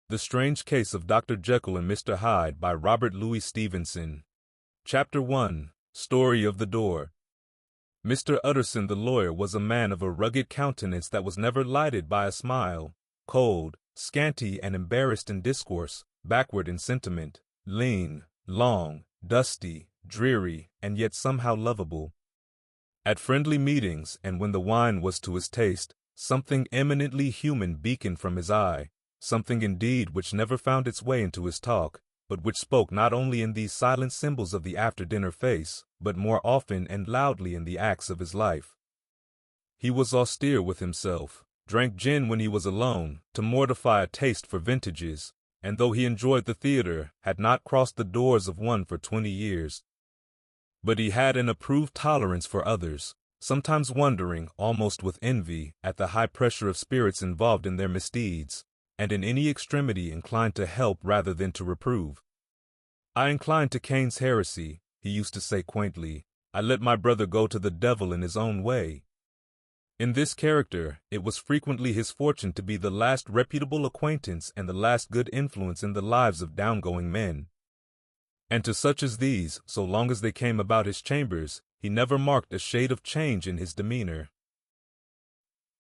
The Strange Case of Dr. Jekyll and Mr. Hyde by Robert Louis Stevenson. Chapter 1. Story of the Door. Mr. Utterson the lawyer was a man of a rugged countenance that was never lighted by a smile, cold, scanty and embarrassed in discourse, backward in sentiment, lean, long, dusty, dreary, and yet somehow lovable. At friendly meetings, and when the wine was to his taste, something eminently human beaconed from his eye, something indeed which never found its way into his talk, but which spoke not only in these silent symbols of the after-dinner face, but more often and loudly in the acts of his life. He was austere with himself, drank gin when he was alone, to mortify a taste for vintages, and though he enjoyed the theater, had not crossed the doors of one for 20 years. But he had an approved tolerance for others, sometimes wondering, almost with envy, at the high pressure of spirits involved in their misdeeds, and in any extremity inclined to help rather than to reprove. "I incline to Cain's heresy," he used to say quaintly. "I let my brother go to the devil in his own way." In this character, it was frequently his fortune to be the last reputable acquaintance and the last good influence in the lives of downgoing men. And to such as these, so long as they came about his chambers, he never marked a shade of change in his demeanor.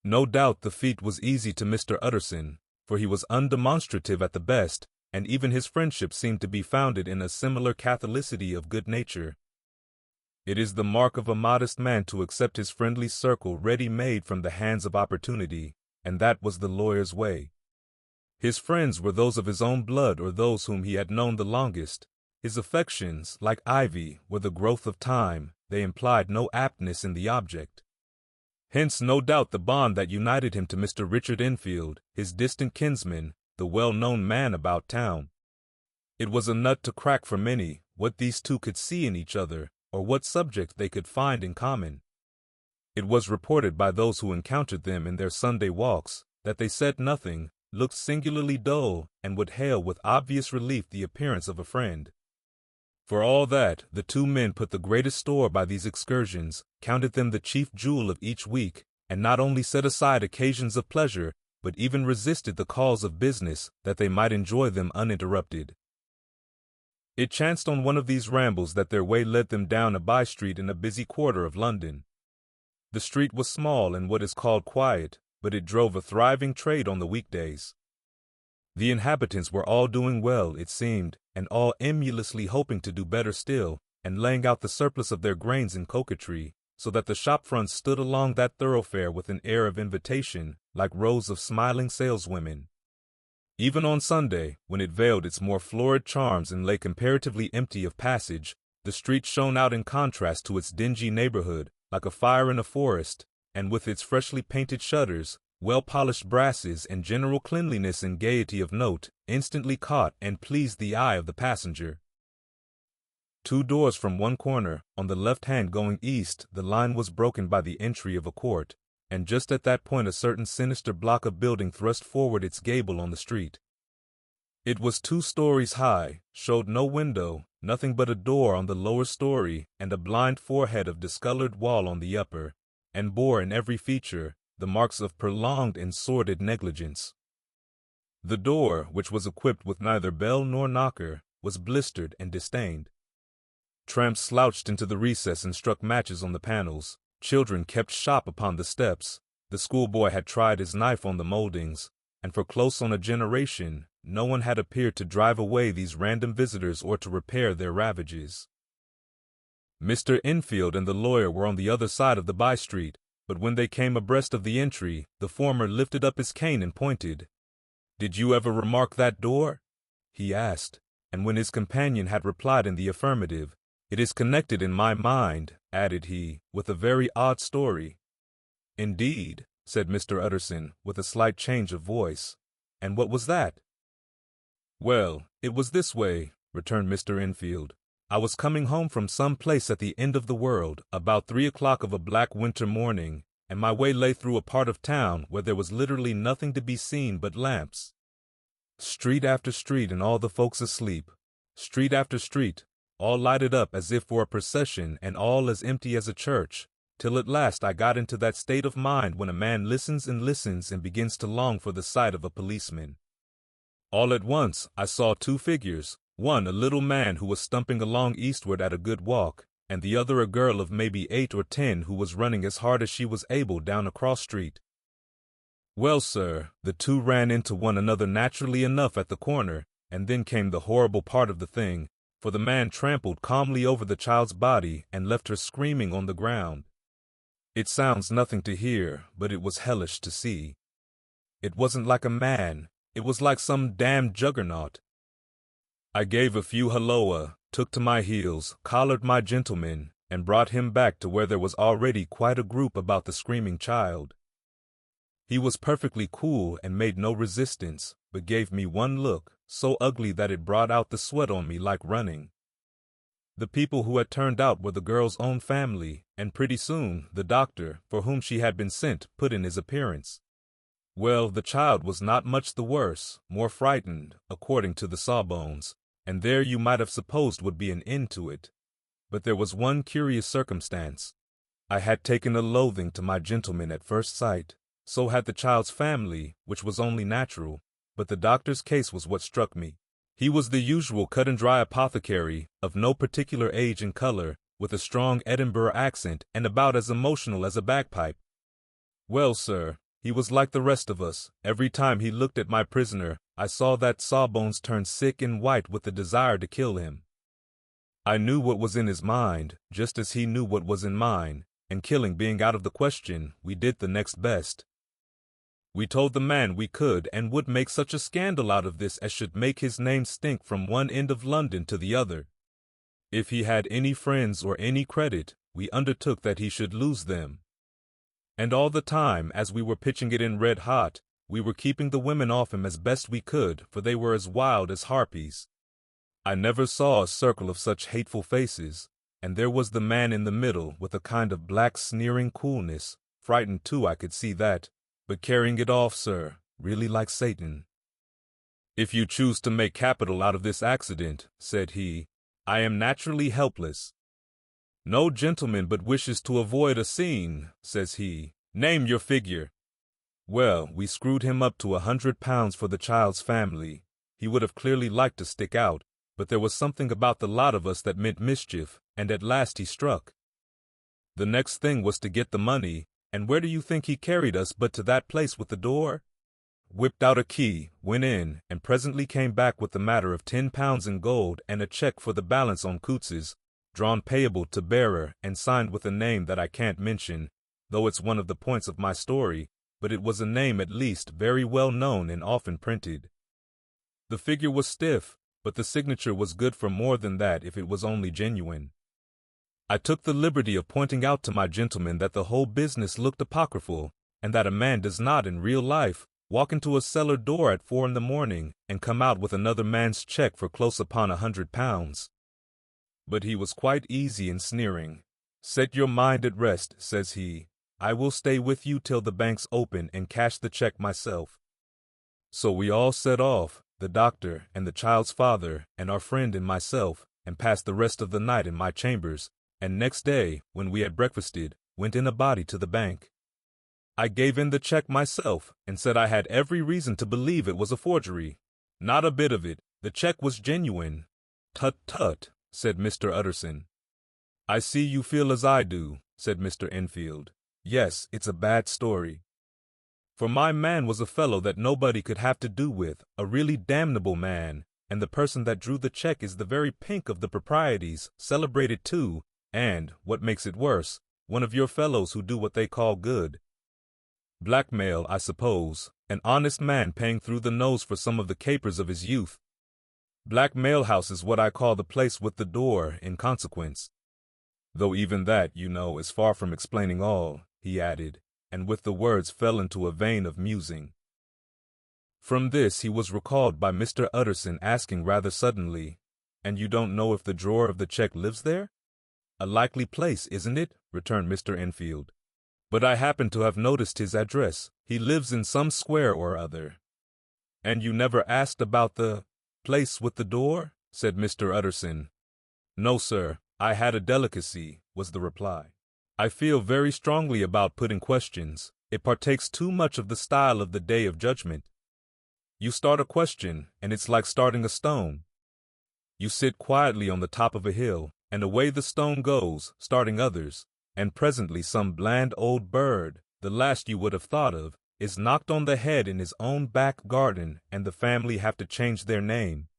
No doubt the feat was easy to Mr. Utterson, for he was undemonstrative at the best, and even his friendship seemed to be founded in a similar catholicity of good nature. It is the mark of a modest man to accept his friendly circle ready-made from the hands of opportunity, and that was the lawyer's way. His friends were those of his own blood or those whom he had known the longest. His affections, like ivy, were the growth of time, they implied no aptness in the object. Hence no doubt the bond that united him to Mr. Richard Enfield, his distant kinsman, the well-known man about town. It was a nut to crack for many, what these two could see in each other, or what subject they could find in common. It was reported by those who encountered them in their Sunday walks, that they said nothing, looked singularly dull, and would hail with obvious relief the appearance of a friend. For all that, the two men put the greatest store by these excursions, counted them the chief jewel of each week, and not only set aside occasions of pleasure, but even resisted the calls of business, that they might enjoy them uninterrupted. It chanced on one of these rambles that their way led them down a by-street in a busy quarter of London. The street was small and what is called quiet, but it drove a thriving trade on the weekdays. The inhabitants were all doing well, it seemed, and all emulously hoping to do better still, and laying out the surplus of their grains in coquetry, so that the shop fronts stood along that thoroughfare with an air of invitation, like rows of smiling saleswomen. Even on Sunday, when it veiled its more florid charms and lay comparatively empty of passage, the street shone out in contrast to its dingy neighborhood, like a fire in a forest, and with its freshly painted shutters, well-polished brasses, and general cleanliness and gaiety of note, instantly caught and pleased the eye of the passenger. 2 doors from one corner, on the left hand going east, the line was broken by the entry of a court, and just at that point a certain sinister block of building thrust forward its gable on the street. It was 2 stories high, showed no window, nothing but a door on the lower story, and a blind forehead of discolored wall on the upper, and bore in every feature the marks of prolonged and sordid negligence. The door, which was equipped with neither bell nor knocker, was blistered and disdained. Tramps slouched into the recess and struck matches on the panels. Children kept shop upon the steps. The schoolboy had tried his knife on the moldings, and for close on a generation, no one had appeared to drive away these random visitors or to repair their ravages. Mr. Enfield and the lawyer were on the other side of the by-street, but when they came abreast of the entry, the former lifted up his cane and pointed. "Did you ever remark that door?" he asked, and when his companion had replied in the affirmative, "It is connected in my mind," added he, "with a very odd story." "Indeed," said Mr. Utterson, with a slight change of voice. "And what was that?" "Well, it was this way," returned Mr. Enfield. "I was coming home from some place at the end of the world, about 3 o'clock of a black winter morning, and my way lay through a part of town where there was literally nothing to be seen but lamps. Street after street and all the folks asleep. Street after street, all lighted up as if for a procession and all as empty as a church, till at last I got into that state of mind when a man listens and begins to long for the sight of a policeman. All at once, I saw two figures, one a little man who was stumping along eastward at a good walk, and the other a girl of maybe 8 or 10 who was running as hard as she was able down a cross street. Well, sir, the two ran into one another naturally enough at the corner, and then came the horrible part of the thing, for the man trampled calmly over the child's body and left her screaming on the ground. It sounds nothing to hear, but it was hellish to see. It wasn't like a man, it was like some damned juggernaut. I gave a few halloa, took to my heels, collared my gentleman, and brought him back to where there was already quite a group about the screaming child. He was perfectly cool and made no resistance, but gave me one look, so ugly that it brought out the sweat on me like running. The people who had turned out were the girl's own family, and pretty soon the doctor, for whom she had been sent, put in his appearance. Well, the child was not much the worse, more frightened, according to the sawbones, and there you might have supposed would be an end to it. But there was one curious circumstance. I had taken a loathing to my gentleman at first sight, so had the child's family, which was only natural, but the doctor's case was what struck me. He was the usual cut-and-dry apothecary, of no particular age and color, with a strong Edinburgh accent and about as emotional as a bagpipe. Well, sir, he was like the rest of us. Every time he looked at my prisoner, I saw that Sawbones turn sick and white with the desire to kill him. I knew what was in his mind, just as he knew what was in mine, and killing being out of the question, we did the next best. We told the man we could and would make such a scandal out of this as should make his name stink from one end of London to the other. If he had any friends or any credit, we undertook that he should lose them. And all the time, as we were pitching it in red hot, we were keeping the women off him as best we could, for they were as wild as harpies. I never saw a circle of such hateful faces, and there was the man in the middle with a kind of black sneering coolness, frightened too, I could see that, but carrying it off, sir, really like Satan. If you choose to make capital out of this accident, said he, I am naturally helpless. No gentleman but wishes to avoid a scene, says he. Name your figure. Well, we screwed him up to £100 for the child's family. He would have clearly liked to stick out, but there was something about the lot of us that meant mischief, and at last he struck. The next thing was to get the money, and where do you think he carried us but to that place with the door? Whipped out a key, went in, and presently came back with the matter of £10 in gold and a check for the balance on Coutts's, drawn payable to bearer and signed with a name that I can't mention, though it's one of the points of my story, but it was a name at least very well known and often printed. The figure was stiff, but the signature was good for more than that if it was only genuine. I took the liberty of pointing out to my gentleman that the whole business looked apocryphal, and that a man does not in real life walk into a cellar door at 4 a.m. and come out with another man's check for close upon £100. But he was quite easy and sneering. Set your mind at rest, says he. I will stay with you till the banks open and cash the check myself. So we all set off, the doctor and the child's father and our friend and myself, and passed the rest of the night in my chambers, and next day, when we had breakfasted, went in a body to the bank. I gave in the check myself, and said I had every reason to believe it was a forgery. Not a bit of it. The check was genuine. Tut, tut, said Mr. Utterson. I see you feel as I do, said Mr. Enfield. Yes, it's a bad story. For my man was a fellow that nobody could have to do with, a really damnable man, and the person that drew the check is the very pink of the proprieties, celebrated too, and, what makes it worse, one of your fellows who do what they call good. Blackmail, I suppose, an honest man paying through the nose for some of the capers of his youth. Blackmail House is what I call the place with the door, in consequence. Though even that, you know, is far from explaining all, he added, and with the words fell into a vein of musing. From this he was recalled by Mr. Utterson asking rather suddenly, "And you don't know if the drawer of the check lives there?" "A likely place, isn't it?" returned Mr. Enfield. "But I happen to have noticed his address. He lives in some square or other." "And you never asked about the place with the door?" said Mr. Utterson. "No, sir, I had a delicacy," was the reply. "I feel very strongly about putting questions. It partakes too much of the style of the Day of Judgment." You start a question, and it's like starting a stone. You sit quietly on the top of a hill, and away the stone goes, starting others, and presently some bland old bird, the last you would have thought of, is knocked on the head in his own back garden, and the family have to change their name.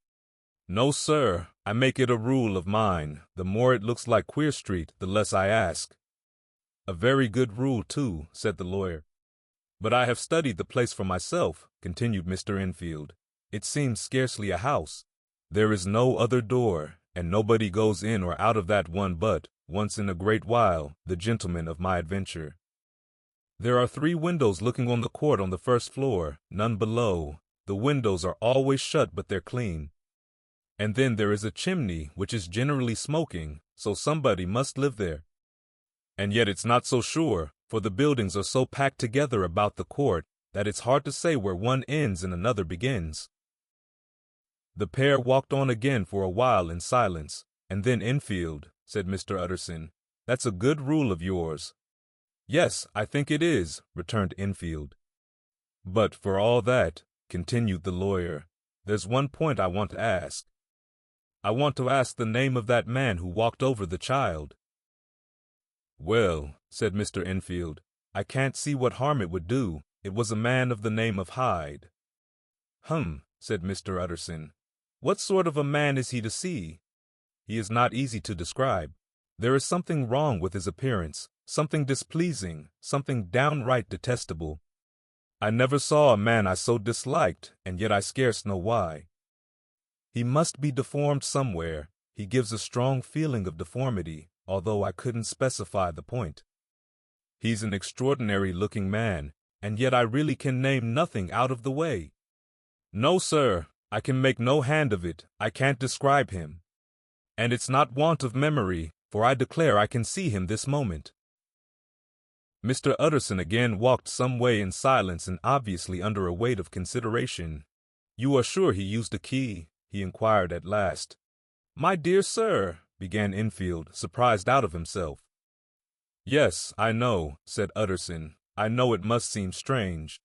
No, sir, I make it a rule of mine, the more it looks like Queer Street, the less I ask. A very good rule, too, said the lawyer. But I have studied the place for myself, continued Mr. Enfield. It seems scarcely a house. There is no other door, and nobody goes in or out of that one but, once in a great while, the gentleman of my adventure. There are 3 windows looking on the court on the first floor, none below. The windows are always shut, but they're clean. And then there is a chimney, which is generally smoking, so somebody must live there. And yet it's not so sure, for the buildings are so packed together about the court that it's hard to say where one ends and another begins. The pair walked on again for a while in silence, and then Enfield, said Mr. Utterson, that's a good rule of yours. Yes, I think it is, returned Enfield. But for all that, continued the lawyer, there's one point I want to ask. I want to ask the name of that man who walked over the child. Well, said Mr. Enfield, I can't see what harm it would do. It was a man of the name of Hyde. Said Mr. Utterson. What sort of a man is he to see? He is not easy to describe. There is something wrong with his appearance, something displeasing, something downright detestable. I never saw a man I so disliked, and yet I scarce know why. He must be deformed somewhere. He gives a strong feeling of deformity, although I couldn't specify the point. He's an extraordinary-looking man, and yet I really can name nothing out of the way. No, sir, I can make no hand of it. I can't describe him. And it's not want of memory, for I declare I can see him this moment. Mr. Utterson again walked some way in silence and obviously under a weight of consideration. You are sure he used a key? He inquired at last. My dear sir, began Enfield, surprised out of himself. Yes, I know, said Utterson. I know it must seem strange.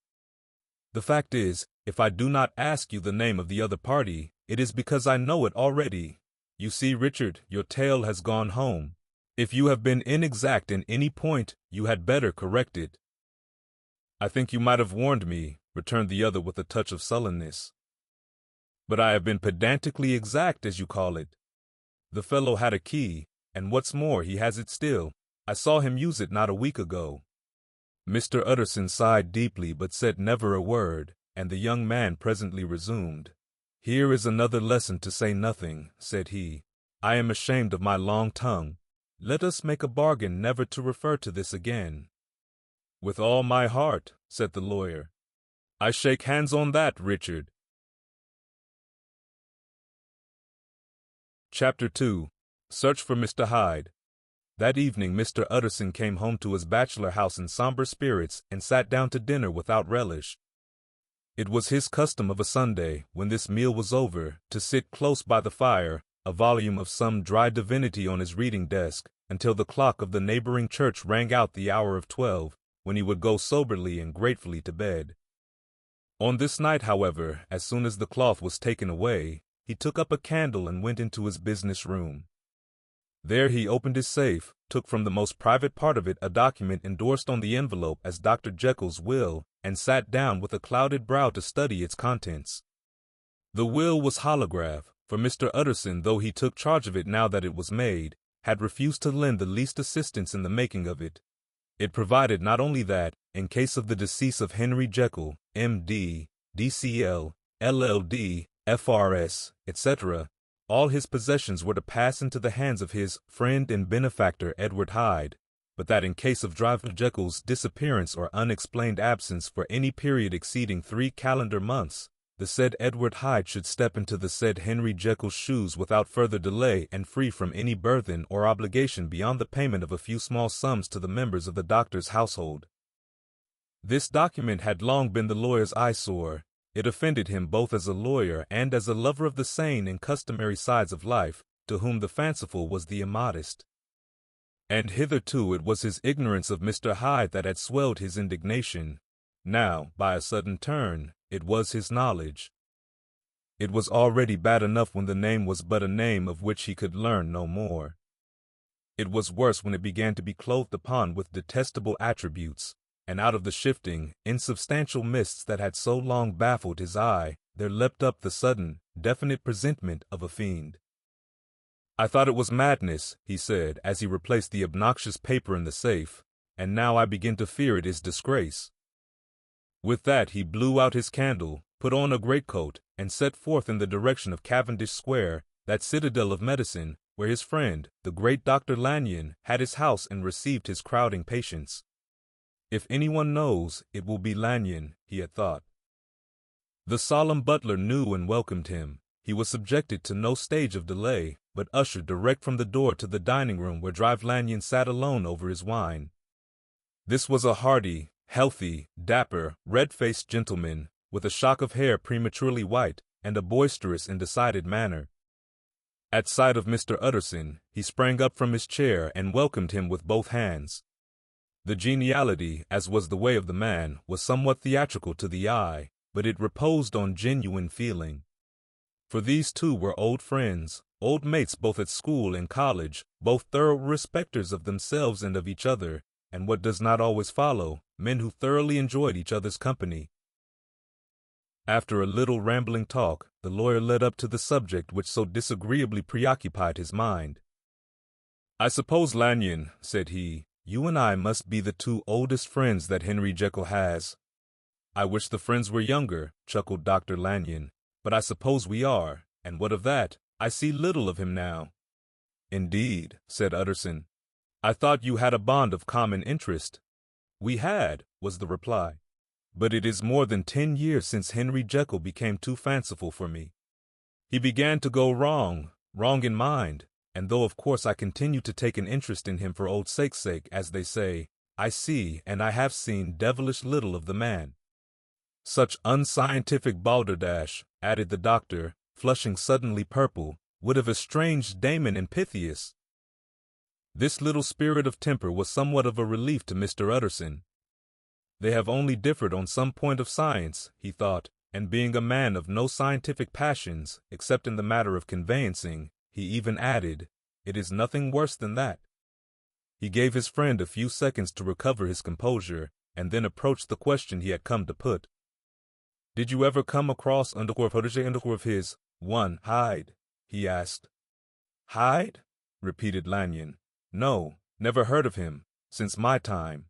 The fact is, if I do not ask you the name of the other party, it is because I know it already. You see, Richard, your tale has gone home. If you have been inexact in any point, you had better correct it. I think you might have warned me, returned the other with a touch of sullenness. But I have been pedantically exact, as you call it. The fellow had a key, and what's more, he has it still. I saw him use it not a week ago. Mr. Utterson sighed deeply but said never a word, and the young man presently resumed. Here is another lesson to say nothing, said he. I am ashamed of my long tongue. Let us make a bargain never to refer to this again. With all my heart, said the lawyer. I shake hands on that, Richard. Chapter 2. Search for Mr. Hyde. That evening Mr. Utterson came home to his bachelor house in somber spirits and sat down to dinner without relish. It was his custom of a Sunday, when this meal was over, to sit close by the fire, a volume of some dry divinity on his reading desk, until the clock of the neighboring church rang out the hour of 12, when he would go soberly and gratefully to bed. On this night, however, as soon as the cloth was taken away, he took up a candle and went into his business room. There he opened his safe, took from the most private part of it a document endorsed on the envelope as Dr. Jekyll's will, and sat down with a clouded brow to study its contents. The will was holograph, for Mr. Utterson, though he took charge of it now that it was made, had refused to lend the least assistance in the making of it. It provided not only that, in case of the decease of Henry Jekyll, M.D., D.C.L., LL.D., F.R.S., etc., all his possessions were to pass into the hands of his friend and benefactor Edward Hyde, but that in case of Dr. Jekyll's disappearance or unexplained absence for any period exceeding 3 calendar months, the said Edward Hyde should step into the said Henry Jekyll's shoes without further delay and free from any burthen or obligation beyond the payment of a few small sums to the members of the doctor's household. This document had long been the lawyer's eyesore. It offended him both as a lawyer and as a lover of the sane and customary sides of life, to whom the fanciful was the immodest. And hitherto it was his ignorance of Mr. Hyde that had swelled his indignation. Now, by a sudden turn, it was his knowledge. It was already bad enough when the name was but a name of which he could learn no more. It was worse when it began to be clothed upon with detestable attributes, and out of the shifting, insubstantial mists that had so long baffled his eye, there leapt up the sudden, definite presentment of a fiend. "I thought it was madness," he said, as he replaced the obnoxious paper in the safe, "and now I begin to fear it is disgrace." With that he blew out his candle, put on a greatcoat, and set forth in the direction of Cavendish Square, that citadel of medicine, where his friend, the great Dr. Lanyon, had his house and received his crowding patients. If anyone knows, it will be Lanyon, he had thought. The solemn butler knew and welcomed him. He was subjected to no stage of delay, but ushered direct from the door to the dining room where Drive Lanyon sat alone over his wine. This was a hearty, healthy, dapper, red-faced gentleman, with a shock of hair prematurely white, and a boisterous and decided manner. At sight of Mr. Utterson, he sprang up from his chair and welcomed him with both hands. The geniality, as was the way of the man, was somewhat theatrical to the eye, but it reposed on genuine feeling. For these two were old friends, old mates both at school and college, both thorough respecters of themselves and of each other, and what does not always follow, men who thoroughly enjoyed each other's company. After a little rambling talk, the lawyer led up to the subject which so disagreeably preoccupied his mind. "I suppose, Lanyon," said he, "you and I must be the two oldest friends that Henry Jekyll has." "I wish the friends were younger," chuckled Dr. Lanyon, "but I suppose we are, and what of that? I see little of him now." "Indeed," said Utterson. "I thought you had a bond of common interest." "We had," was the reply. "But it is more than 10 years since Henry Jekyll became too fanciful for me. He began to go wrong in mind, and though of course I continue to take an interest in him for old sake's sake, as they say, I see and I have seen devilish little of the man." "Such unscientific balderdash," added the doctor, flushing suddenly purple, "would have estranged Damon and Pythias." This little spirit of temper was somewhat of a relief to Mr. Utterson. They have only differed on some point of science, he thought, and being a man of no scientific passions, except in the matter of conveyancing, he even added, "It is nothing worse than that." He gave his friend a few seconds to recover his composure, and then approached the question he had come to put. "Did you ever come across protégé of his, one Hyde?" he asked. "Hyde?" repeated Lanyon. "No, never heard of him, since my time."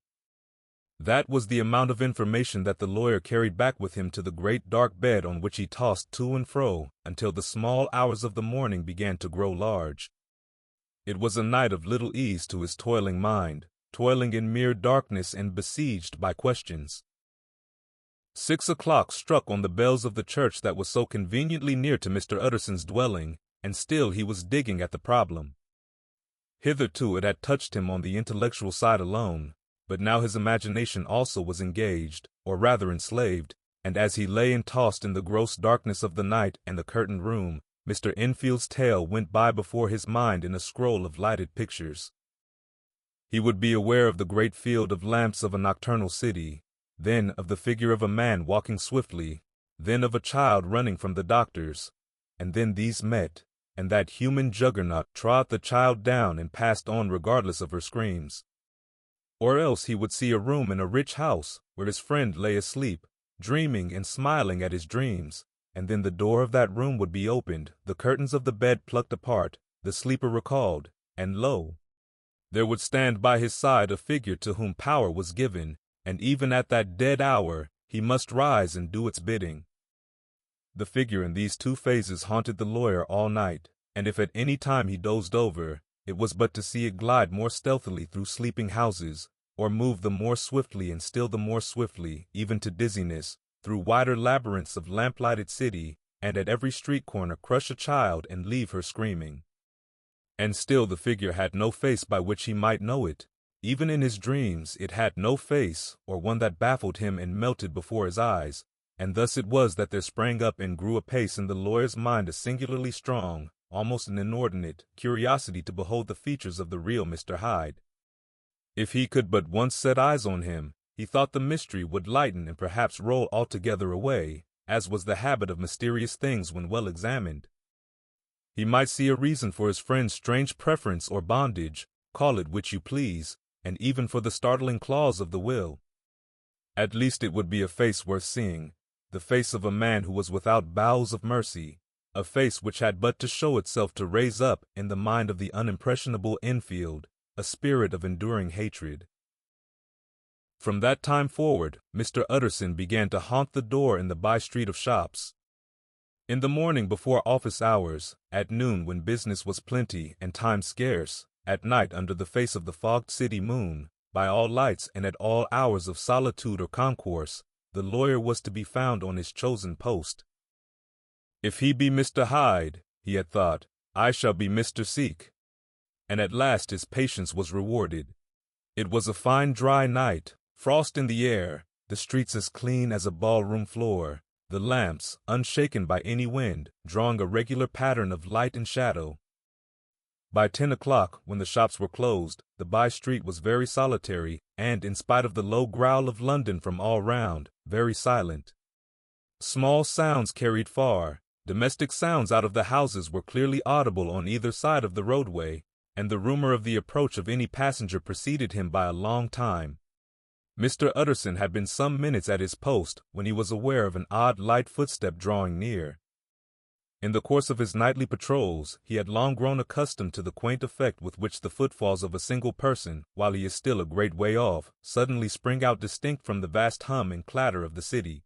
That was the amount of information that the lawyer carried back with him to the great dark bed on which he tossed to and fro until the small hours of the morning began to grow large. It was a night of little ease to his toiling mind, toiling in mere darkness and besieged by questions. 6 o'clock struck on the bells of the church that was so conveniently near to Mr. Utterson's dwelling, and still he was digging at the problem. Hitherto it had touched him on the intellectual side alone, but now his imagination also was engaged, or rather enslaved, and as he lay and tossed in the gross darkness of the night and the curtained room, Mr. Enfield's tale went by before his mind in a scroll of lighted pictures. He would be aware of the great field of lamps of a nocturnal city, then of the figure of a man walking swiftly, then of a child running from the doctors, and then these met, and that human juggernaut trod the child down and passed on regardless of her screams. Or else he would see a room in a rich house where his friend lay asleep, dreaming and smiling at his dreams, and then the door of that room would be opened, the curtains of the bed plucked apart, the sleeper recalled, and lo! there would stand by his side a figure to whom power was given, and even at that dead hour he must rise and do its bidding. The figure in these two phases haunted the lawyer all night, and if at any time he dozed over, it was but to see it glide more stealthily through sleeping houses, or move the more swiftly and still the more swiftly, even to dizziness, through wider labyrinths of lamp-lighted city, and at every street corner crush a child and leave her screaming. And still the figure had no face by which he might know it. Even in his dreams it had no face, or one that baffled him and melted before his eyes, and thus it was that there sprang up and grew apace in the lawyer's mind a singularly strong, almost an inordinate, curiosity to behold the features of the real Mr. Hyde. If he could but once set eyes on him, he thought the mystery would lighten and perhaps roll altogether away, as was the habit of mysterious things when well examined. He might see a reason for his friend's strange preference or bondage, call it which you please, and even for the startling clause of the will. At least it would be a face worth seeing, the face of a man who was without bowels of mercy, a face which had but to show itself to raise up in the mind of the unimpressionable Enfield a spirit of enduring hatred. From that time forward, Mr. Utterson began to haunt the door in the by-street of shops. In the morning before office hours, at noon when business was plenty and time scarce, at night under the face of the fogged city moon, by all lights and at all hours of solitude or concourse, the lawyer was to be found on his chosen post. If he be Mr. Hyde, he had thought, I shall be Mr. Seek. And at last his patience was rewarded. It was a fine dry night, frost in the air, the streets as clean as a ballroom floor, the lamps, unshaken by any wind, drawing a regular pattern of light and shadow. By 10 o'clock, when the shops were closed, the by-street was very solitary, and, in spite of the low growl of London from all round, very silent. Small sounds carried far, domestic sounds out of the houses were clearly audible on either side of the roadway, and the rumor of the approach of any passenger preceded him by a long time. Mr. Utterson had been some minutes at his post when he was aware of an odd light footstep drawing near. In the course of his nightly patrols, he had long grown accustomed to the quaint effect with which the footfalls of a single person, while he is still a great way off, suddenly spring out distinct from the vast hum and clatter of the city.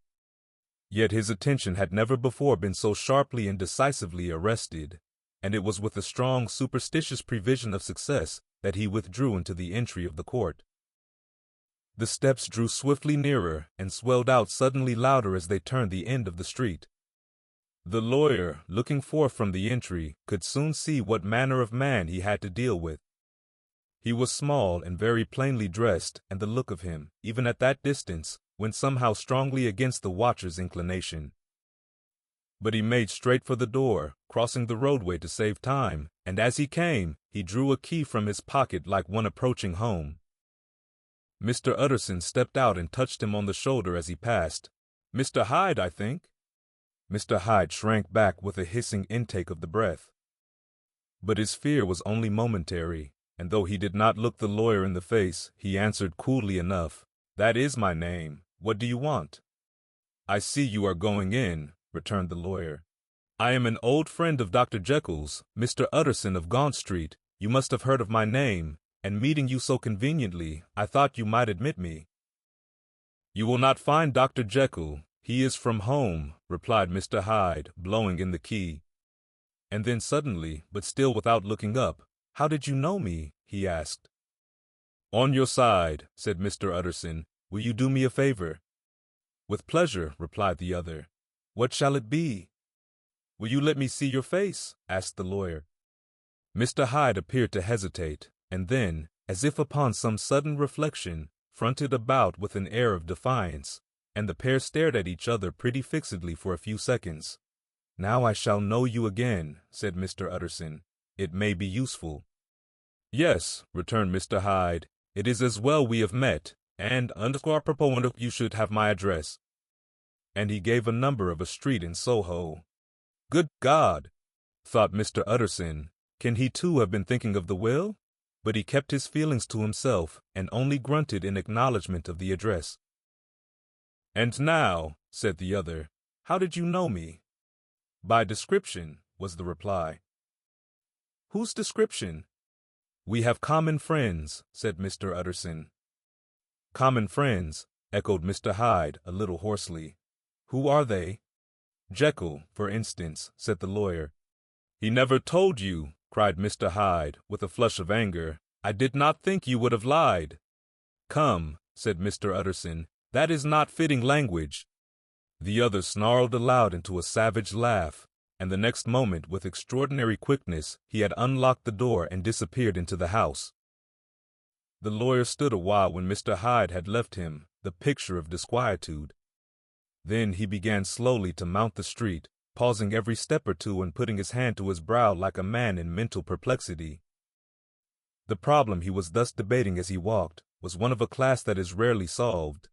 Yet his attention had never before been so sharply and decisively arrested, and it was with a strong superstitious prevision of success that he withdrew into the entry of the court. The steps drew swiftly nearer and swelled out suddenly louder as they turned the end of the street. The lawyer, looking forth from the entry, could soon see what manner of man he had to deal with. He was small and very plainly dressed, and the look of him, even at that distance, went somehow strongly against the watcher's inclination. But he made straight for the door, crossing the roadway to save time, and as he came, he drew a key from his pocket like one approaching home. Mr. Utterson stepped out and touched him on the shoulder as he passed. "Mr. Hyde, I think." Mr. Hyde shrank back with a hissing intake of the breath. But his fear was only momentary, and though he did not look the lawyer in the face, he answered coolly enough, "That is my name. What do you want?" "I see you are going in," returned the lawyer. "I am an old friend of Dr. Jekyll's, Mr. Utterson of Gaunt Street. You must have heard of my name, and meeting you so conveniently, I thought you might admit me." "You will not find Dr. Jekyll. He is from home," replied Mr. Hyde, blowing in the key. And then suddenly, but still without looking up, "How did you know me?" he asked. "On your side," said Mr. Utterson. "Will you do me a favor?" "With pleasure," replied the other. "What shall it be?" "Will you let me see your face?" asked the lawyer. Mr. Hyde appeared to hesitate, and then, as if upon some sudden reflection, fronted about with an air of defiance, and the pair stared at each other pretty fixedly for a few seconds. "Now I shall know you again," said Mr. Utterson. "It may be useful." "Yes," returned Mr. Hyde, "it is as well we have met, and __ you should have my address." And he gave a number of a street in Soho. "Good God!" thought Mr. Utterson, "can he too have been thinking of the will?" But he kept his feelings to himself, and only grunted in acknowledgment of the address. "And now," said the other, "how did you know me?" "By description," was the reply. "Whose description?" "We have common friends," said Mr. Utterson. "Common friends," echoed Mr. Hyde, a little hoarsely. "Who are they?" "Jekyll, for instance," said the lawyer. "He never told you," cried Mr. Hyde, with a flush of anger. "I did not think you would have lied." "Come," said Mr. Utterson, "that is not fitting language." The other snarled aloud into a savage laugh, and the next moment, with extraordinary quickness, he had unlocked the door and disappeared into the house. The lawyer stood a while when Mr. Hyde had left him, the picture of disquietude. Then he began slowly to mount the street, pausing every step or two and putting his hand to his brow like a man in mental perplexity. The problem he was thus debating as he walked was one of a class that is rarely solved.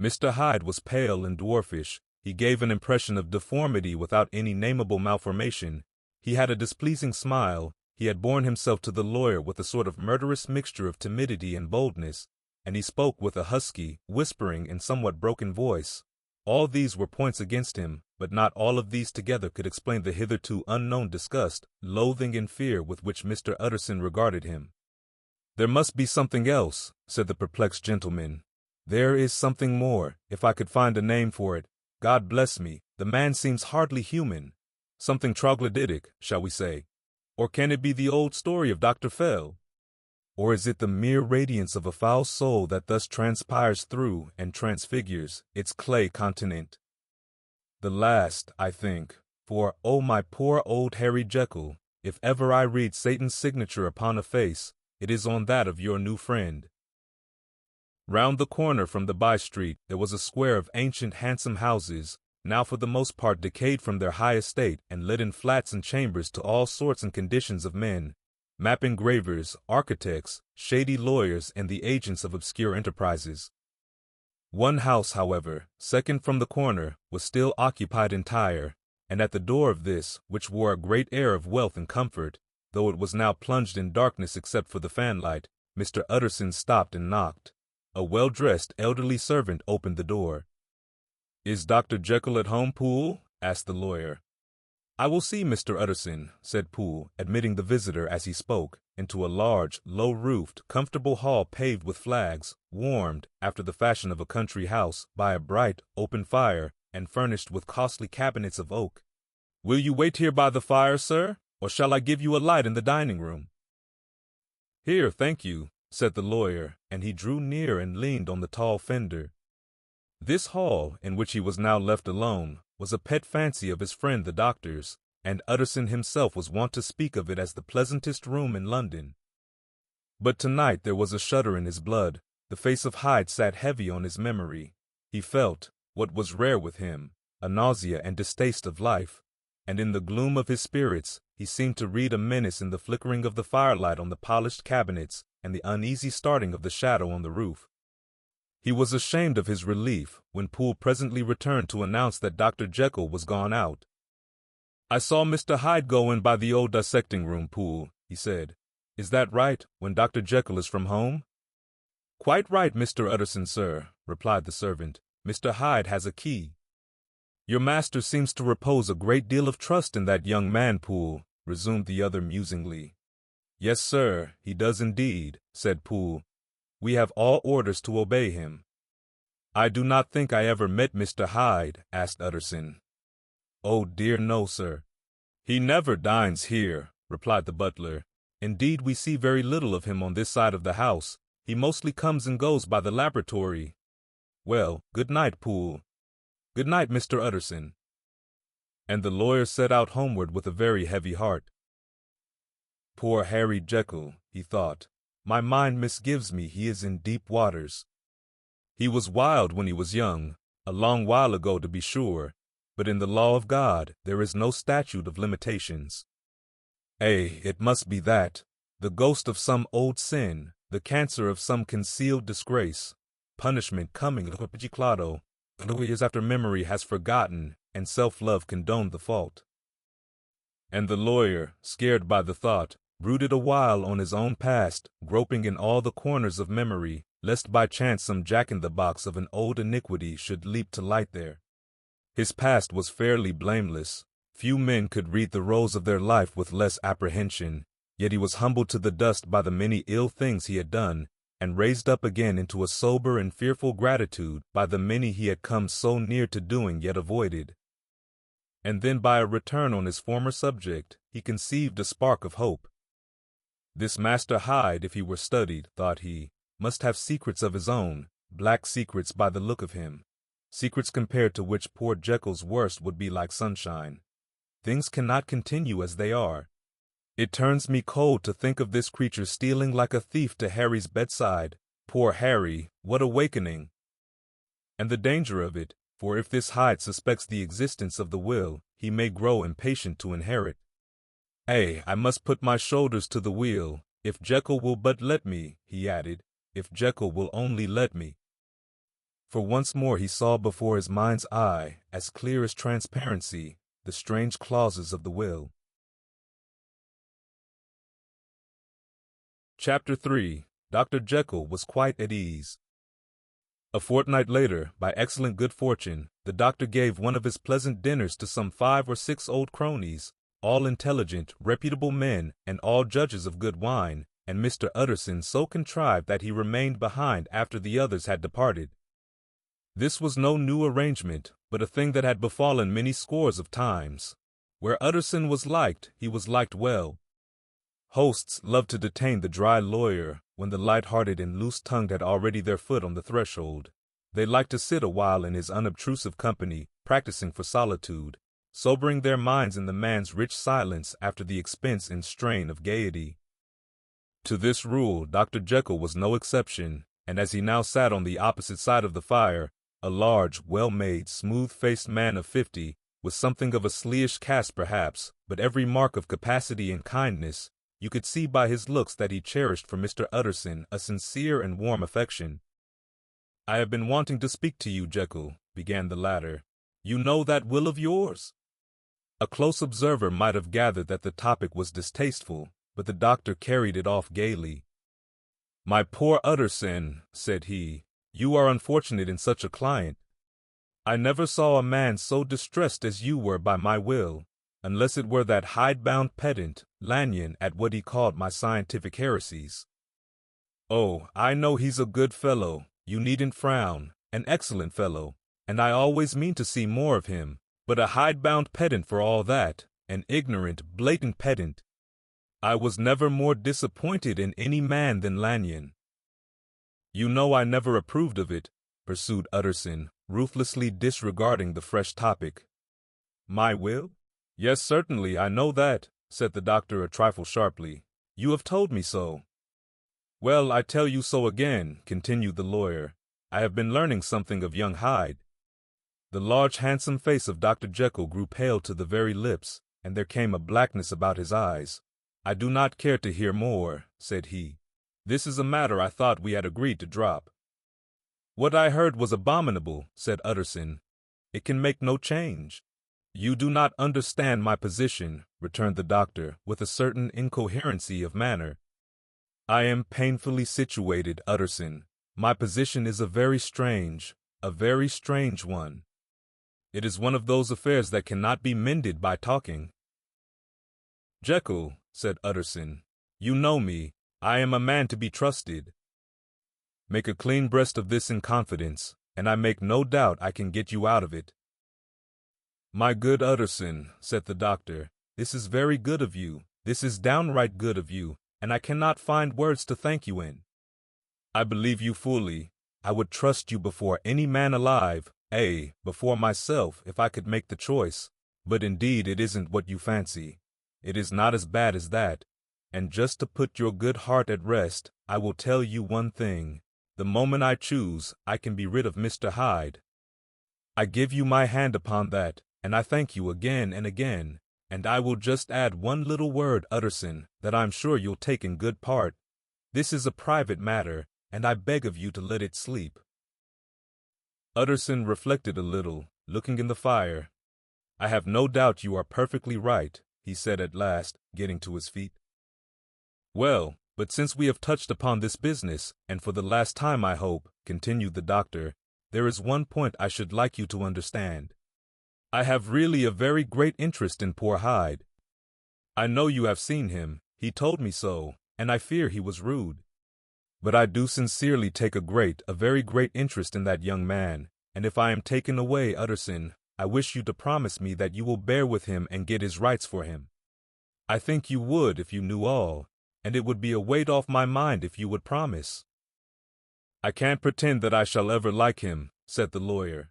Mr. Hyde was pale and dwarfish, He gave an impression of deformity without any nameable malformation. He had a displeasing smile. He had borne himself to the lawyer with a sort of murderous mixture of timidity and boldness, and he spoke with a husky, whispering and somewhat broken voice. All these were points against him, but not all of these together could explain the hitherto unknown disgust, loathing, and fear with which Mr. Utterson regarded him. "There must be something else," said the perplexed gentleman. "There is something more, if I could find a name for it. God bless me, the man seems hardly human. Something troglodytic, shall we say? Or can it be the old story of Dr. Fell? Or is it the mere radiance of a foul soul that thus transpires through and transfigures its clay continent? The last, I think, for, oh, my poor old Harry Jekyll, if ever I read Satan's signature upon a face, it is on that of your new friend." Round the corner from the by-street there was a square of ancient handsome houses, now for the most part decayed from their high estate and let in flats and chambers to all sorts and conditions of men, map engravers, architects, shady lawyers, and the agents of obscure enterprises. One house, however, second from the corner, was still occupied entire, and at the door of this, which wore a great air of wealth and comfort, though it was now plunged in darkness except for the fanlight, Mr. Utterson stopped and knocked. A well-dressed elderly servant opened the door. "Is Dr. Jekyll at home, Poole?" asked the lawyer. "I will see Mr. Utterson," said Poole, admitting the visitor as he spoke, into a large, low-roofed, comfortable hall paved with flags, warmed, after the fashion of a country house, by a bright, open fire, and furnished with costly cabinets of oak. "Will you wait here by the fire, sir, or shall I give you a light in the dining-room?" "Here, thank you," said the lawyer, and he drew near and leaned on the tall fender. This hall, in which he was now left alone, was a pet fancy of his friend the doctor's, and Utterson himself was wont to speak of it as the pleasantest room in London. But tonight there was a shudder in his blood. The face of Hyde sat heavy on his memory. He felt, what was rare with him, a nausea and distaste of life, and in the gloom of his spirits he seemed to read a menace in the flickering of the firelight on the polished cabinets and the uneasy starting of the shadow on the roof. He was ashamed of his relief when Poole presently returned to announce that Dr. Jekyll was gone out. "I saw Mr. Hyde go in by the old dissecting-room, Poole," he said. "Is that right, when Dr. Jekyll is from home?" "Quite right, Mr. Utterson, sir," replied the servant. "Mr. Hyde has a key." "Your master seems to repose a great deal of trust in that young man, Poole," resumed the other musingly. "Yes, sir, he does indeed," said Poole. "We have all orders to obey him." "I do not think I ever met Mr. Hyde," asked Utterson. "Oh dear, no, sir." "He never dines here," replied the butler. "Indeed, we see very little of him on this side of the house. He mostly comes and goes by the laboratory. Well, good night, Poole." "Good night, Mr. Utterson." And the lawyer set out homeward with a very heavy heart. "Poor Harry Jekyll," he thought. "My mind misgives me he is in deep waters. He was wild when he was young, a long while ago to be sure, but in the law of God there is no statute of limitations. It must be that, the ghost of some old sin, the cancer of some concealed disgrace, punishment coming years after memory has forgotten and self-love condoned the fault." And the lawyer, scared by the thought, brooded a while on his own past, groping in all the corners of memory, lest by chance some jack-in-the-box of an old iniquity should leap to light there. His past was fairly blameless. Few men could read the roles of their life with less apprehension, yet he was humbled to the dust by the many ill things he had done, and raised up again into a sober and fearful gratitude by the many he had come so near to doing yet avoided. And then by a return on his former subject, he conceived a spark of hope. This Master Hyde, if he were studied, thought he, must have secrets of his own, black secrets by the look of him, secrets compared to which poor Jekyll's worst would be like sunshine. Things cannot continue as they are. It turns me cold to think of this creature stealing like a thief to Harry's bedside. Poor Harry, what awakening! And the danger of it, for if this Hyde suspects the existence of the will, he may grow impatient to inherit. I must put my shoulders to the wheel, if Jekyll will but let me, he added, if Jekyll will only let me. For once more he saw before his mind's eye, as clear as transparency, the strange clauses of the will. Chapter 3. Dr. Jekyll was quite at ease. A fortnight later, by excellent good fortune, the doctor gave one of his pleasant dinners to some 5 or 6 old cronies, all intelligent, reputable men, and all judges of good wine, and Mr. Utterson so contrived that he remained behind after the others had departed. This was no new arrangement, but a thing that had befallen many scores of times. Where Utterson was liked, he was liked well. Hosts loved to detain the dry lawyer when the light-hearted and loose-tongued had already their foot on the threshold. They liked to sit a while in his unobtrusive company, practicing for solitude, sobering their minds in the man's rich silence after the expense and strain of gaiety. To this rule Dr. Jekyll was no exception, and as he now sat on the opposite side of the fire, a large, well-made, smooth-faced man of 50, with something of a sleeish cast perhaps, but every mark of capacity and kindness, you could see by his looks that he cherished for Mr. Utterson a sincere and warm affection. "I have been wanting to speak to you, Jekyll," began the latter. "You know that will of yours?" A close observer might have gathered that the topic was distasteful, but the doctor carried it off gaily. "My poor Utterson," said he, "you are unfortunate in such a client. I never saw a man so distressed as you were by my will, unless it were that hide-bound pedant, Lanyon, at what he called my scientific heresies. Oh, I know he's a good fellow, you needn't frown, an excellent fellow, and I always mean to see more of him, but a hide-bound pedant for all that, an ignorant, blatant pedant. I was never more disappointed in any man than Lanyon." "You know I never approved of it," pursued Utterson, ruthlessly disregarding the fresh topic. "My will? Yes, certainly, I know that," said the doctor a trifle sharply. "You have told me so." "Well, I tell you so again," continued the lawyer. "I have been learning something of young Hyde." The large, handsome face of Dr. Jekyll grew pale to the very lips, and there came a blackness about his eyes. "I do not care to hear more," said he. "This is a matter I thought we had agreed to drop." "What I heard was abominable," said Utterson. "It can make no change." "You do not understand my position," returned the doctor, with a certain incoherency of manner. "I am painfully situated, Utterson. My position is a very strange one. It is one of those affairs that cannot be mended by talking." "Jekyll," said Utterson, "you know me. I am a man to be trusted. Make a clean breast of this in confidence, and I make no doubt I can get you out of it." "My good Utterson," said the doctor, "this is very good of you. This is downright good of you, and I cannot find words to thank you in. I believe you fully. I would trust you before any man alive, before myself, if I could make the choice. But indeed it isn't what you fancy. It is not as bad as that. And just to put your good heart at rest, I will tell you one thing. The moment I choose, I can be rid of Mr. Hyde. I give you my hand upon that, and I thank you again and again. And I will just add one little word, Utterson, that I'm sure you'll take in good part. This is a private matter, and I beg of you to let it sleep." Utterson reflected a little, looking in the fire. "I have no doubt you are perfectly right," he said at last, getting to his feet. "Well, but since we have touched upon this business, and for the last time I hope," continued the doctor, "there is one point I should like you to understand. I have really a very great interest in poor Hyde. I know you have seen him, he told me so, and I fear he was rude. But I do sincerely take a very great interest in that young man, and if I am taken away, Utterson, I wish you to promise me that you will bear with him and get his rights for him. I think you would if you knew all, and it would be a weight off my mind if you would promise." "I can't pretend that I shall ever like him," said the lawyer.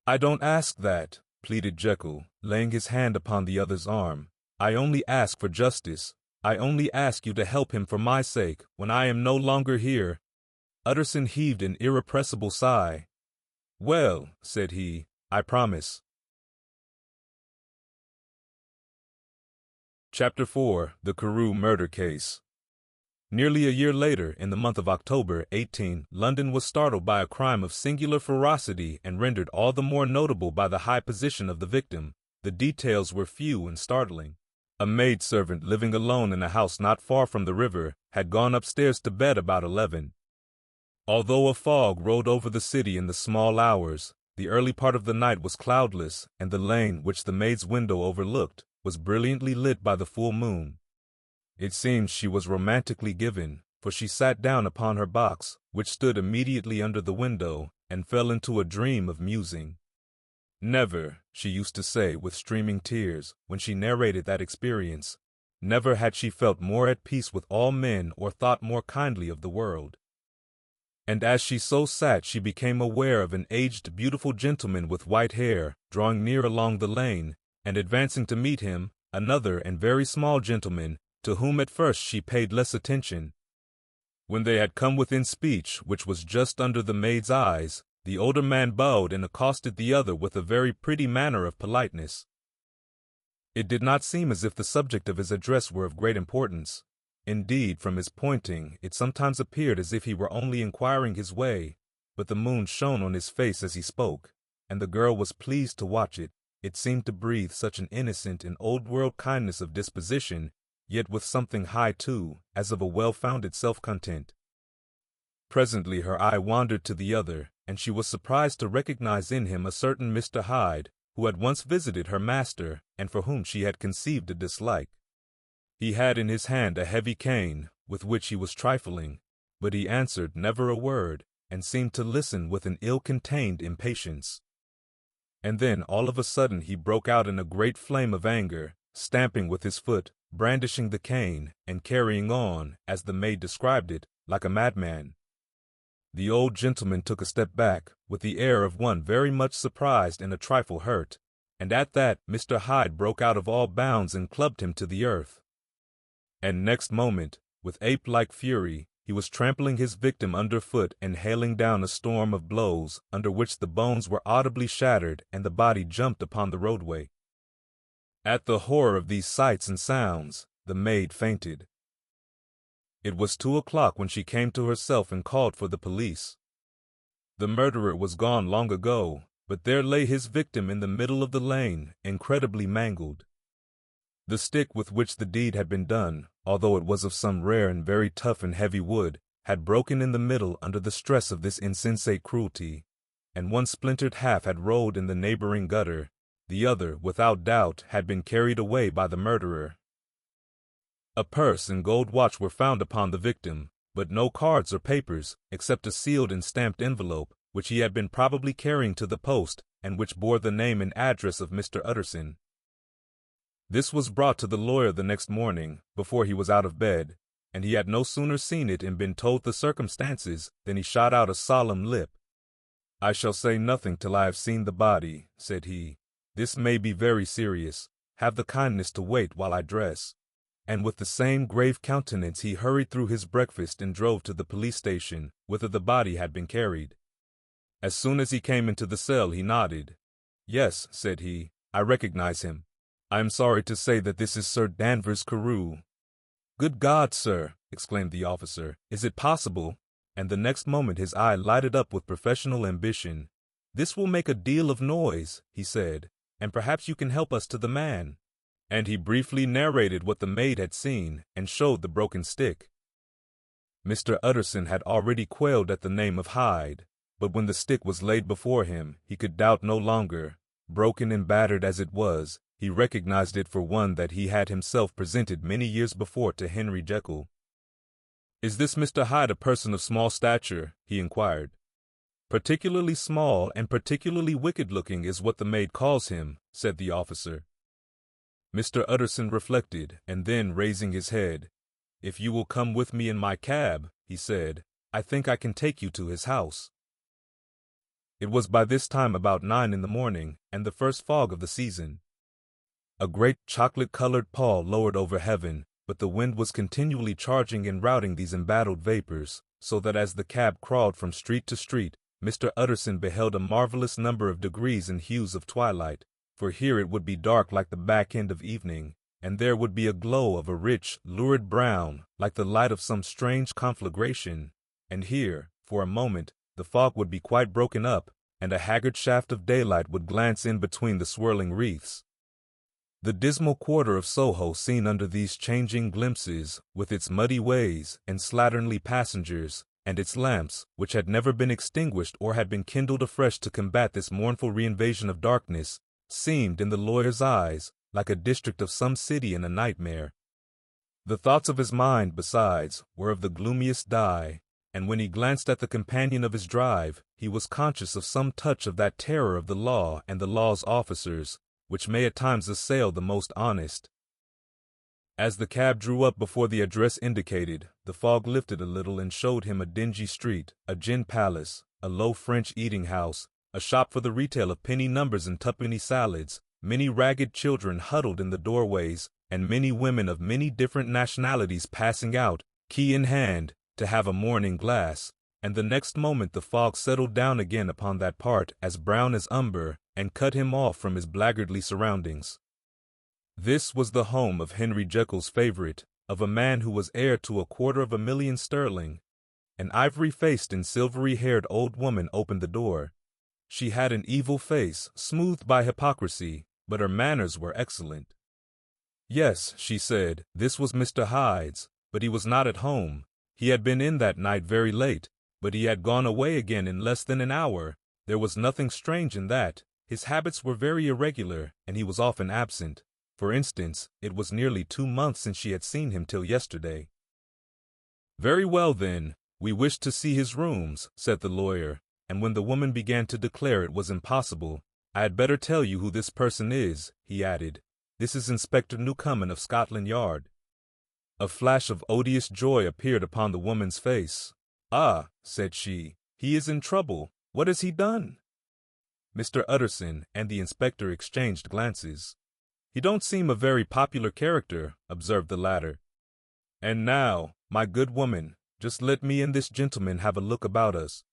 "I don't ask that," pleaded Jekyll, laying his hand upon the other's arm. "I only ask for justice. I only ask you to help him for my sake when I am no longer here." Utterson heaved an irrepressible sigh. "Well," said he, "I promise." Chapter 4. The Carew Murder Case. Nearly a year later, in the month of October, 18, London was startled by a crime of singular ferocity and rendered all the more notable by the high position of the victim. The details were few and startling. A maidservant living alone in a house not far from the river had gone upstairs to bed about 11. Although a fog rolled over the city in the small hours, the early part of the night was cloudless, and the lane which the maid's window overlooked was brilliantly lit by the full moon. It seemed she was romantically given, for she sat down upon her box, which stood immediately under the window, and fell into a dream of musing. Never, she used to say with streaming tears, when she narrated that experience, never had she felt more at peace with all men or thought more kindly of the world. And as she so sat, she became aware of an aged, beautiful gentleman with white hair, drawing near along the lane, and advancing to meet him, another and very small gentleman, to whom at first she paid less attention. When they had come within speech, which was just under the maid's eyes, the older man bowed and accosted the other with a very pretty manner of politeness. It did not seem as if the subject of his address were of great importance. Indeed, from his pointing, it sometimes appeared as if he were only inquiring his way, but the moon shone on his face as he spoke, and the girl was pleased to watch it. It seemed to breathe such an innocent and old-world kindness of disposition, yet with something high too, as of a well-founded self-content. Presently her eye wandered to the other, and she was surprised to recognize in him a certain Mr. Hyde, who had once visited her master, and for whom she had conceived a dislike. He had in his hand a heavy cane, with which he was trifling, but he answered never a word, and seemed to listen with an ill-contained impatience. And then, all of a sudden, he broke out in a great flame of anger, stamping with his foot, brandishing the cane, and carrying on, as the maid described it, like a madman. The old gentleman took a step back, with the air of one very much surprised and a trifle hurt, and at that Mr. Hyde broke out of all bounds and clubbed him to the earth. And next moment, with ape-like fury, he was trampling his victim underfoot and hailing down a storm of blows, under which the bones were audibly shattered and the body jumped upon the roadway. At the horror of these sights and sounds, the maid fainted. It was 2 o'clock when she came to herself and called for the police. The murderer was gone long ago, but there lay his victim in the middle of the lane, incredibly mangled. The stick with which the deed had been done, although it was of some rare and very tough and heavy wood, had broken in the middle under the stress of this insensate cruelty, and one splintered half had rolled in the neighboring gutter. The other, without doubt, had been carried away by the murderer. A purse and gold watch were found upon the victim, but no cards or papers, except a sealed and stamped envelope, which he had been probably carrying to the post, and which bore the name and address of Mr. Utterson. This was brought to the lawyer the next morning, before he was out of bed, and he had no sooner seen it and been told the circumstances than he shot out a solemn lip. "I shall say nothing till I have seen the body," said he. "This may be very serious. Have the kindness to wait while I dress." And with the same grave countenance he hurried through his breakfast and drove to the police station, whither the body had been carried. As soon as he came into the cell he nodded. "Yes," said he, "I recognize him. I am sorry to say that this is Sir Danvers Carew." "Good God, sir!" exclaimed the officer. "Is it possible?" And the next moment his eye lighted up with professional ambition. "This will make a deal of noise," he said, "and perhaps you can help us to the man." And he briefly narrated what the maid had seen, and showed the broken stick. Mr. Utterson had already quailed at the name of Hyde, but when the stick was laid before him, he could doubt no longer. Broken and battered as it was, he recognized it for one that he had himself presented many years before to Henry Jekyll. "Is this Mr. Hyde a person of small stature?" he inquired. "Particularly small and particularly wicked-looking is what the maid calls him," said the officer. Mr. Utterson reflected, and then, raising his head, "If you will come with me in my cab," he said, "I think I can take you to his house." It was by this time about 9 in the morning, and the first fog of the season. A great chocolate-colored pall lowered over heaven, but the wind was continually charging and routing these embattled vapors, so that as the cab crawled from street to street, Mr. Utterson beheld a marvelous number of degrees and hues of twilight, for here it would be dark like the back end of evening, and there would be a glow of a rich, lurid brown, like the light of some strange conflagration, and here, for a moment, the fog would be quite broken up, and a haggard shaft of daylight would glance in between the swirling wreaths. The dismal quarter of Soho seen under these changing glimpses, with its muddy ways and slatternly passengers, and its lamps, which had never been extinguished or had been kindled afresh to combat this mournful reinvasion of darkness, seemed, in the lawyer's eyes, like a district of some city in a nightmare. The thoughts of his mind, besides, were of the gloomiest dye, and when he glanced at the companion of his drive, he was conscious of some touch of that terror of the law and the law's officers, which may at times assail the most honest. As the cab drew up before the address indicated, the fog lifted a little and showed him a dingy street, a gin palace, a low French eating-house, a shop for the retail of penny numbers and twopenny salads, many ragged children huddled in the doorways, and many women of many different nationalities passing out, key in hand, to have a morning glass, and the next moment the fog settled down again upon that part as brown as umber, and cut him off from his blackguardly surroundings. This was the home of Henry Jekyll's favorite, of a man who was heir to £250,000 sterling. An ivory-faced and silvery-haired old woman opened the door. She had an evil face, smoothed by hypocrisy, but her manners were excellent. Yes, she said, this was Mr. Hyde's, but he was not at home. He had been in that night very late, but he had gone away again in less than an hour. There was nothing strange in that. His habits were very irregular, and he was often absent. For instance, it was nearly 2 months since she had seen him till yesterday. Very well, then, we wished to see his rooms, said the lawyer, and when the woman began to declare it was impossible, I had better tell you who this person is, he added. This is Inspector Newcomen of Scotland Yard. A flash of odious joy appeared upon the woman's face. Ah, said she, he is in trouble. What has he done? Mr. Utterson and the inspector exchanged glances. He don't seem a very popular character, observed the latter. And now, my good woman, just let me and this gentleman have a look about us.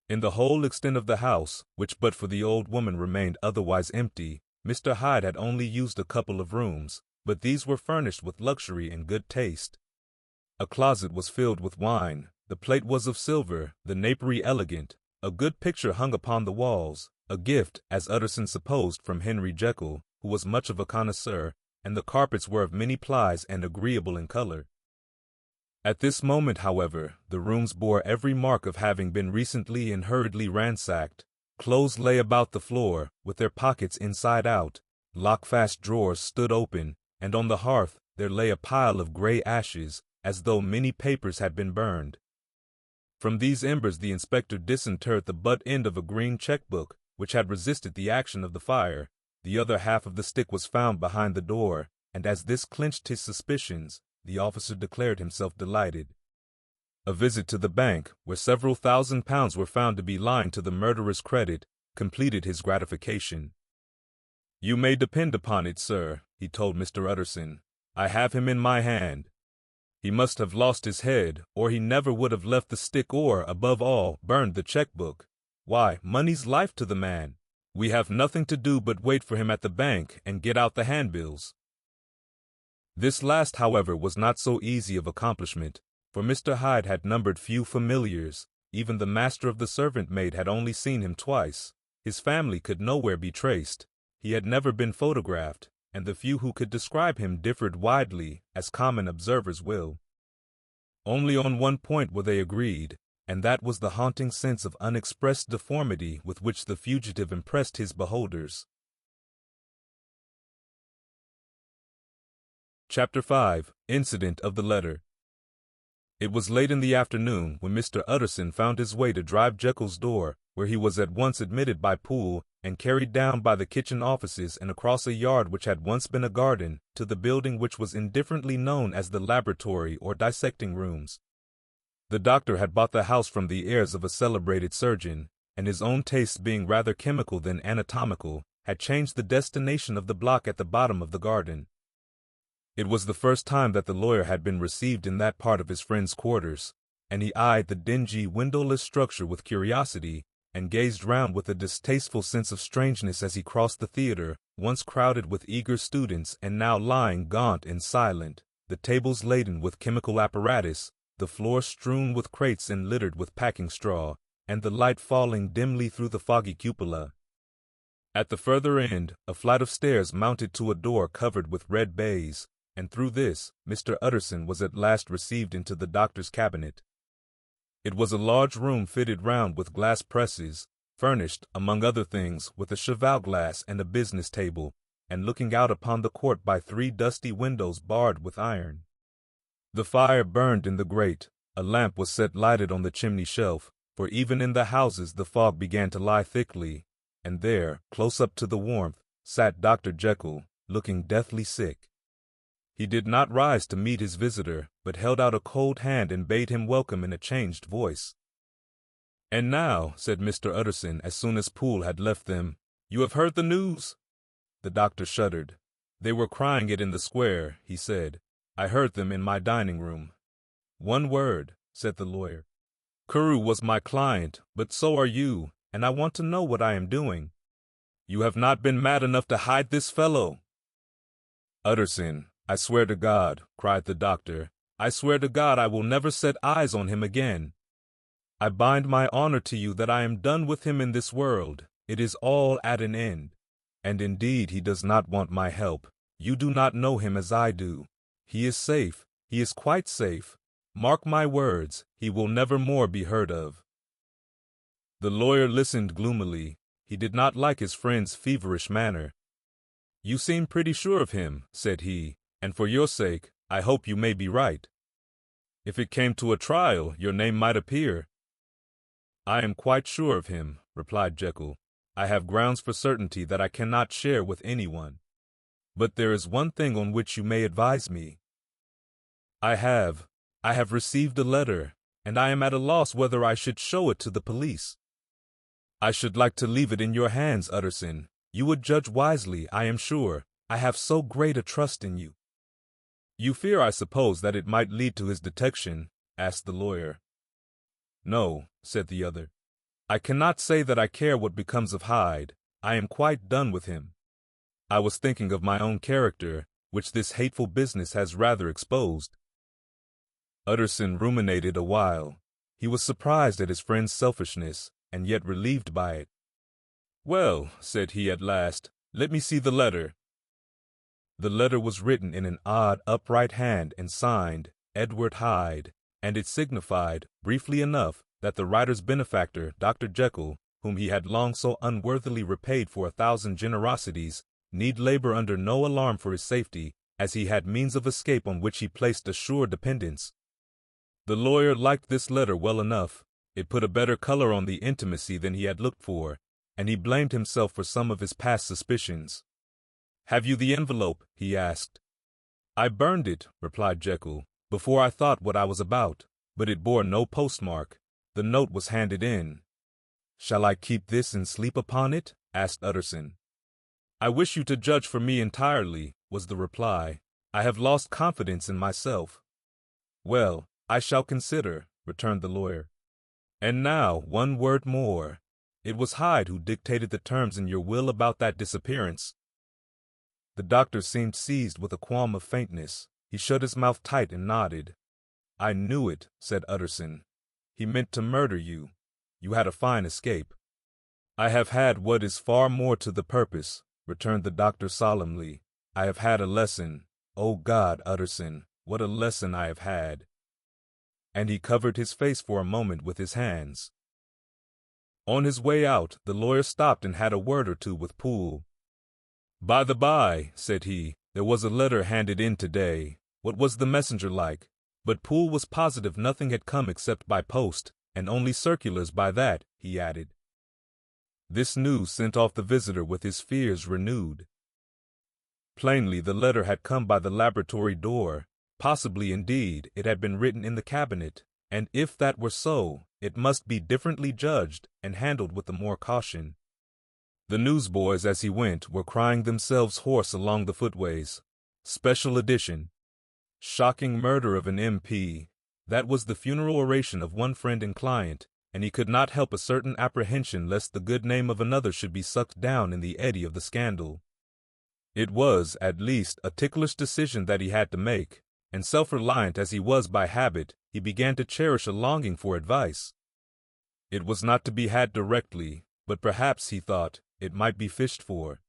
In the whole extent of the house, which but for the old woman remained otherwise empty, Mr. Hyde had only used a couple of rooms, but these were furnished with luxury and good taste. A closet was filled with wine, the plate was of silver, the napery elegant, a good picture hung upon the walls, a gift, as Utterson supposed, from Henry Jekyll, who was much of a connoisseur, and the carpets were of many plies and agreeable in color. At this moment, however, the rooms bore every mark of having been recently and hurriedly ransacked. Clothes lay about the floor, with their pockets inside out, lock-fast drawers stood open, and on the hearth there lay a pile of gray ashes, as though many papers had been burned. From these embers the inspector disinterred the butt end of a green check-book, which had resisted the action of the fire. The other half of the stick was found behind the door, and as this clinched his suspicions, the officer declared himself delighted. A visit to the bank, where several £1,000s were found to be lying to the murderer's credit, completed his gratification. You may depend upon it, sir, he told Mr. Utterson. I have him in my hand. He must have lost his head, or he never would have left the stick or, above all, burned the check-book. Why, money's life to the man. We have nothing to do but wait for him at the bank and get out the handbills. This last, however, was not so easy of accomplishment, for Mr. Hyde had numbered few familiars. Even the master of the servant-maid had only seen him twice. His family could nowhere be traced. He had never been photographed, and the few who could describe him differed widely, as common observers will. Only on one point were they agreed, and that was the haunting sense of unexpressed deformity with which the fugitive impressed his beholders. Chapter 5. Incident of the Letter. It was late in the afternoon when Mr. Utterson found his way to Drive Jekyll's door, where he was at once admitted by Poole and carried down by the kitchen offices and across a yard which had once been a garden to the building which was indifferently known as the laboratory or dissecting rooms. The doctor had bought the house from the heirs of a celebrated surgeon, and his own tastes being rather chemical than anatomical, had changed the destination of the block at the bottom of the garden. It was the first time that the lawyer had been received in that part of his friend's quarters, and he eyed the dingy, windowless structure with curiosity, and gazed round with a distasteful sense of strangeness as he crossed the theater, once crowded with eager students and now lying gaunt and silent, the tables laden with chemical apparatus, the floor strewn with crates and littered with packing straw, and the light falling dimly through the foggy cupola. At the further end, a flight of stairs mounted to a door covered with red baize, and through this, Mr. Utterson was at last received into the doctor's cabinet. It was a large room fitted round with glass presses, furnished, among other things, with a cheval glass and a business table, and looking out upon the court by 3 dusty windows barred with iron. The fire burned in the grate, a lamp was set lighted on the chimney shelf, for even in the houses the fog began to lie thickly, and there, close up to the warmth, sat Dr. Jekyll, looking deathly sick. He did not rise to meet his visitor, but held out a cold hand and bade him welcome in a changed voice. "And now," said Mr. Utterson as soon as Poole had left them, "you have heard the news?" The doctor shuddered. "They were crying it in the square," he said. "I heard them in my dining room." "One word," said the lawyer. "Carew was my client, but so are you, and I want to know what I am doing. You have not been mad enough to hide this fellow?" "Utterson, I swear to God," cried the doctor, "I swear to God I will never set eyes on him again. I bind my honor to you that I am done with him in this world. It is all at an end. And indeed he does not want my help. You do not know him as I do. He is safe. He is quite safe. Mark my words, he will never more be heard of." The lawyer listened gloomily. He did not like his friend's feverish manner. "You seem pretty sure of him," said he, "and for your sake, I hope you may be right. If it came to a trial, your name might appear." "I am quite sure of him," replied Jekyll. "I have grounds for certainty that I cannot share with anyone. But there is one thing on which you may advise me. I have received a letter, and I am at a loss whether I should show it to the police." "I should like to leave it in your hands, Utterson. You would judge wisely, I am sure. I have so great a trust in you." "You fear, I suppose, that it might lead to his detection?" asked the lawyer. "No," said the other. "I cannot say that I care what becomes of Hyde. I am quite done with him. I was thinking of my own character, which this hateful business has rather exposed." Utterson ruminated a while. He was surprised at his friend's selfishness, and yet relieved by it. "Well," said he at last, "let me see the letter." The letter was written in an odd, upright hand and signed Edward Hyde, and it signified, briefly enough, that the writer's benefactor, Dr. Jekyll, whom he had long so unworthily repaid for 1,000 generosities, need labor under no alarm for his safety, as he had means of escape on which he placed a sure dependence. The lawyer liked this letter well enough. It put a better color on the intimacy than he had looked for, and he blamed himself for some of his past suspicions. "Have you the envelope?" he asked. "I burned it," replied Jekyll, "before I thought what I was about, but it bore no postmark. The note was handed in." "Shall I keep this and sleep upon it?" asked Utterson. "I wish you to judge for me entirely," was the reply. "I have lost confidence in myself." "Well, I shall consider," returned the lawyer. "And now, one word more. It was Hyde who dictated the terms in your will about that disappearance." The doctor seemed seized with a qualm of faintness. He shut his mouth tight and nodded. "I knew it," said Utterson. "He meant to murder you. You had a fine escape." "I have had what is far more to the purpose," returned the doctor solemnly. "I have had a lesson. O God, Utterson, what a lesson I have had." And he covered his face for a moment with his hands. On his way out, the lawyer stopped and had a word or two with Poole. "By the by," said he, "there was a letter handed in today. What was the messenger like?" But Poole was positive nothing had come except by post, and only circulars by that, he added. This news sent off the visitor with his fears renewed. Plainly the letter had come by the laboratory door. Possibly, indeed, it had been written in the cabinet, and if that were so, it must be differently judged and handled with the more caution. The newsboys, as he went, were crying themselves hoarse along the footways. Special edition. Shocking murder of an MP. That was the funeral oration of one friend and client, and he could not help a certain apprehension lest the good name of another should be sucked down in the eddy of the scandal. It was, at least, a ticklish decision that he had to make, and self-reliant as he was by habit, he began to cherish a longing for advice. It was not to be had directly, but perhaps, he thought, it might be fished for.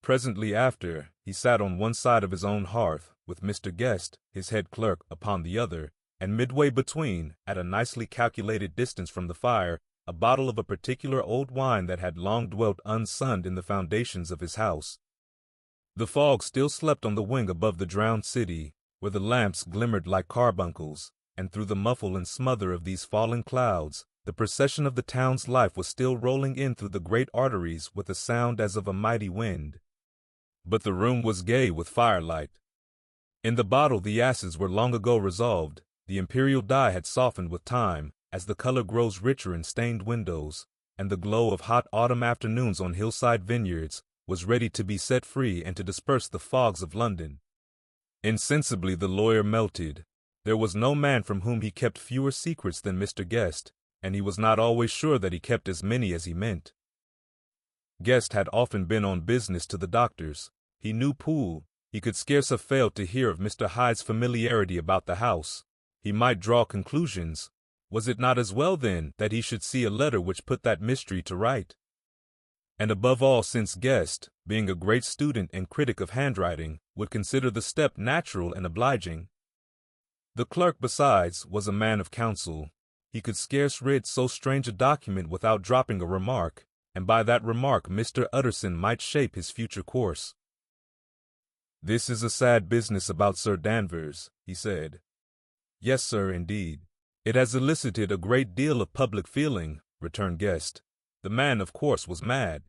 Presently after, he sat on one side of his own hearth, with Mr. Guest, his head clerk, upon the other, and midway between, at a nicely calculated distance from the fire, a bottle of a particular old wine that had long dwelt unsunned in the foundations of his house. The fog still slept on the wing above the drowned city, where the lamps glimmered like carbuncles, and through the muffle and smother of these falling clouds, the procession of the town's life was still rolling in through the great arteries with a sound as of a mighty wind. But the room was gay with firelight. In the bottle the acids were long ago resolved, the imperial dye had softened with time, as the color grows richer in stained windows, and the glow of hot autumn afternoons on hillside vineyards was ready to be set free and to disperse the fogs of London. Insensibly the lawyer melted. There was no man from whom he kept fewer secrets than Mr. Guest, and he was not always sure that he kept as many as he meant. Guest had often been on business to the doctor's. He knew Poole. He could scarce have failed to hear of Mr. Hyde's familiarity about the house. He might draw conclusions. Was it not as well, then, that he should see a letter which put that mystery to right? And above all, since Guest, being a great student and critic of handwriting, would consider the step natural and obliging. The clerk, besides, was a man of counsel. He could scarce read so strange a document without dropping a remark, and by that remark Mr. Utterson might shape his future course. "This is a sad business about Sir Danvers," he said. "Yes, sir, indeed. It has elicited a great deal of public feeling," returned Guest. "The man, of course, was mad."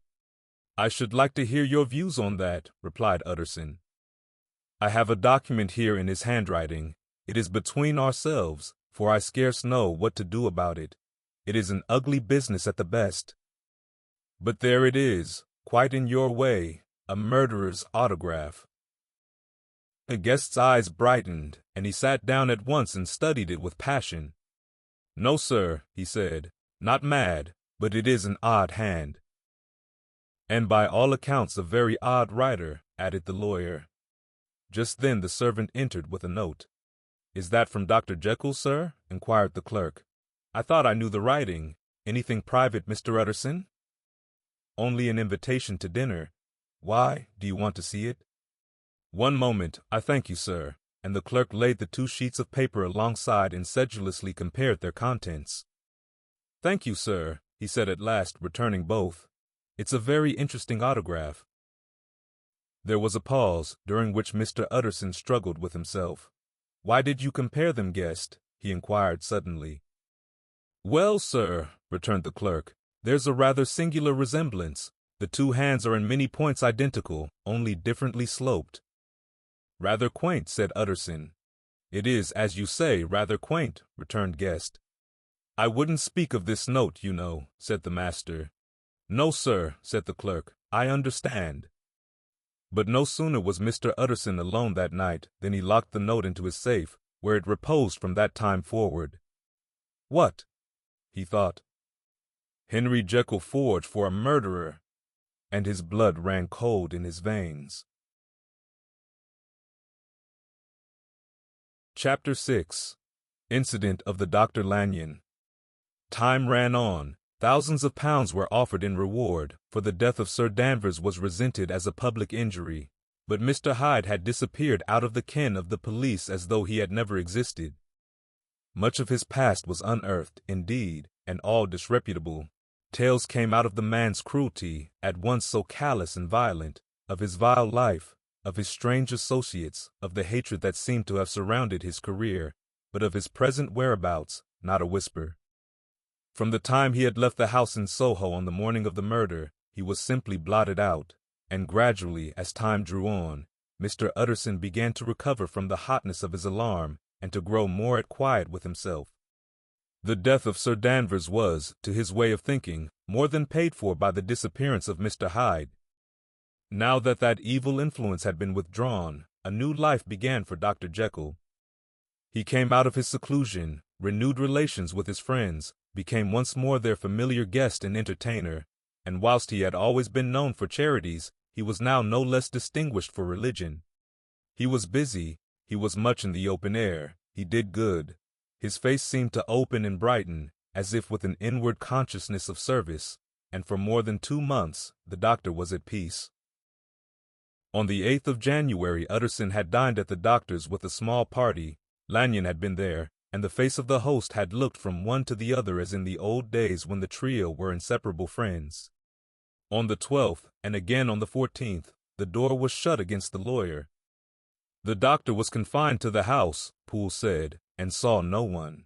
"I should like to hear your views on that," replied Utterson. "I have a document here in his handwriting. It is between ourselves, for I scarce know what to do about it. It is an ugly business at the best. But there it is, quite in your way, a murderer's autograph." The Guest's eyes brightened, and he sat down at once and studied it with passion. "No, sir," he said, "not mad, but it is an odd hand." "And by all accounts a very odd writer," added the lawyer. Just then the servant entered with a note. "Is that from Dr. Jekyll, sir?" inquired the clerk. "I thought I knew the writing. Anything private, Mr. Utterson?" "Only an invitation to dinner. Why, do you want to see it?" "One moment, I thank you, sir," and the clerk laid the 2 sheets of paper alongside and sedulously compared their contents. "Thank you, sir," he said at last, returning both. "It's a very interesting autograph." There was a pause, during which Mr. Utterson struggled with himself. "Why did you compare them, Guest?" he inquired suddenly. "Well, sir," returned the clerk, "there's a rather singular resemblance. The 2 hands are in many points identical, only differently sloped." "Rather quaint," said Utterson. "It is, as you say, rather quaint," returned Guest. "I wouldn't speak of this note, you know," said the master. "No, sir," said the clerk, "I understand." But no sooner was Mr. Utterson alone that night than he locked the note into his safe, where it reposed from that time forward. "What?" he thought. "Henry Jekyll forged for a murderer," and his blood ran cold in his veins. Chapter 6. Incident of the Dr. Lanyon. Time ran on. Thousands of pounds were offered in reward, for the death of Sir Danvers was resented as a public injury, but Mr. Hyde had disappeared out of the ken of the police as though he had never existed. Much of his past was unearthed, indeed, and all disreputable. Tales came out of the man's cruelty, at once so callous and violent, of his vile life, of his strange associates, of the hatred that seemed to have surrounded his career, but of his present whereabouts, not a whisper. From the time he had left the house in Soho on the morning of the murder, he was simply blotted out, and gradually, as time drew on, Mr. Utterson began to recover from the hotness of his alarm, and to grow more at quiet with himself. The death of Sir Danvers was, to his way of thinking, more than paid for by the disappearance of Mr. Hyde. Now that that evil influence had been withdrawn, a new life began for Dr. Jekyll. He came out of his seclusion, renewed relations with his friends, became once more their familiar guest and entertainer, and whilst he had always been known for charities, he was now no less distinguished for religion. He was busy, he was much in the open air, he did good. His face seemed to open and brighten, as if with an inward consciousness of service, and for more than 2 months the doctor was at peace. On the 8th of January, Utterson had dined at the doctor's with a small party. Lanyon had been there, and the face of the host had looked from one to the other as in the old days when the trio were inseparable friends. On the 12th, and again on the 14th, the door was shut against the lawyer. The doctor was confined to the house, Poole said, and saw no one.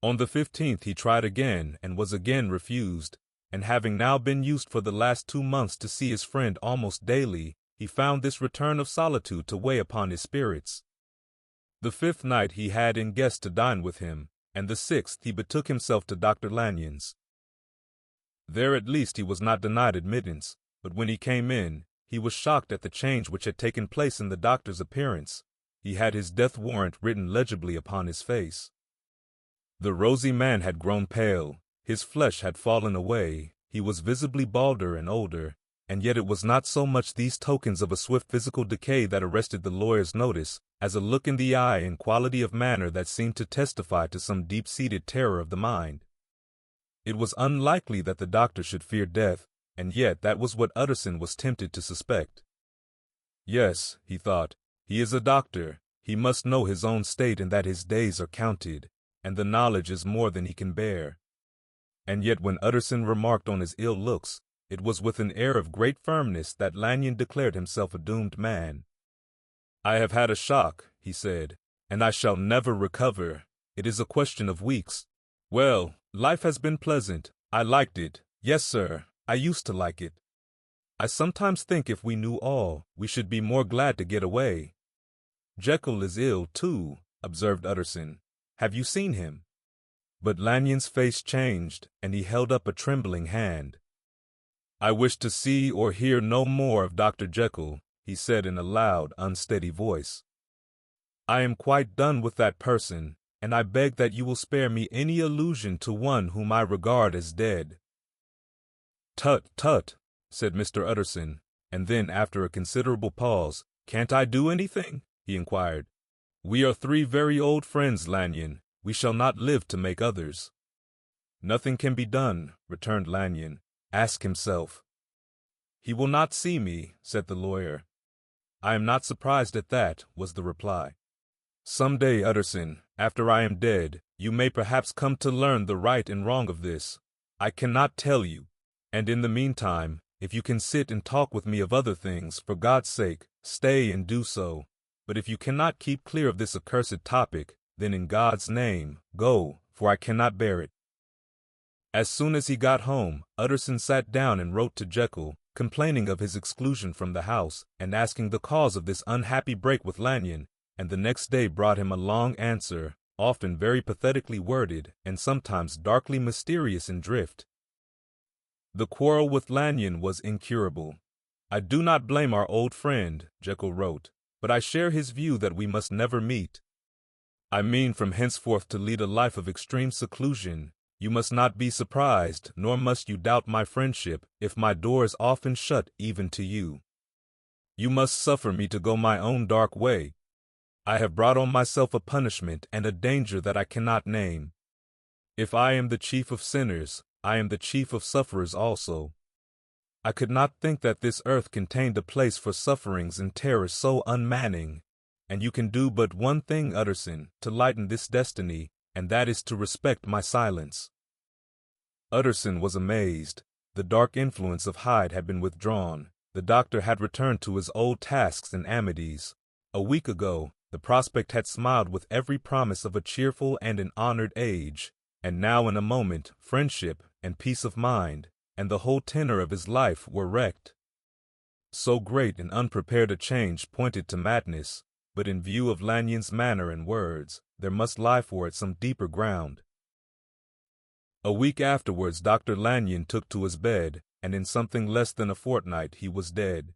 On the 15th he tried again and was again refused, and having now been used for the last 2 months to see his friend almost daily, he found this return of solitude to weigh upon his spirits. The 5th night he had in guests to dine with him, and the 6th he betook himself to Dr. Lanyon's. There at least he was not denied admittance, but when he came in, he was shocked at the change which had taken place in the doctor's appearance. He had his death warrant written legibly upon his face. The rosy man had grown pale, his flesh had fallen away, he was visibly balder and older, and yet it was not so much these tokens of a swift physical decay that arrested the lawyer's notice, as a look in the eye and quality of manner that seemed to testify to some deep-seated terror of the mind. It was unlikely that the doctor should fear death, and yet that was what Utterson was tempted to suspect. Yes, he thought, he is a doctor, he must know his own state and that his days are counted, and the knowledge is more than he can bear. And yet when Utterson remarked on his ill looks, it was with an air of great firmness that Lanyon declared himself a doomed man. "I have had a shock," he said, "and I shall never recover. It is a question of weeks. Well, life has been pleasant. I liked it. Yes, sir, I used to like it. I sometimes think if we knew all, we should be more glad to get away." "Jekyll is ill, too," observed Utterson. "Have you seen him?" But Lanyon's face changed, and he held up a trembling hand. "I wish to see or hear no more of Dr. Jekyll," he said in a loud, unsteady voice. "I am quite done with that person, and I beg that you will spare me any allusion to one whom I regard as dead." "Tut, tut," said Mr. Utterson, and then, after a considerable pause, "Can't I do anything?" he inquired. "We are 3 very old friends, Lanyon. We shall not live to make others." "Nothing can be done," returned Lanyon. "Ask himself." "He will not see me," said the lawyer. "I am not surprised at that," was the reply. "Some day, Utterson, after I am dead, you may perhaps come to learn the right and wrong of this. I cannot tell you. And in the meantime, if you can sit and talk with me of other things, for God's sake, stay and do so. But if you cannot keep clear of this accursed topic, then in God's name, go, for I cannot bear it." As soon as he got home, Utterson sat down and wrote to Jekyll, complaining of his exclusion from the house, and asking the cause of this unhappy break with Lanyon, and the next day brought him a long answer, often very pathetically worded, and sometimes darkly mysterious in drift. The quarrel with Lanyon was incurable. "I do not blame our old friend," Jekyll wrote, "but I share his view that we must never meet. I mean from henceforth to lead a life of extreme seclusion. You must not be surprised, nor must you doubt my friendship, if my door is often shut even to you. You must suffer me to go my own dark way. I have brought on myself a punishment and a danger that I cannot name. If I am the chief of sinners, I am the chief of sufferers also. I could not think that this earth contained a place for sufferings and terrors so unmanning, and you can do but one thing, Utterson, to lighten this destiny, and that is to respect my silence." Utterson was amazed. The dark influence of Hyde had been withdrawn. The doctor had returned to his old tasks and amities. A week ago, the prospect had smiled with every promise of a cheerful and an honored age, and now in a moment friendship and peace of mind, and the whole tenor of his life were wrecked. So great and unprepared a change pointed to madness, but in view of Lanyon's manner and words, there must lie for it some deeper ground. A week afterwards Dr. Lanyon took to his bed, and in something less than a fortnight he was dead.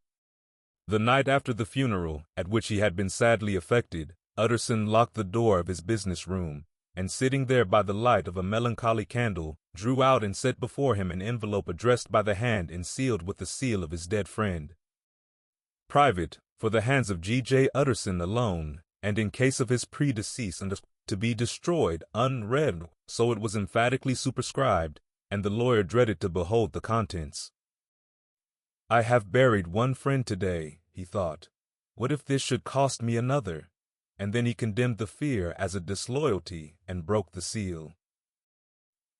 The night after the funeral, at which he had been sadly affected, Utterson locked the door of his business room, and sitting there by the light of a melancholy candle, drew out and set before him an envelope addressed by the hand and sealed with the seal of his dead friend. Private, for the hands of G.J. Utterson alone, and in case of his predecease and to be destroyed unread, so it was emphatically superscribed, and the lawyer dreaded to behold the contents. I have buried one friend today, he thought. What if this should cost me another? And then he condemned the fear as a disloyalty and broke the seal.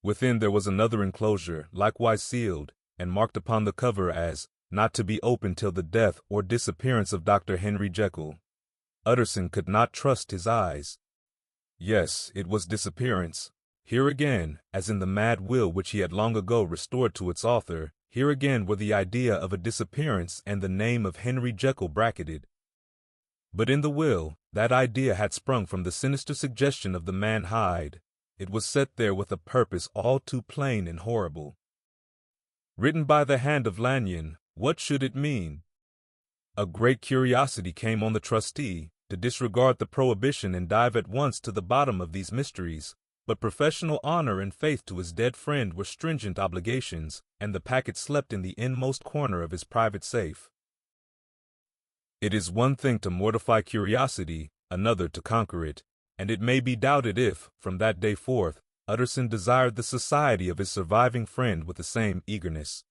Within there was another enclosure, likewise sealed, and marked upon the cover as not to be opened till the death or disappearance of Dr. Henry Jekyll. Utterson could not trust his eyes. Yes, it was disappearance. Here again, as in the mad will which he had long ago restored to its author, here again were the idea of a disappearance and the name of Henry Jekyll bracketed. But in the will, that idea had sprung from the sinister suggestion of the man Hyde. It was set there with a purpose all too plain and horrible. Written by the hand of Lanyon, what should it mean? A great curiosity came on the trustee to disregard the prohibition and dive at once to the bottom of these mysteries, but professional honor and faith to his dead friend were stringent obligations, and the packet slept in the inmost corner of his private safe. It is one thing to mortify curiosity, another to conquer it, and it may be doubted if, from that day forth, Utterson desired the society of his surviving friend with the same eagerness.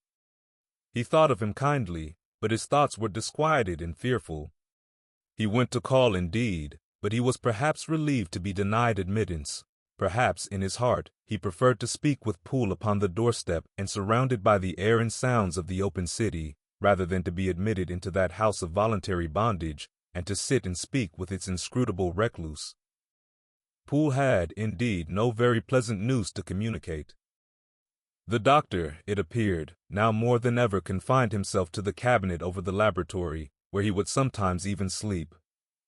He thought of him kindly, but his thoughts were disquieted and fearful. He went to call indeed, but he was perhaps relieved to be denied admittance. Perhaps, in his heart, he preferred to speak with Poole upon the doorstep and surrounded by the air and sounds of the open city, rather than to be admitted into that house of voluntary bondage, and to sit and speak with its inscrutable recluse. Poole had, indeed, no very pleasant news to communicate. The doctor, it appeared, now more than ever confined himself to the cabinet over the laboratory, where he would sometimes even sleep.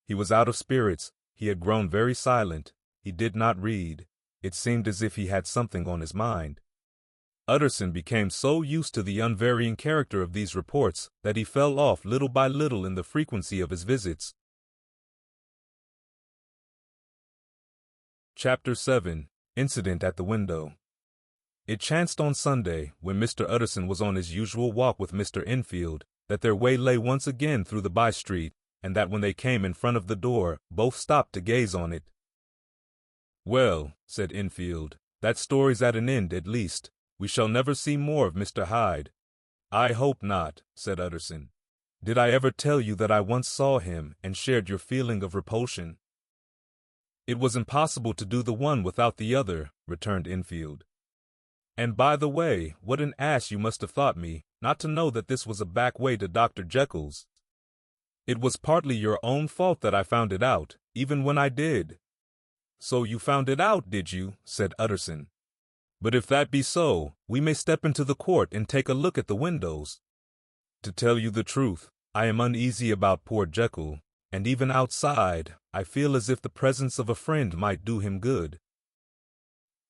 He was out of spirits, he had grown very silent, he did not read. It seemed as if he had something on his mind. Utterson became so used to the unvarying character of these reports that he fell off little by little in the frequency of his visits. Chapter 7. Incident at the Window. It chanced on Sunday, when Mr. Utterson was on his usual walk with Mr. Enfield, that their way lay once again through the by-street, and that when they came in front of the door, both stopped to gaze on it. Well, said Enfield, that story's at an end at least. We shall never see more of Mr. Hyde. I hope not, said Utterson. Did I ever tell you that I once saw him and shared your feeling of repulsion? It was impossible to do the one without the other, returned Enfield. And by the way, what an ass you must have thought me, not to know that this was a back way to Dr. Jekyll's. It was partly your own fault that I found it out, even when I did. So you found it out, did you? Said Utterson. But if that be so, we may step into the court and take a look at the windows. To tell you the truth, I am uneasy about poor Jekyll, and even outside, I feel as if the presence of a friend might do him good.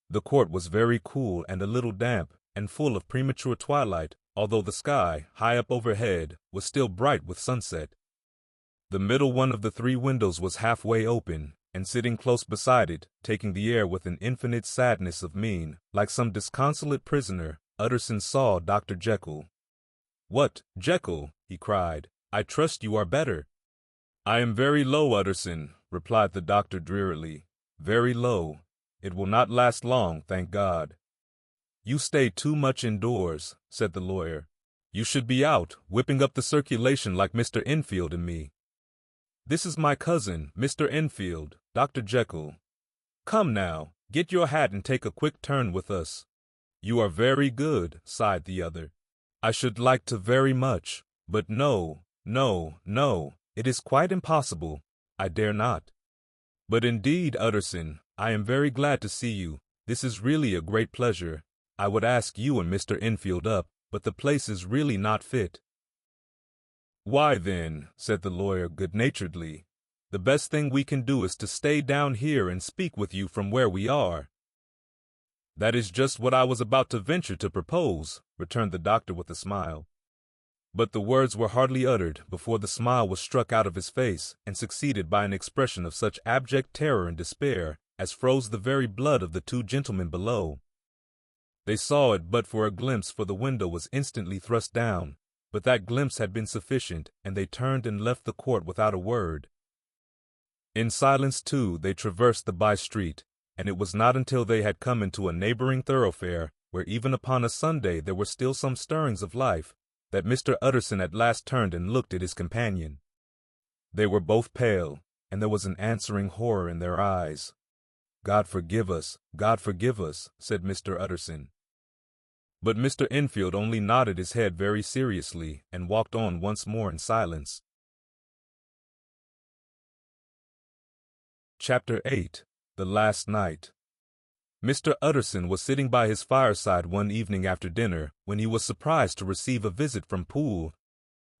The court was very cool and a little damp, and full of premature twilight, although the sky, high up overhead, was still bright with sunset. The middle one of the three windows was halfway open, and sitting close beside it, taking the air with an infinite sadness of mien, like some disconsolate prisoner, Utterson saw Dr. Jekyll. What, Jekyll? He cried. I trust you are better. I am very low, Utterson, replied the doctor drearily. Very low. It will not last long, thank God. You stay too much indoors, said the lawyer. You should be out, whipping up the circulation like Mr. Enfield and me. This is my cousin, Mr. Enfield, Dr. Jekyll. Come now, get your hat and take a quick turn with us. You are very good, sighed the other. I should like to very much, but no, it is quite impossible. I dare not. But indeed, Utterson, I am very glad to see you. This is really a great pleasure. I would ask you and Mr. Enfield up, but the place is really not fit. Why then, said the lawyer good-naturedly, the best thing we can do is to stay down here and speak with you from where we are. That is just what I was about to venture to propose, returned the doctor with a smile. But the words were hardly uttered before the smile was struck out of his face and succeeded by an expression of such abject terror and despair as froze the very blood of the two gentlemen below. They saw it but for a glimpse, for the window was instantly thrust down, but that glimpse had been sufficient, and they turned and left the court without a word. In silence, too, they traversed the by-street, and it was not until they had come into a neighboring thoroughfare, where even upon a Sunday there were still some stirrings of life, that Mr. Utterson at last turned and looked at his companion. They were both pale, and there was an answering horror in their eyes. God forgive us, said Mr. Utterson. But Mr. Enfield only nodded his head very seriously and walked on once more in silence. Chapter 8. The Last Night. Mr. Utterson was sitting by his fireside one evening after dinner when he was surprised to receive a visit from Poole.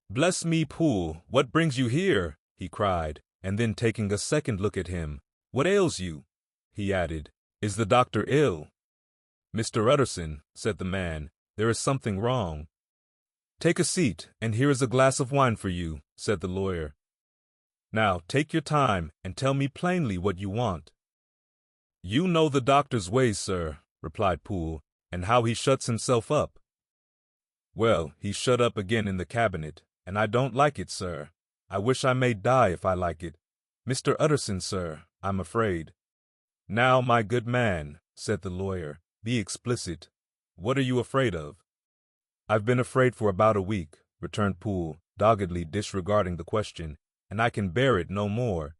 "Bless me, Poole, what brings you here?" he cried, and then taking a second look at him. "What ails you?" he added. "Is the doctor ill?" "Mr. Utterson," said the man, "there is something wrong." "Take a seat, and here is a glass of wine for you," said the lawyer. "Now take your time and tell me plainly what you want." "You know the doctor's ways, sir," replied Poole, "and how he shuts himself up." "Well, he's shut up again in the cabinet, and I don't like it, sir. I wish I may die if I like it. Mr. Utterson, sir, I'm afraid." "Now, my good man," said the lawyer, "be explicit. What are you afraid of?" "I've been afraid for about a week," returned Poole, doggedly disregarding the question, "and I can bear it no more."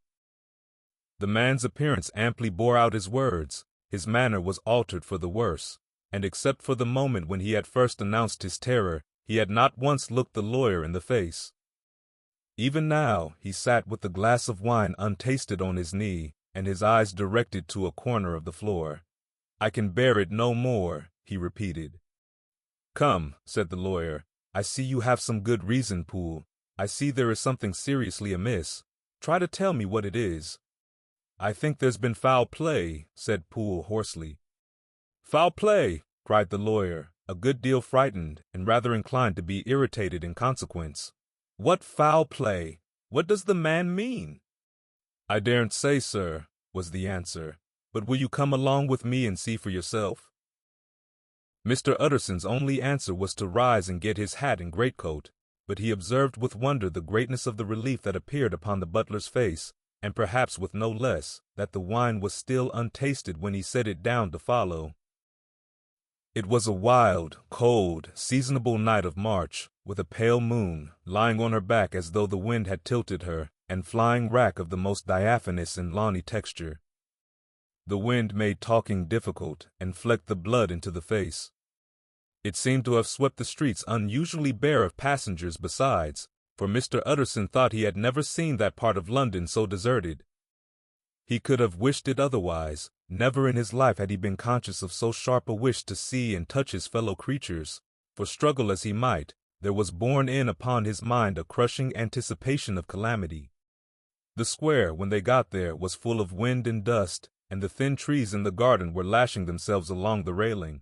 The man's appearance amply bore out his words. His manner was altered for the worse, and except for the moment when he had first announced his terror, he had not once looked the lawyer in the face. Even now he sat with the glass of wine untasted on his knee, and his eyes directed to a corner of the floor. "I can bear it no more," he repeated. "Come," said the lawyer, "I see you have some good reason, Poole. I see there is something seriously amiss. Try to tell me what it is." "I think there's been foul play," said Poole hoarsely. "Foul play!" cried the lawyer, a good deal frightened and rather inclined to be irritated in consequence. "What foul play? What does the man mean?" "I daren't say, sir," was the answer, "but will you come along with me and see for yourself?" Mr. Utterson's only answer was to rise and get his hat and greatcoat, but he observed with wonder the greatness of the relief that appeared upon the butler's face, and perhaps with no less, that the wine was still untasted when he set it down to follow. It was a wild, cold, seasonable night of March, with a pale moon, lying on her back as though the wind had tilted her, and flying wrack of the most diaphanous and lawny texture. The wind made talking difficult, and flecked the blood into the face. It seemed to have swept the streets unusually bare of passengers besides, for Mr. Utterson thought he had never seen that part of London so deserted. He could have wished it otherwise. Never in his life had he been conscious of so sharp a wish to see and touch his fellow creatures, for struggle as he might, there was borne in upon his mind a crushing anticipation of calamity. The square, when they got there, was full of wind and dust, and the thin trees in the garden were lashing themselves along the railing.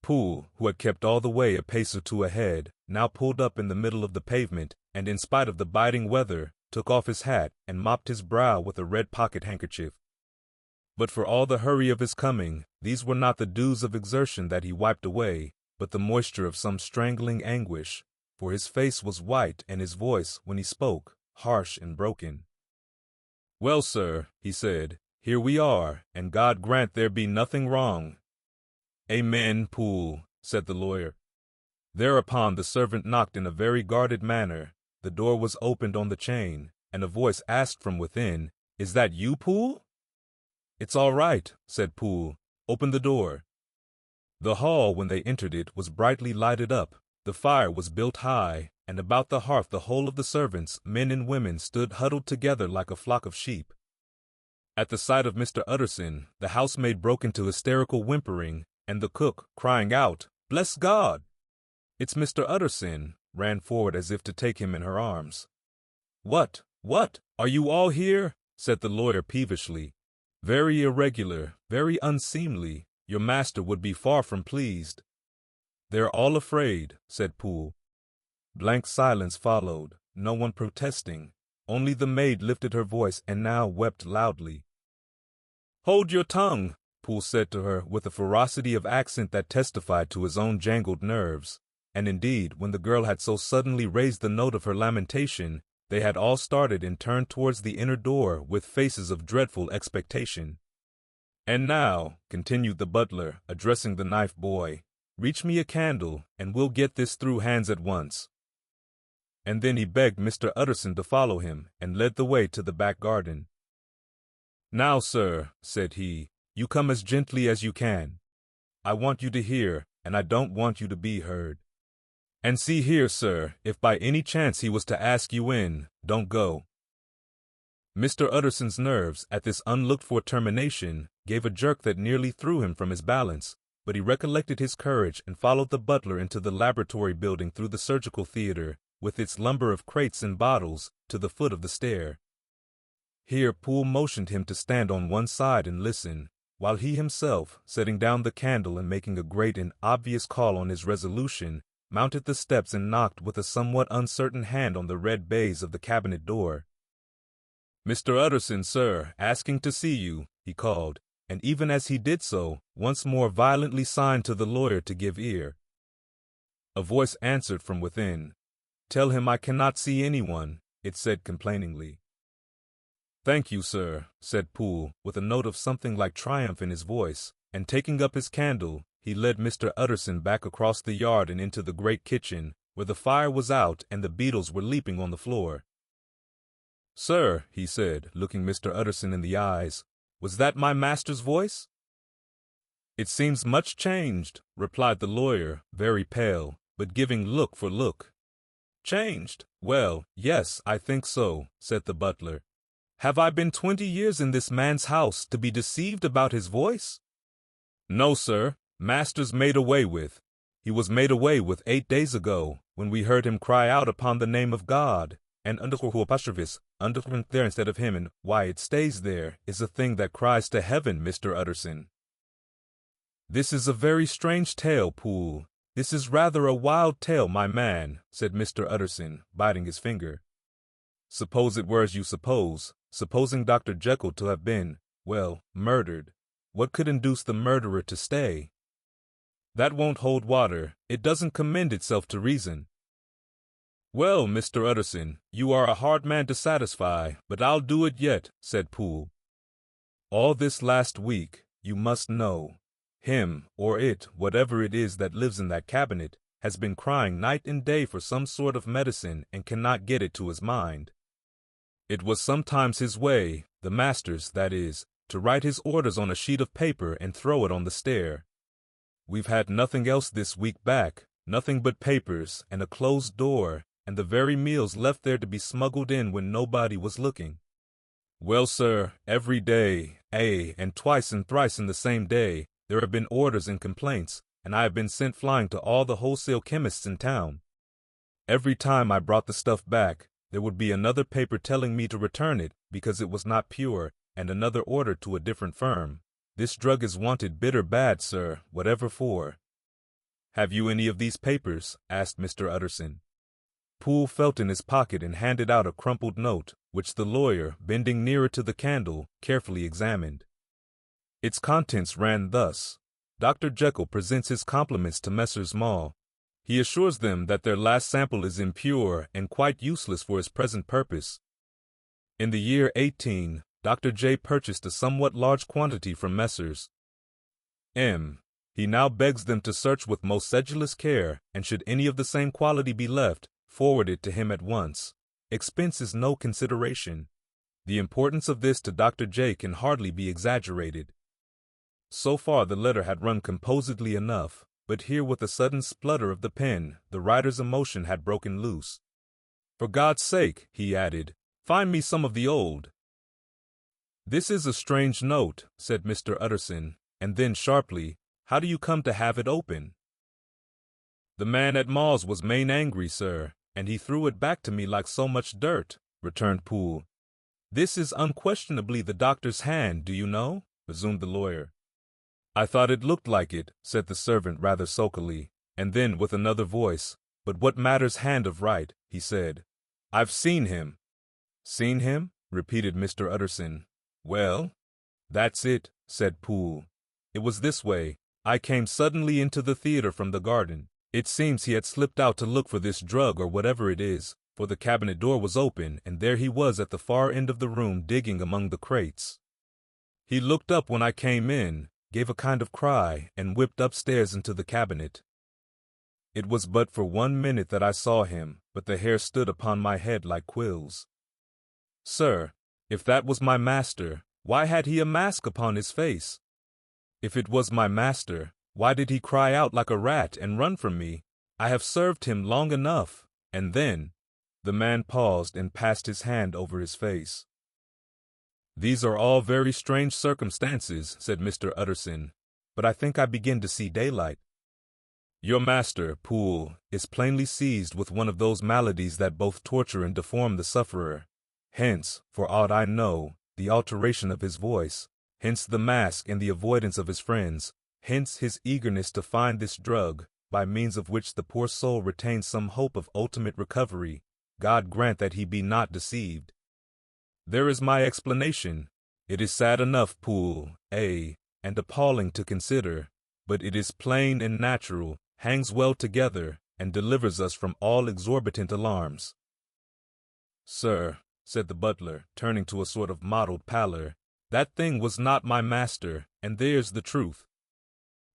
Poole, who had kept all the way a pace or two ahead, now pulled up in the middle of the pavement, and in spite of the biting weather, took off his hat and mopped his brow with a red pocket-handkerchief. But for all the hurry of his coming, these were not the dews of exertion that he wiped away, but the moisture of some strangling anguish, for his face was white and his voice, when he spoke, harsh and broken. "Well, sir," he said, "here we are, and God grant there be nothing wrong." "Amen, Poole," said the lawyer. Thereupon the servant knocked in a very guarded manner. The door was opened on the chain, and a voice asked from within, "Is that you, Poole?" "It's all right," said Poole. "Open the door." The hall, when they entered it, was brightly lighted up. The fire was built high, and about the hearth the whole of the servants, men and women, stood huddled together like a flock of sheep. At the sight of Mr. Utterson, the housemaid broke into hysterical whimpering, and the cook, crying out, "Bless God! It's Mr. Utterson," ran forward as if to take him in her arms. What, are you all here?" said the lawyer peevishly. "Very irregular, very unseemly. Your master would be far from pleased." "They're all afraid," said Poole. Blank silence followed, no one protesting. Only the maid lifted her voice and now wept loudly. "Hold your tongue," Poole said to her with a ferocity of accent that testified to his own jangled nerves. And indeed, when the girl had so suddenly raised the note of her lamentation, they had all started and turned towards the inner door with faces of dreadful expectation. "And now," continued the butler, addressing the knife boy, "reach me a candle, and we'll get this through hands at once." And then he begged Mr. Utterson to follow him, and led the way to the back garden. "Now, sir," said he, "you come as gently as you can. I want you to hear, and I don't want you to be heard. And see here, sir, if by any chance he was to ask you in, don't go." Mr. Utterson's nerves, at this unlooked-for termination, gave a jerk that nearly threw him from his balance, but he recollected his courage and followed the butler into the laboratory building through the surgical theater, with its lumber of crates and bottles, to the foot of the stair. Here Poole motioned him to stand on one side and listen, while he himself, setting down the candle and making a great and obvious call on his resolution, mounted the steps and knocked with a somewhat uncertain hand on the red baize of the cabinet door. "Mr. Utterson, sir, asking to see you," he called, and even as he did so, once more violently signed to the lawyer to give ear. A voice answered from within. "Tell him I cannot see anyone," it said complainingly. "Thank you, sir," said Poole, with a note of something like triumph in his voice, and taking up his candle, he led Mr. Utterson back across the yard and into the great kitchen, where the fire was out and the beetles were leaping on the floor. "Sir," he said, looking Mr. Utterson in the eyes, "was that my master's voice?" "It seems much changed," replied the lawyer, very pale, but giving look for look. "Changed? Well, yes, I think so," said the butler. "Have I been 20 years in this man's house to be deceived about his voice?" "No, sir. Master's made away with. He was made away with 8 days ago, when we heard him cry out upon the name of God, and under there instead of him, and why it stays there is a thing that cries to heaven, Mr. Utterson." "This is a very strange tale, Poole. This is rather a wild tale, my man," said Mr. Utterson, biting his finger. "Suppose it were as you suppose, supposing Dr. Jekyll to have been, well, murdered. What could induce the murderer to stay? That won't hold water. It doesn't commend itself to reason." "Well, Mr. Utterson, you are a hard man to satisfy, but I'll do it yet," said Poole. "All this last week, you must know, him, or it, whatever it is that lives in that cabinet, has been crying night and day for some sort of medicine and cannot get it to his mind. It was sometimes his way, the master's, that is, to write his orders on a sheet of paper and throw it on the stair. We've had nothing else this week back, nothing but papers and a closed door, and the very meals left there to be smuggled in when nobody was looking. Well, sir, every day, and twice and thrice in the same day, there have been orders and complaints, and I have been sent flying to all the wholesale chemists in town. Every time I brought the stuff back, there would be another paper telling me to return it because it was not pure, and another order to a different firm. This drug is wanted bitter bad, sir, whatever for." "Have you any of these papers?" asked Mr. Utterson. Poole felt in his pocket and handed out a crumpled note, which the lawyer, bending nearer to the candle, carefully examined. Its contents ran thus: "Dr. Jekyll presents his compliments to Messrs. Mall. He assures them that their last sample is impure and quite useless for his present purpose. In the year 18, Dr. J purchased a somewhat large quantity from Messrs. M. He now begs them to search with most sedulous care, and should any of the same quality be left, forward it to him at once. Expense is no consideration. The importance of this to Dr. J can hardly be exaggerated." So far the letter had run composedly enough, but here with a sudden splutter of the pen, the writer's emotion had broken loose. "For God's sake," he added, "find me some of the old." "This is a strange note," said Mr. Utterson, and then sharply, "How do you come to have it open?" "The man at Mall's was main angry, sir, and he threw it back to me like so much dirt," returned Poole. "This is unquestionably the doctor's hand, do you know?" resumed the lawyer. "I thought it looked like it," said the servant rather sulkily, and then with another voice, "But what matters hand of right?" he said. "I've seen him." "Seen him?" repeated Mr. Utterson. "Well?" That's it, said Poole. It was this way. I came suddenly into the theater from the garden. It seems he had slipped out to look for this drug or whatever it is, for the cabinet door was open, and there he was at the far end of the room digging among the crates. He looked up when I came in, gave a kind of cry, and whipped upstairs into the cabinet. It was but for 1 minute that I saw him, but the hair stood upon my head like quills. Sir, if that was my master, why had he a mask upon his face? If it was my master, why did he cry out like a rat and run from me? I have served him long enough, and then— The man paused and passed his hand over his face. These are all very strange circumstances, said Mr. Utterson, but I think I begin to see daylight. Your master, Poole, is plainly seized with one of those maladies that both torture and deform the sufferer. Hence, for aught I know, the alteration of his voice, hence the mask and the avoidance of his friends, hence his eagerness to find this drug, by means of which the poor soul retains some hope of ultimate recovery. God grant that he be not deceived. There is my explanation. It is sad enough, Poole, and appalling to consider, but it is plain and natural, hangs well together, and delivers us from all exorbitant alarms. Sir, said the butler, turning to a sort of mottled pallor, that thing was not my master, and there's the truth.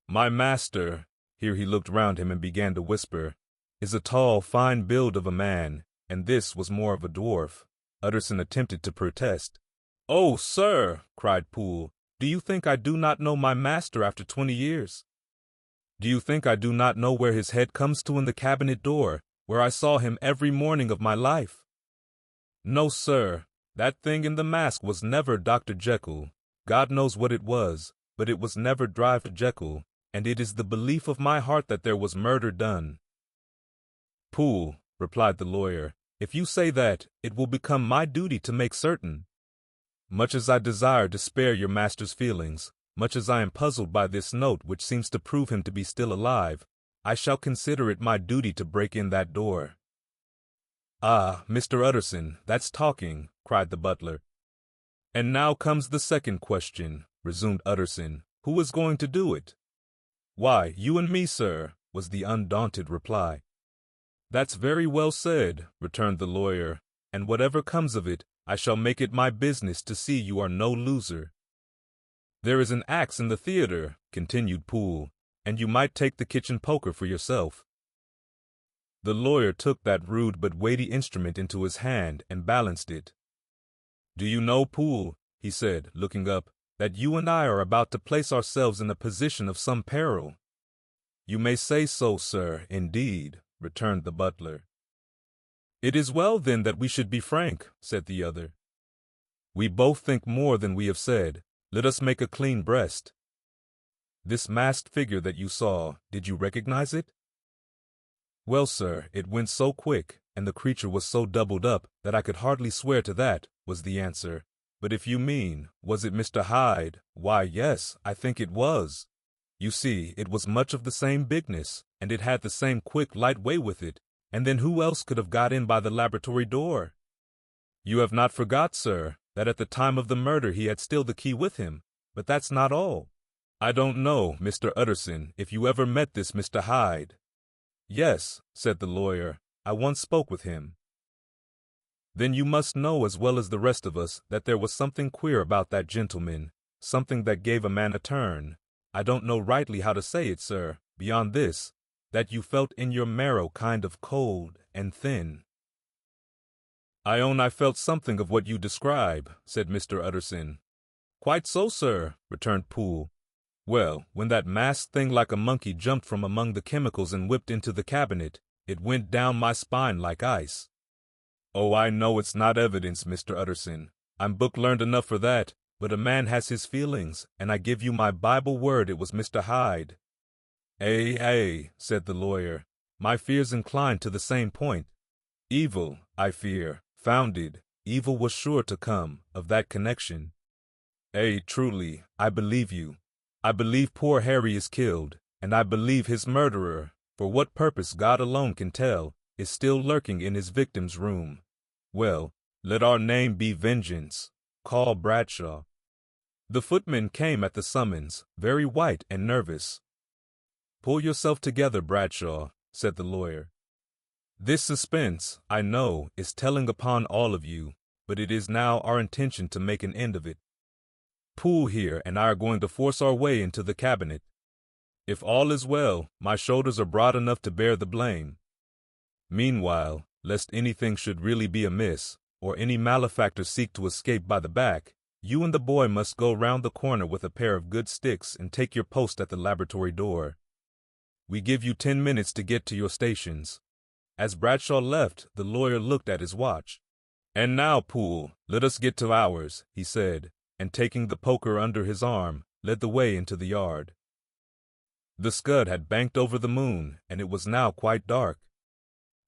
My master, here he looked round him and began to whisper, is a tall, fine build of a man, and this was more of a dwarf. Utterson attempted to protest. Oh, sir, cried Poole, do you think I do not know my master after 20 years? Do you think I do not know where his head comes to in the cabinet door, where I saw him every morning of my life? No, sir, that thing in the mask was never Dr. Jekyll. God knows what it was, but it was never Dr. Jekyll, and it is the belief of my heart that there was murder done. Poole, replied the lawyer, if you say that, it will become my duty to make certain. Much as I desire to spare your master's feelings, much as I am puzzled by this note which seems to prove him to be still alive, I shall consider it my duty to break in that door. Ah, Mr. Utterson, that's talking, cried the butler. And now comes the second question, resumed Utterson. Who is going to do it? Why, you and me, sir, was the undaunted reply. That's very well said, returned the lawyer, and whatever comes of it, I shall make it my business to see you are no loser. There is an axe in the theater, continued Poole, and you might take the kitchen poker for yourself. The lawyer took that rude but weighty instrument into his hand and balanced it. Do you know, Poole, he said, looking up, that you and I are about to place ourselves in a position of some peril? You may say so, sir, indeed, returned the butler. It is well, then, that we should be frank, said the other. We both think more than we have said. Let us make a clean breast. This masked figure that you saw, did you recognize it? Well, sir, it went so quick, and the creature was so doubled up, that I could hardly swear to that, was the answer. But if you mean, was it Mr. Hyde, why, yes, I think it was. You see, it was much of the same bigness, and it had the same quick, light way with it, and then who else could have got in by the laboratory door? You have not forgot, sir, that at the time of the murder he had still the key with him, but that's not all. I don't know, Mr. Utterson, if you ever met this Mr. Hyde. Yes, said the lawyer, I once spoke with him. Then you must know as well as the rest of us that there was something queer about that gentleman, something that gave a man a turn. I don't know rightly how to say it, sir, beyond this, that you felt in your marrow kind of cold and thin. I own I felt something of what you describe, said Mr. Utterson. Quite so, sir, returned Poole. Well, when that masked thing like a monkey jumped from among the chemicals and whipped into the cabinet, it went down my spine like ice. Oh, I know it's not evidence, Mr. Utterson. I'm book-learned enough for that, but a man has his feelings, and I give you my Bible word it was Mr. Hyde. Said the lawyer, my fears incline to the same point. Evil, I fear, founded, evil was sure to come, of that connection. Truly, I believe you. I believe poor Harry is killed, and I believe his murderer, for what purpose God alone can tell, is still lurking in his victim's room. Well, let our name be Vengeance. Call Bradshaw. The footman came at the summons, very white and nervous. "Pull yourself together, Bradshaw," said the lawyer. "This suspense, I know, is telling upon all of you, but it is now our intention to make an end of it. Poole here and I are going to force our way into the cabinet. If all is well, my shoulders are broad enough to bear the blame. Meanwhile, lest anything should really be amiss, or any malefactor seek to escape by the back, you and the boy must go round the corner with a pair of good sticks and take your post at the laboratory door. We give you 10 minutes to get to your stations." As Bradshaw left, the lawyer looked at his watch. "And now, Poole, let us get to ours," he said, and taking the poker under his arm, led the way into the yard. The scud had banked over the moon, and it was now quite dark.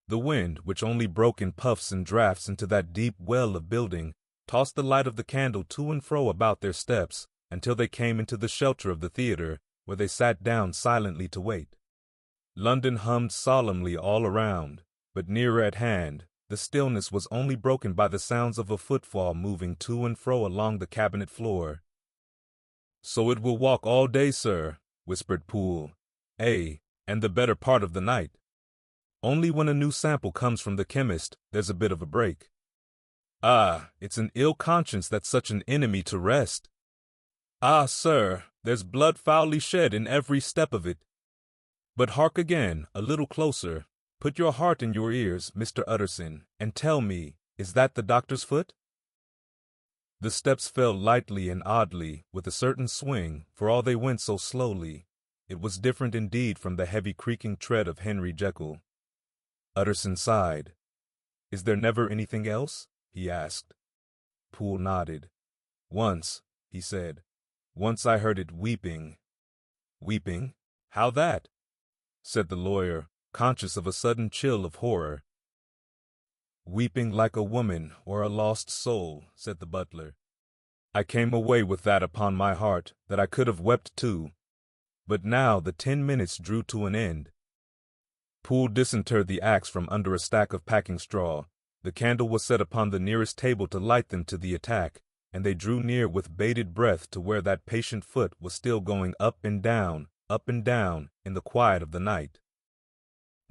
The wind, which only broke in puffs and draughts into that deep well of building, tossed the light of the candle to and fro about their steps, until they came into the shelter of the theater, where they sat down silently to wait. London hummed solemnly all around, but nearer at hand, the stillness was only broken by the sounds of a footfall moving to and fro along the cabinet floor. "So it will walk all day, sir," whispered Poole. "Ay, and the better part of the night. Only when a new sample comes from the chemist, there's a bit of a break. Ah, it's an ill conscience that's such an enemy to rest. Ah, sir, there's blood foully shed in every step of it. But hark again, a little closer. Put your heart in your ears, Mr. Utterson, and tell me, is that the doctor's foot?" The steps fell lightly and oddly, with a certain swing, for all they went so slowly. It was different indeed from the heavy creaking tread of Henry Jekyll. Utterson sighed. "Is there never anything else?" he asked. Poole nodded. "Once," he said. "Once I heard it weeping." "Weeping? How that?" said the lawyer, conscious of a sudden chill of horror. "Weeping like a woman or a lost soul," said the butler. "I came away with that upon my heart, that I could have wept too. But now the 10 minutes drew to an end." Poole disinterred the axe from under a stack of packing straw. The candle was set upon the nearest table to light them to the attack, and they drew near with bated breath to where that patient foot was still going up and down, in the quiet of the night.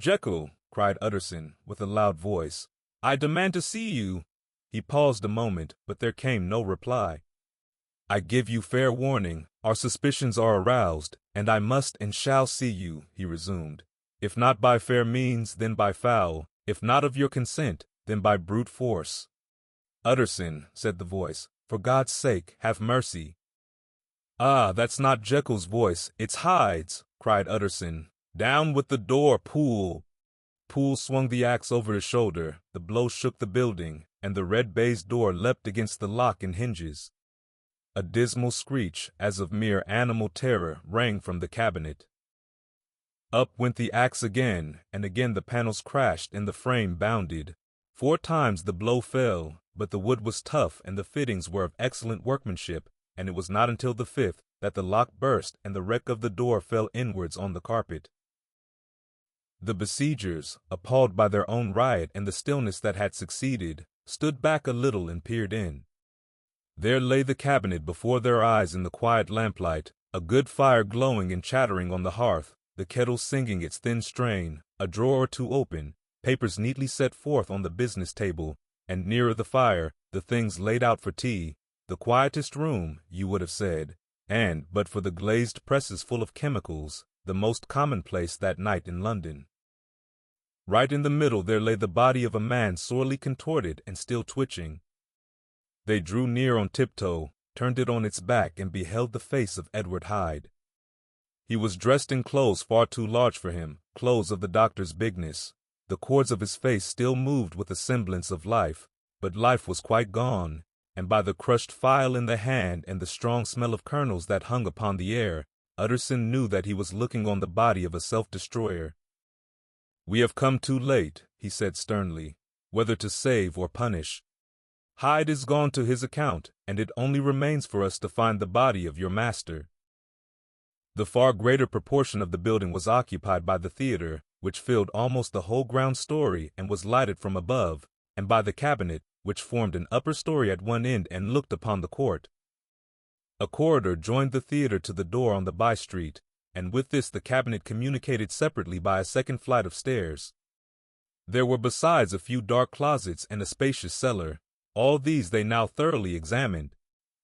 "Jekyll," cried Utterson, with a loud voice, "I demand to see you." He paused a moment, but there came no reply. "I give you fair warning. Our suspicions are aroused, and I must and shall see you," he resumed. "If not by fair means, then by foul. If not of your consent, then by brute force." "Utterson," said the voice, "for God's sake, have mercy." "Ah, that's not Jekyll's voice, it's Hyde's," cried Utterson. "Down with the door, Poole." Poole swung the axe over his shoulder, the blow shook the building, and the red baize door leapt against the lock and hinges. A dismal screech, as of mere animal terror, rang from the cabinet. Up went the axe again, and again the panels crashed and the frame bounded. 4 times the blow fell, but the wood was tough and the fittings were of excellent workmanship, and it was not until the 5th that the lock burst and the wreck of the door fell inwards on the carpet. The besiegers, appalled by their own riot and the stillness that had succeeded, stood back a little and peered in. There lay the cabinet before their eyes in the quiet lamplight, a good fire glowing and chattering on the hearth, the kettle singing its thin strain, a drawer or two open, papers neatly set forth on the business table, and nearer the fire, the things laid out for tea, the quietest room, you would have said, and, but for the glazed presses full of chemicals, the most commonplace that night in London. Right in the middle there lay the body of a man sorely contorted and still twitching. They drew near on tiptoe, turned it on its back, and beheld the face of Edward Hyde. He was dressed in clothes far too large for him, clothes of the doctor's bigness. The cords of his face still moved with a semblance of life, but life was quite gone, and by the crushed phial in the hand and the strong smell of kernels that hung upon the air, Utterson knew that he was looking on the body of a self-destroyer. "We have come too late," he said sternly, "whether to save or punish. Hyde is gone to his account, and it only remains for us to find the body of your master." The far greater proportion of the building was occupied by the theater, which filled almost the whole ground story and was lighted from above, and by the cabinet, which formed an upper story at one end and looked upon the court. A corridor joined the theater to the door on the by-street, and with this the cabinet communicated separately by a second flight of stairs. There were besides a few dark closets and a spacious cellar. All these they now thoroughly examined.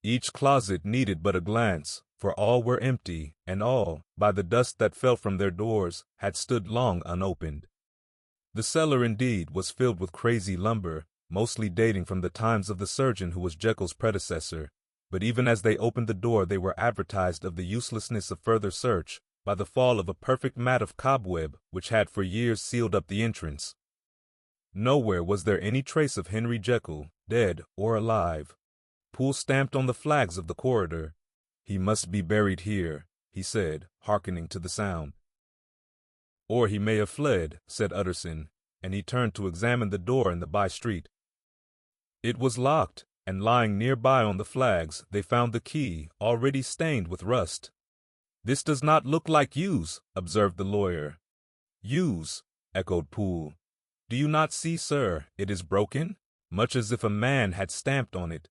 Each closet needed but a glance, for all were empty, and all, by the dust that fell from their doors, had stood long unopened. The cellar, indeed, was filled with crazy lumber, mostly dating from the times of the surgeon who was Jekyll's predecessor, but even as they opened the door they were advertised of the uselessness of further search by the fall of a perfect mat of cobweb which had for years sealed up the entrance. Nowhere was there any trace of Henry Jekyll, dead or alive. Poole stamped on the flags of the corridor. "He must be buried here," he said, hearkening to the sound. "Or he may have fled," said Utterson, and he turned to examine the door in the by-street. It was locked, and lying nearby on the flags they found the key, already stained with rust. "This does not look like use," observed the lawyer. "Use," echoed Poole. "Do you not see, sir, it is broken, much as if a man had stamped on it."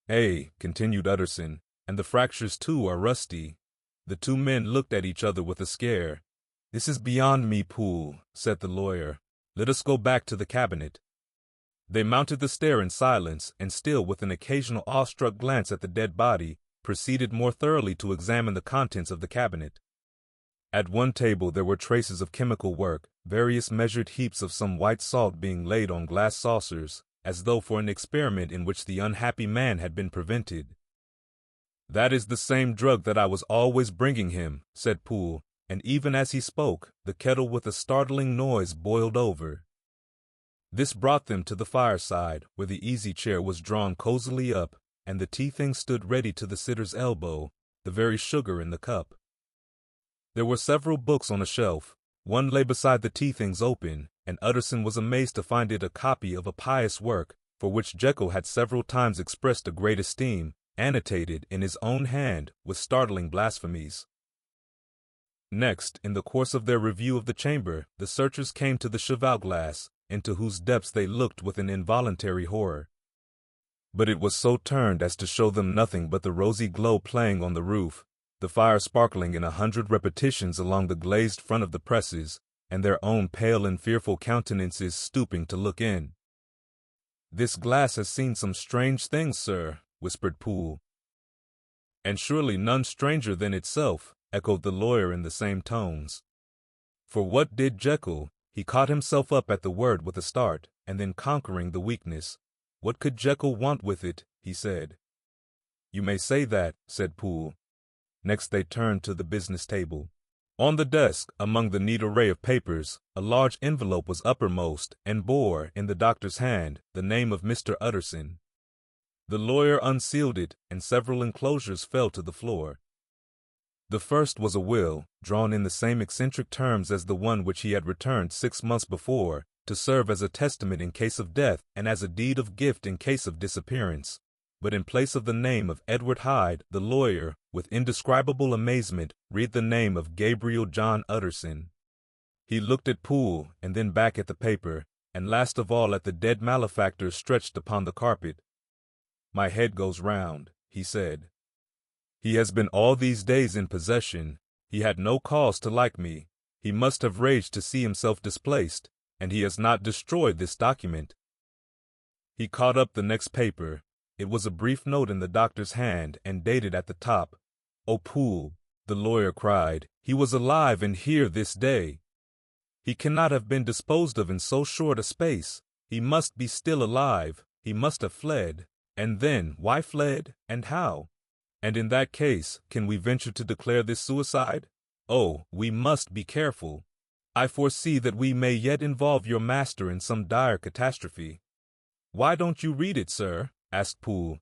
"Ay," continued Utterson, "and the fractures too are rusty." The two men looked at each other with a scare. "This is beyond me, Poole," said the lawyer. "Let us go back to the cabinet." They mounted the stair in silence, and still with an occasional awestruck glance at the dead body, proceeded more thoroughly to examine the contents of the cabinet. At one table there were traces of chemical work, various measured heaps of some white salt being laid on glass saucers, as though for an experiment in which the unhappy man had been prevented. "That is the same drug that I was always bringing him," said Poole, and even as he spoke, the kettle with a startling noise boiled over. This brought them to the fireside, where the easy-chair was drawn cozily up, and the tea-things stood ready to the sitter's elbow, the very sugar in the cup. There were several books on a shelf. One lay beside the tea-things open, and Utterson was amazed to find it a copy of a pious work, for which Jekyll had several times expressed a great esteem, annotated in his own hand with startling blasphemies. Next, in the course of their review of the chamber, the searchers came to the cheval-glass, into whose depths they looked with an involuntary horror. But it was so turned as to show them nothing but the rosy glow playing on the roof, the fire sparkling in 100 repetitions along the glazed front of the presses, and their own pale and fearful countenances stooping to look in. "This glass has seen some strange things, sir," whispered Poole. "And surely none stranger than itself," echoed the lawyer in the same tones. For what did Jekyll? He caught himself up at the word with a start, and then conquering the weakness. "What could Jekyll want with it?" he said. "You may say that," said Poole. Next they turned to the business table. On the desk, among the neat array of papers, a large envelope was uppermost and bore, in the doctor's hand, the name of Mr. Utterson. The lawyer unsealed it, and several enclosures fell to the floor. The first was a will, drawn in the same eccentric terms as the one which he had returned 6 months before, to serve as a testament in case of death and as a deed of gift in case of disappearance. But in place of the name of Edward Hyde, the lawyer, with indescribable amazement, read the name of Gabriel John Utterson. He looked at Poole, and then back at the paper, and last of all at the dead malefactor stretched upon the carpet. "My head goes round," he said. "He has been all these days in possession. He had no cause to like me. He must have raged to see himself displaced, and he has not destroyed this document." He caught up the next paper. It was a brief note in the doctor's hand and dated at the top. "Oh, Poole," the lawyer cried, "he was alive and here this day. He cannot have been disposed of in so short a space. He must be still alive. He must have fled. And then, why fled, and how? And in that case, can we venture to declare this suicide? Oh, we must be careful. I foresee that we may yet involve your master in some dire catastrophe." "Why don't you read it, sir?" asked Poole.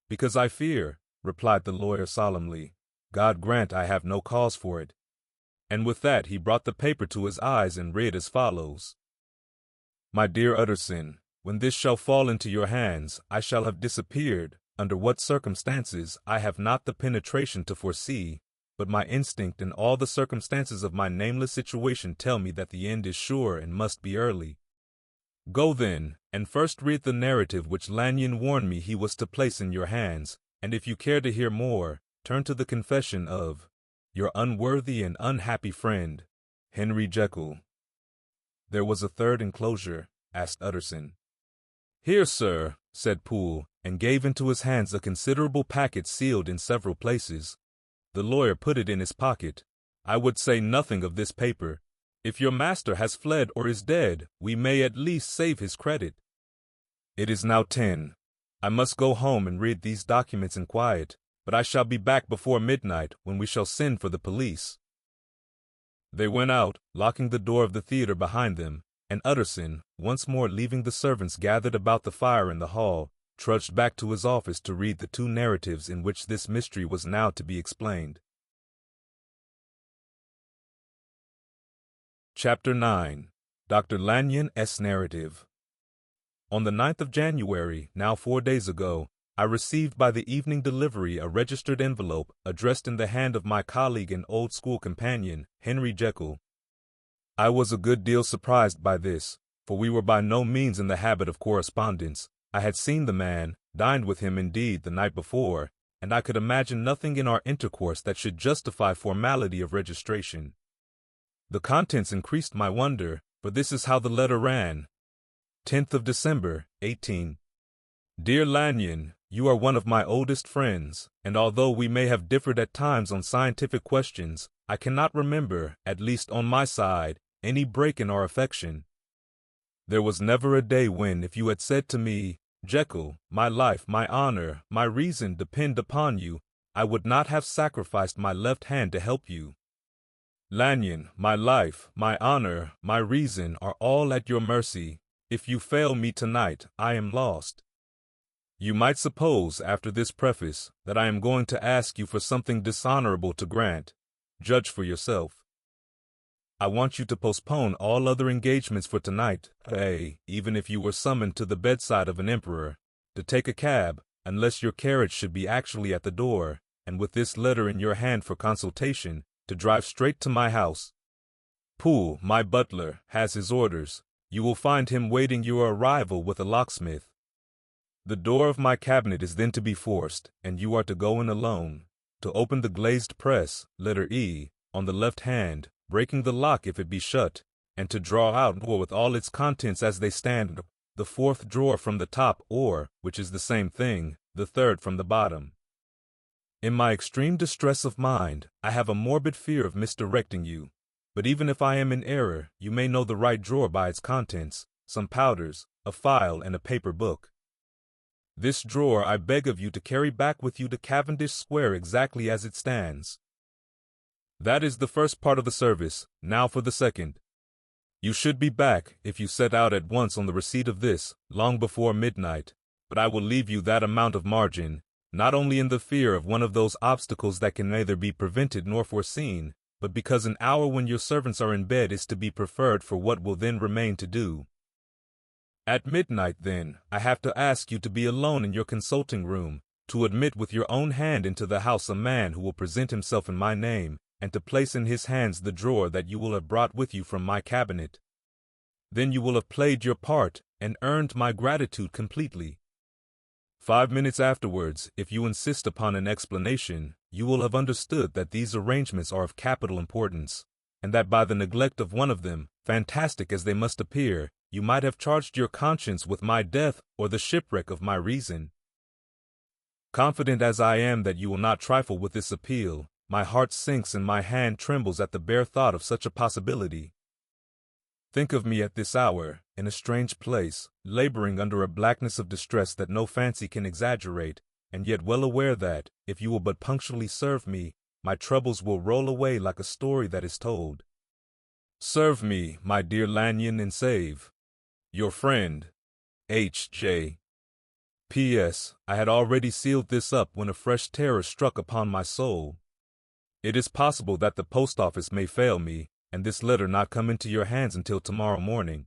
"Because I fear," replied the lawyer solemnly. "God grant I have no cause for it." And with that he brought the paper to his eyes and read as follows: "My dear Utterson, when this shall fall into your hands, I shall have disappeared. Under what circumstances, I have not the penetration to foresee, but my instinct and all the circumstances of my nameless situation tell me that the end is sure and must be early. Go then, and first read the narrative which Lanyon warned me he was to place in your hands, and if you care to hear more, turn to the confession of your unworthy and unhappy friend, Henry Jekyll. There was a third enclosure, asked Utterson. Here, sir, said Poole, and gave into his hands a considerable packet sealed in several places. The lawyer put it in his pocket. I would say nothing of this paper. If your master has fled or is dead, we may at least save his credit. It is now 10. I must go home and read these documents in quiet, but I shall be back before midnight, when we shall send for the police. They went out, locking the door of the theater behind them, and Utterson, once more leaving the servants gathered about the fire in the hall, trudged back to his office to read the 2 narratives in which this mystery was now to be explained. Chapter 9. Dr. Lanyon's Narrative. On the 9th of January, now 4 days ago, I received by the evening delivery a registered envelope addressed in the hand of my colleague and old school companion, Henry Jekyll. I was a good deal surprised by this, for we were by no means in the habit of correspondence. I had seen the man, dined with him indeed the night before, and I could imagine nothing in our intercourse that should justify formality of registration. The contents increased my wonder, for this is how the letter ran. 10th of December, 18. Dear Lanyon, you are one of my oldest friends, and although we may have differed at times on scientific questions, I cannot remember, at least on my side, any break in our affection. There was never a day when, if you had said to me, Jekyll, my life, my honor, my reason depend upon you, I would not have sacrificed my left hand to help you. Lanyon, my life, my honor, my reason are all at your mercy. If you fail me tonight, I am lost. You might suppose, after this preface, that I am going to ask you for something dishonorable to grant. Judge for yourself. I want you to postpone all other engagements for tonight, even if you were summoned to the bedside of an emperor, to take a cab, unless your carriage should be actually at the door, and with this letter in your hand for consultation, to drive straight to my house. Poole, my butler, has his orders. You will find him waiting your arrival with a locksmith. The door of my cabinet is then to be forced, and you are to go in alone, to open the glazed press, letter E, on the left hand, breaking the lock if it be shut, and to draw out with all its contents as they stand, the 4th drawer from the top or, which is the same thing, the 3rd from the bottom. In my extreme distress of mind, I have a morbid fear of misdirecting you, but even if I am in error, you may know the right drawer by its contents, some powders, a file, and a paper book. This drawer I beg of you to carry back with you to Cavendish Square exactly as it stands. That is the first part of the service. Now for the second. You should be back, if you set out at once on the receipt of this, long before midnight, but I will leave you that amount of margin, not only in the fear of one of those obstacles that can neither be prevented nor foreseen, but because an hour when your servants are in bed is to be preferred for what will then remain to do. At midnight, then, I have to ask you to be alone in your consulting room, to admit with your own hand into the house a man who will present himself in my name, and to place in his hands the drawer that you will have brought with you from my cabinet. Then you will have played your part, and earned my gratitude completely. 5 minutes afterwards, if you insist upon an explanation, you will have understood that these arrangements are of capital importance, and that by the neglect of one of them, fantastic as they must appear, you might have charged your conscience with my death or the shipwreck of my reason. Confident as I am that you will not trifle with this appeal, my heart sinks and my hand trembles at the bare thought of such a possibility. Think of me at this hour, in a strange place, laboring under a blackness of distress that no fancy can exaggerate, and yet well aware that, if you will but punctually serve me, my troubles will roll away like a story that is told. Serve me, my dear Lanyon, and save. Your friend, H.J. P.S. I had already sealed this up when a fresh terror struck upon my soul. It is possible that the post office may fail me, and this letter not come into your hands until tomorrow morning.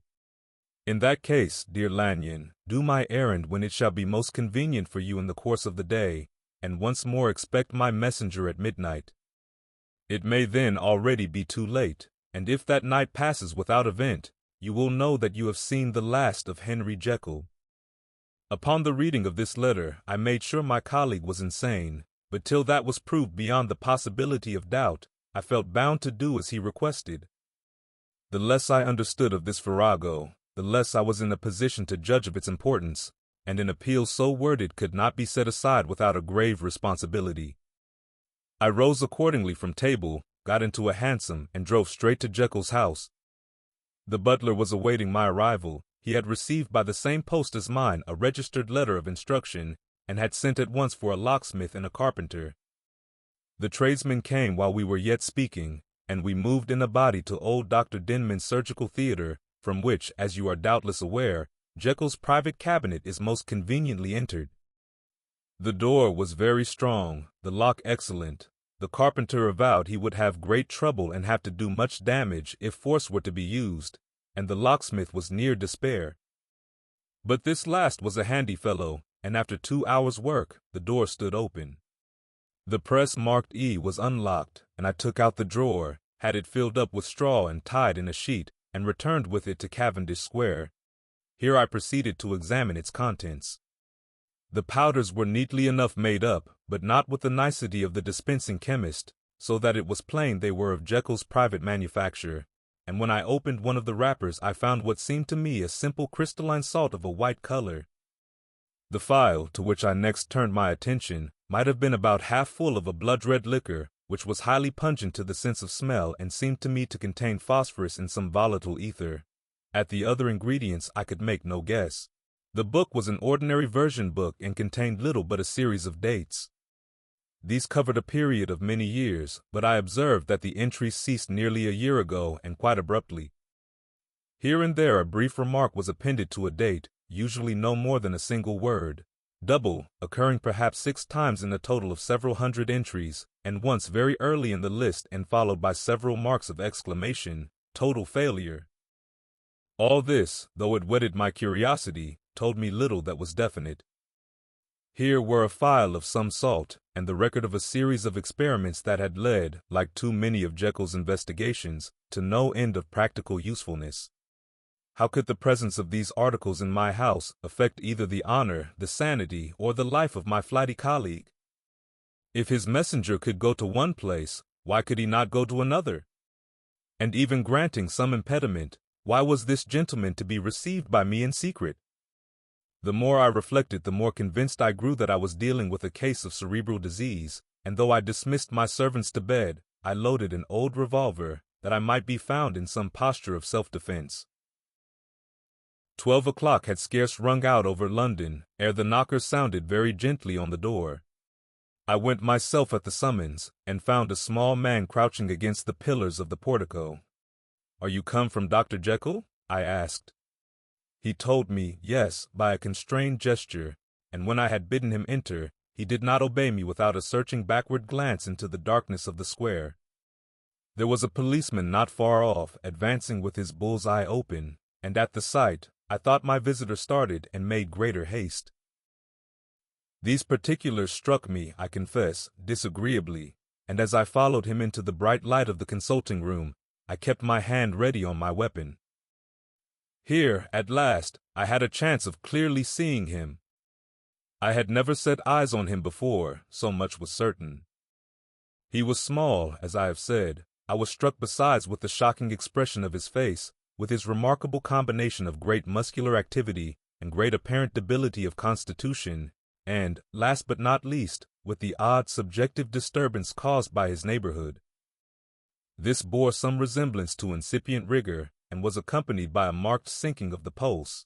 In that case, dear Lanyon, do my errand when it shall be most convenient for you in the course of the day, and once more expect my messenger at midnight. It may then already be too late, and if that night passes without event, you will know that you have seen the last of Henry Jekyll. Upon the reading of this letter, I made sure my colleague was insane, but till that was proved beyond the possibility of doubt, I felt bound to do as he requested. The less I understood of this farrago, the less I was in a position to judge of its importance, and an appeal so worded could not be set aside without a grave responsibility. I rose accordingly from table, got into a hansom, and drove straight to Jekyll's house. The butler was awaiting my arrival. He had received by the same post as mine a registered letter of instruction, and had sent at once for a locksmith and a carpenter. The tradesmen came while we were yet speaking, and we moved in a body to old Dr. Denman's surgical theatre, from which, as you are doubtless aware, Jekyll's private cabinet is most conveniently entered. The door was very strong, the lock excellent. The carpenter avowed he would have great trouble and have to do much damage if force were to be used, and the locksmith was near despair. But this last was a handy fellow, and after 2 hours' work, the door stood open. The press marked E was unlocked, and I took out the drawer, had it filled up with straw and tied in a sheet, and returned with it to Cavendish Square. Here I proceeded to examine its contents. The powders were neatly enough made up, but not with the nicety of the dispensing chemist, so that it was plain they were of Jekyll's private manufacture, and when I opened one of the wrappers I found what seemed to me a simple crystalline salt of a white color. The phial, to which I next turned my attention, might have been about half full of a blood-red liquor, which was highly pungent to the sense of smell and seemed to me to contain phosphorus in some volatile ether. At the other ingredients I could make no guess. The book was an ordinary version book and contained little but a series of dates. These covered a period of many years, but I observed that the entries ceased nearly a year ago and quite abruptly. Here and there a brief remark was appended to a date, usually no more than a single word, double, occurring perhaps 6 times in a total of several hundred entries, and once very early in the list and followed by several marks of exclamation, total failure. All this, though it whetted my curiosity, told me little that was definite. Here were a phial of some salt, and the record of a series of experiments that had led, like too many of Jekyll's investigations, to no end of practical usefulness. How could the presence of these articles in my house affect either the honor, the sanity, or the life of my flighty colleague? If his messenger could go to one place, why could he not go to another? And even granting some impediment, why was this gentleman to be received by me in secret? The more I reflected, the more convinced I grew that I was dealing with a case of cerebral disease, and though I dismissed my servants to bed, I loaded an old revolver, that I might be found in some posture of self-defense. 12 o'clock had scarce rung out over London, ere the knocker sounded very gently on the door. I went myself at the summons, and found a small man crouching against the pillars of the portico. "Are you come from Dr. Jekyll?" I asked. He told me yes by a constrained gesture, and when I had bidden him enter, he did not obey me without a searching backward glance into the darkness of the square. There was a policeman not far off, advancing with his bull's eye open, and at the sight, I thought my visitor started and made greater haste. These particulars struck me, I confess, disagreeably, and as I followed him into the bright light of the consulting room, I kept my hand ready on my weapon. Here, at last, I had a chance of clearly seeing him. I had never set eyes on him before, so much was certain. He was small, as I have said. I was struck besides with the shocking expression of his face, with his remarkable combination of great muscular activity and great apparent debility of constitution, and, last but not least, with the odd subjective disturbance caused by his neighborhood. This bore some resemblance to incipient rigor, and was accompanied by a marked sinking of the pulse.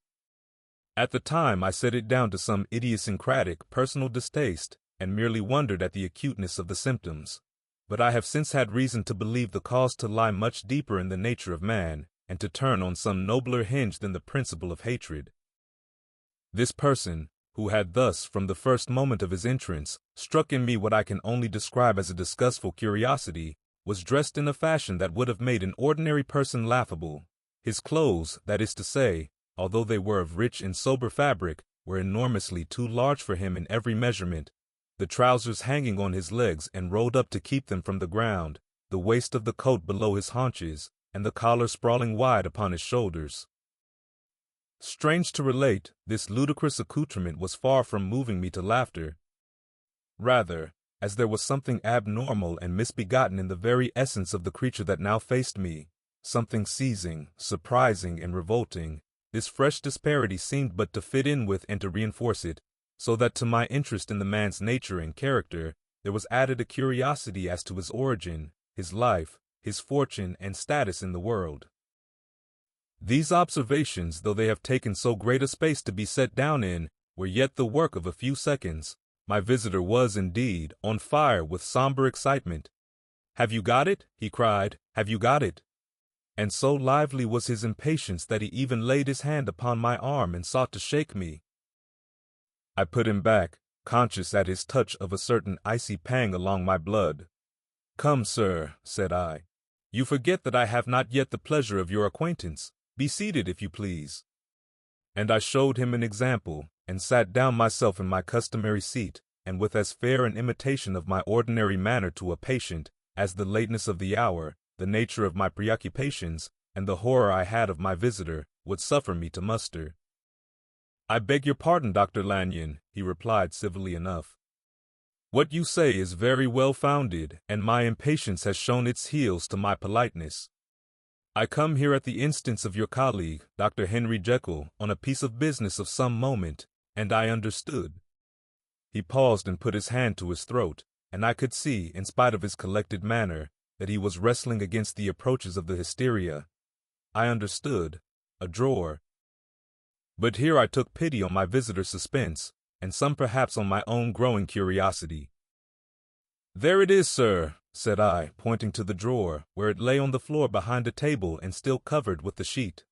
At the time I set it down to some idiosyncratic personal distaste, and merely wondered at the acuteness of the symptoms. But I have since had reason to believe the cause to lie much deeper in the nature of man, and to turn on some nobler hinge than the principle of hatred. This person, who had thus, from the first moment of his entrance, struck in me what I can only describe as a disgustful curiosity, was dressed in a fashion that would have made an ordinary person laughable. His clothes, that is to say, although they were of rich and sober fabric, were enormously too large for him in every measurement, the trousers hanging on his legs and rolled up to keep them from the ground, the waist of the coat below his haunches, and the collar sprawling wide upon his shoulders. Strange to relate, this ludicrous accoutrement was far from moving me to laughter. Rather, as there was something abnormal and misbegotten in the very essence of the creature that now faced me, something seizing, surprising, and revolting, this fresh disparity seemed but to fit in with and to reinforce it, so that to my interest in the man's nature and character, there was added a curiosity as to his origin, his life, his fortune, and status in the world. These observations, though they have taken so great a space to be set down in, were yet the work of a few seconds. My visitor was, indeed, on fire with somber excitement. "Have you got it?" he cried. "Have you got it?" And so lively was his impatience that he even laid his hand upon my arm and sought to shake me. I put him back, conscious at his touch of a certain icy pang along my blood. "Come, sir," said I. "You forget that I have not yet the pleasure of your acquaintance. Be seated, if you please." And I showed him an example, and sat down myself in my customary seat, and with as fair an imitation of my ordinary manner to a patient, as the lateness of the hour, the nature of my preoccupations, and the horror I had of my visitor, would suffer me to muster. "I beg your pardon, Dr. Lanyon," he replied civilly enough. "What you say is very well founded, and my impatience has shown its heels to my politeness. I come here at the instance of your colleague, Dr. Henry Jekyll, on a piece of business of some moment, and I understood." He paused and put his hand to his throat, and I could see, in spite of his collected manner, that he was wrestling against the approaches of the hysteria. I understood. A drawer. But here I took pity on my visitor's suspense, and some perhaps on my own growing curiosity. "There it is, sir," said I, pointing to the drawer, where it lay on the floor behind a table and still covered with the sheet.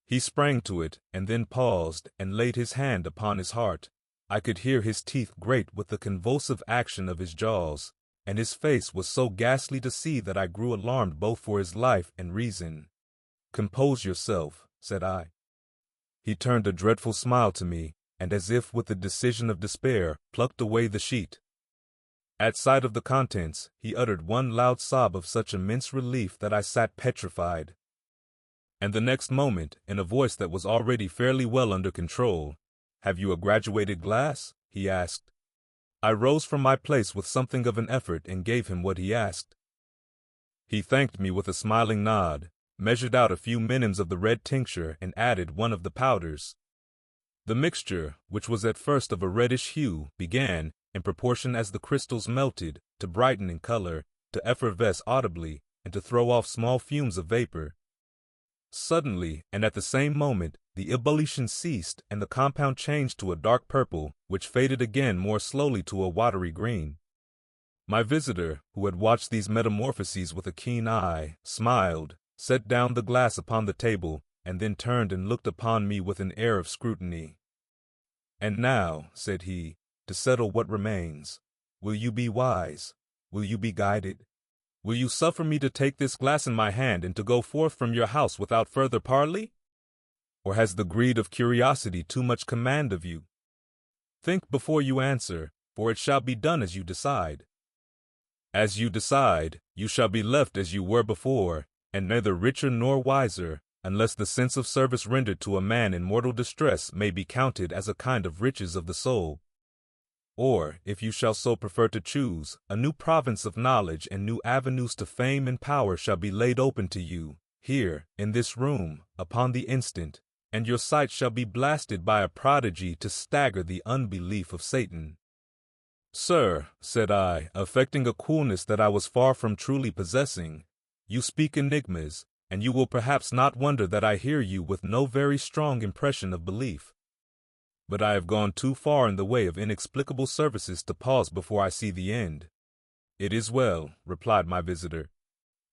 He sprang to it, and then paused, and laid his hand upon his heart. I could hear his teeth grate with the convulsive action of his jaws, and his face was so ghastly to see that I grew alarmed both for his life and reason. "Compose yourself," said I. He turned a dreadful smile to me, and as if with the decision of despair, plucked away the sheet. At sight of the contents, he uttered one loud sob of such immense relief that I sat petrified. And the next moment, in a voice that was already fairly well under control, "Have you a graduated glass?" he asked. I rose from my place with something of an effort and gave him what he asked. He thanked me with a smiling nod, measured out a few minims of the red tincture, and added one of the powders. The mixture, which was at first of a reddish hue, began, in proportion as the crystals melted, to brighten in color, to effervesce audibly, and to throw off small fumes of vapor. Suddenly, and at the same moment, the ebullition ceased, and the compound changed to a dark purple, which faded again more slowly to a watery green. My visitor, who had watched these metamorphoses with a keen eye, smiled, set down the glass upon the table, and then turned and looked upon me with an air of scrutiny. "And now," said he, "to settle what remains. Will you be wise? Will you be guided? Will you suffer me to take this glass in my hand and to go forth from your house without further parley? Or has the greed of curiosity too much command of you? Think before you answer, for it shall be done as you decide. As you decide, you shall be left as you were before, and neither richer nor wiser, unless the sense of service rendered to a man in mortal distress may be counted as a kind of riches of the soul. Or, if you shall so prefer to choose, a new province of knowledge and new avenues to fame and power shall be laid open to you, here, in this room, upon the instant, and your sight shall be blasted by a prodigy to stagger the unbelief of Satan." "Sir," said I, affecting a coolness that I was far from truly possessing, "you speak enigmas, and you will perhaps not wonder that I hear you with no very strong impression of belief. But I have gone too far in the way of inexplicable services to pause before I see the end." "It is well," replied my visitor.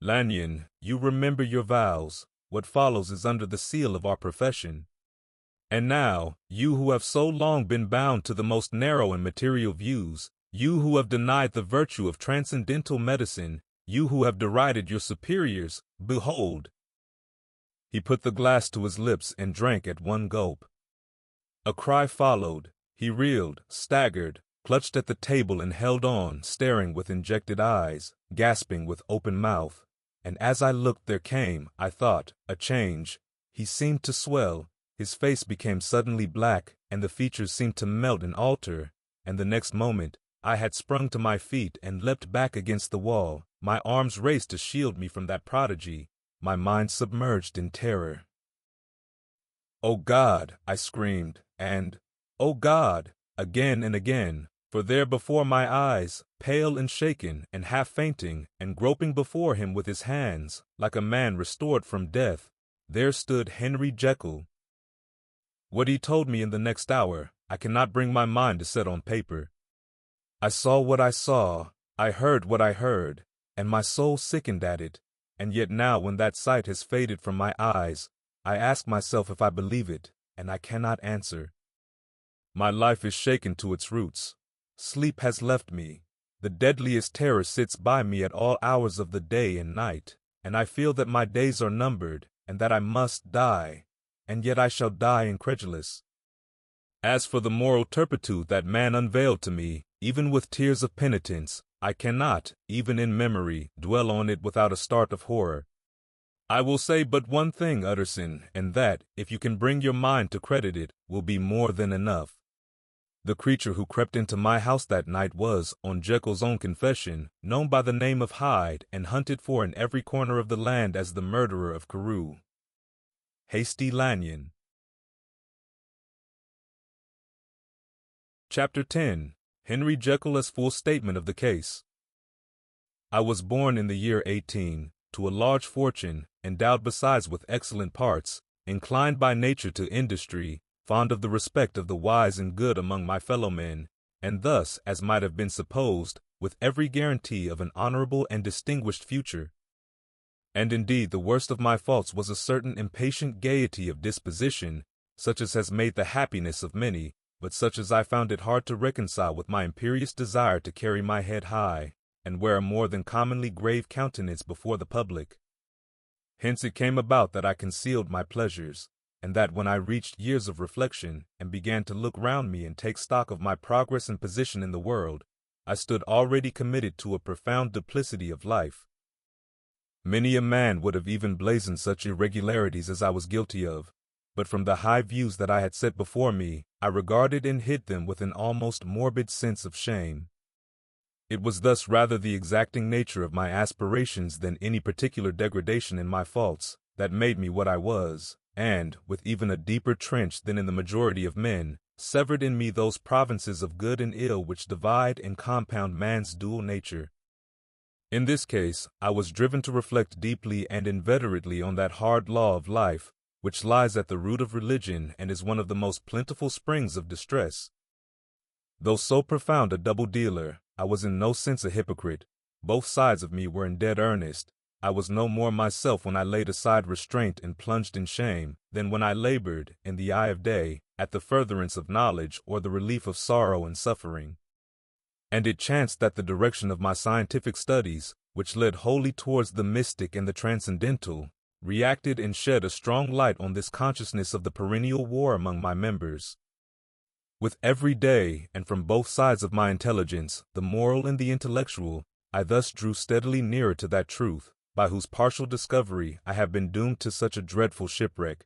"Lanyon, you remember your vows. What follows is under the seal of our profession. And now, you who have so long been bound to the most narrow and material views, you who have denied the virtue of transcendental medicine, you who have derided your superiors, behold." He put the glass to his lips and drank at one gulp. A cry followed. He reeled, staggered, clutched at the table and held on, staring with injected eyes, gasping with open mouth. And as I looked there came, I thought, a change. He seemed to swell, His face became suddenly black, and the features seemed to melt and alter, and the next moment, I had sprung to my feet and leapt back against the wall, my arms raised to shield me from that prodigy, my mind submerged in terror. "Oh God!" I screamed, and, "Oh God!" again and again, for there before my eyes, pale and shaken and half fainting, and groping before him with his hands, like a man restored from death, there stood Henry Jekyll. What he told me in the next hour, I cannot bring my mind to set on paper. I saw what I saw, I heard what I heard, and my soul sickened at it, and yet now when that sight has faded from my eyes, I ask myself if I believe it, and I cannot answer. My life is shaken to its roots. Sleep has left me. The deadliest terror sits by me at all hours of the day and night, and I feel that my days are numbered, and that I must die, and yet I shall die incredulous. As for the moral turpitude that man unveiled to me, even with tears of penitence, I cannot, even in memory, dwell on it without a start of horror. I will say but one thing, Utterson, and that, if you can bring your mind to credit it, will be more than enough. The creature who crept into my house that night was, on Jekyll's own confession, known by the name of Hyde and hunted for in every corner of the land as the murderer of Carew. Hasty Lanyon. Chapter 10. Henry Jekyll as full statement of the case. I was born in the year 18, to a large fortune, endowed besides with excellent parts, inclined by nature to industry, fond of the respect of the wise and good among my fellow-men, and thus, as might have been supposed, with every guarantee of an honorable and distinguished future. And indeed the worst of my faults was a certain impatient gaiety of disposition, such as has made the happiness of many, but such as I found it hard to reconcile with my imperious desire to carry my head high, and wear a more than commonly grave countenance before the public. Hence it came about that I concealed my pleasures, and that when I reached years of reflection, and began to look round me and take stock of my progress and position in the world, I stood already committed to a profound duplicity of life. Many a man would have even blazoned such irregularities as I was guilty of, but from the high views that I had set before me, I regarded and hid them with an almost morbid sense of shame. It was thus rather the exacting nature of my aspirations than any particular degradation in my faults that made me what I was, and, with even a deeper trench than in the majority of men, severed in me those provinces of good and ill which divide and compound man's dual nature. In this case, I was driven to reflect deeply and inveterately on that hard law of life, which lies at the root of religion and is one of the most plentiful springs of distress. Though so profound a double-dealer, I was in no sense a hypocrite. Both sides of me were in dead earnest. I was no more myself when I laid aside restraint and plunged in shame, than when I labored, in the eye of day, at the furtherance of knowledge or the relief of sorrow and suffering. And it chanced that the direction of my scientific studies, which led wholly towards the mystic and the transcendental, reacted and shed a strong light on this consciousness of the perennial war among my members. With every day, and from both sides of my intelligence, the moral and the intellectual, I thus drew steadily nearer to that truth, by whose partial discovery I have been doomed to such a dreadful shipwreck,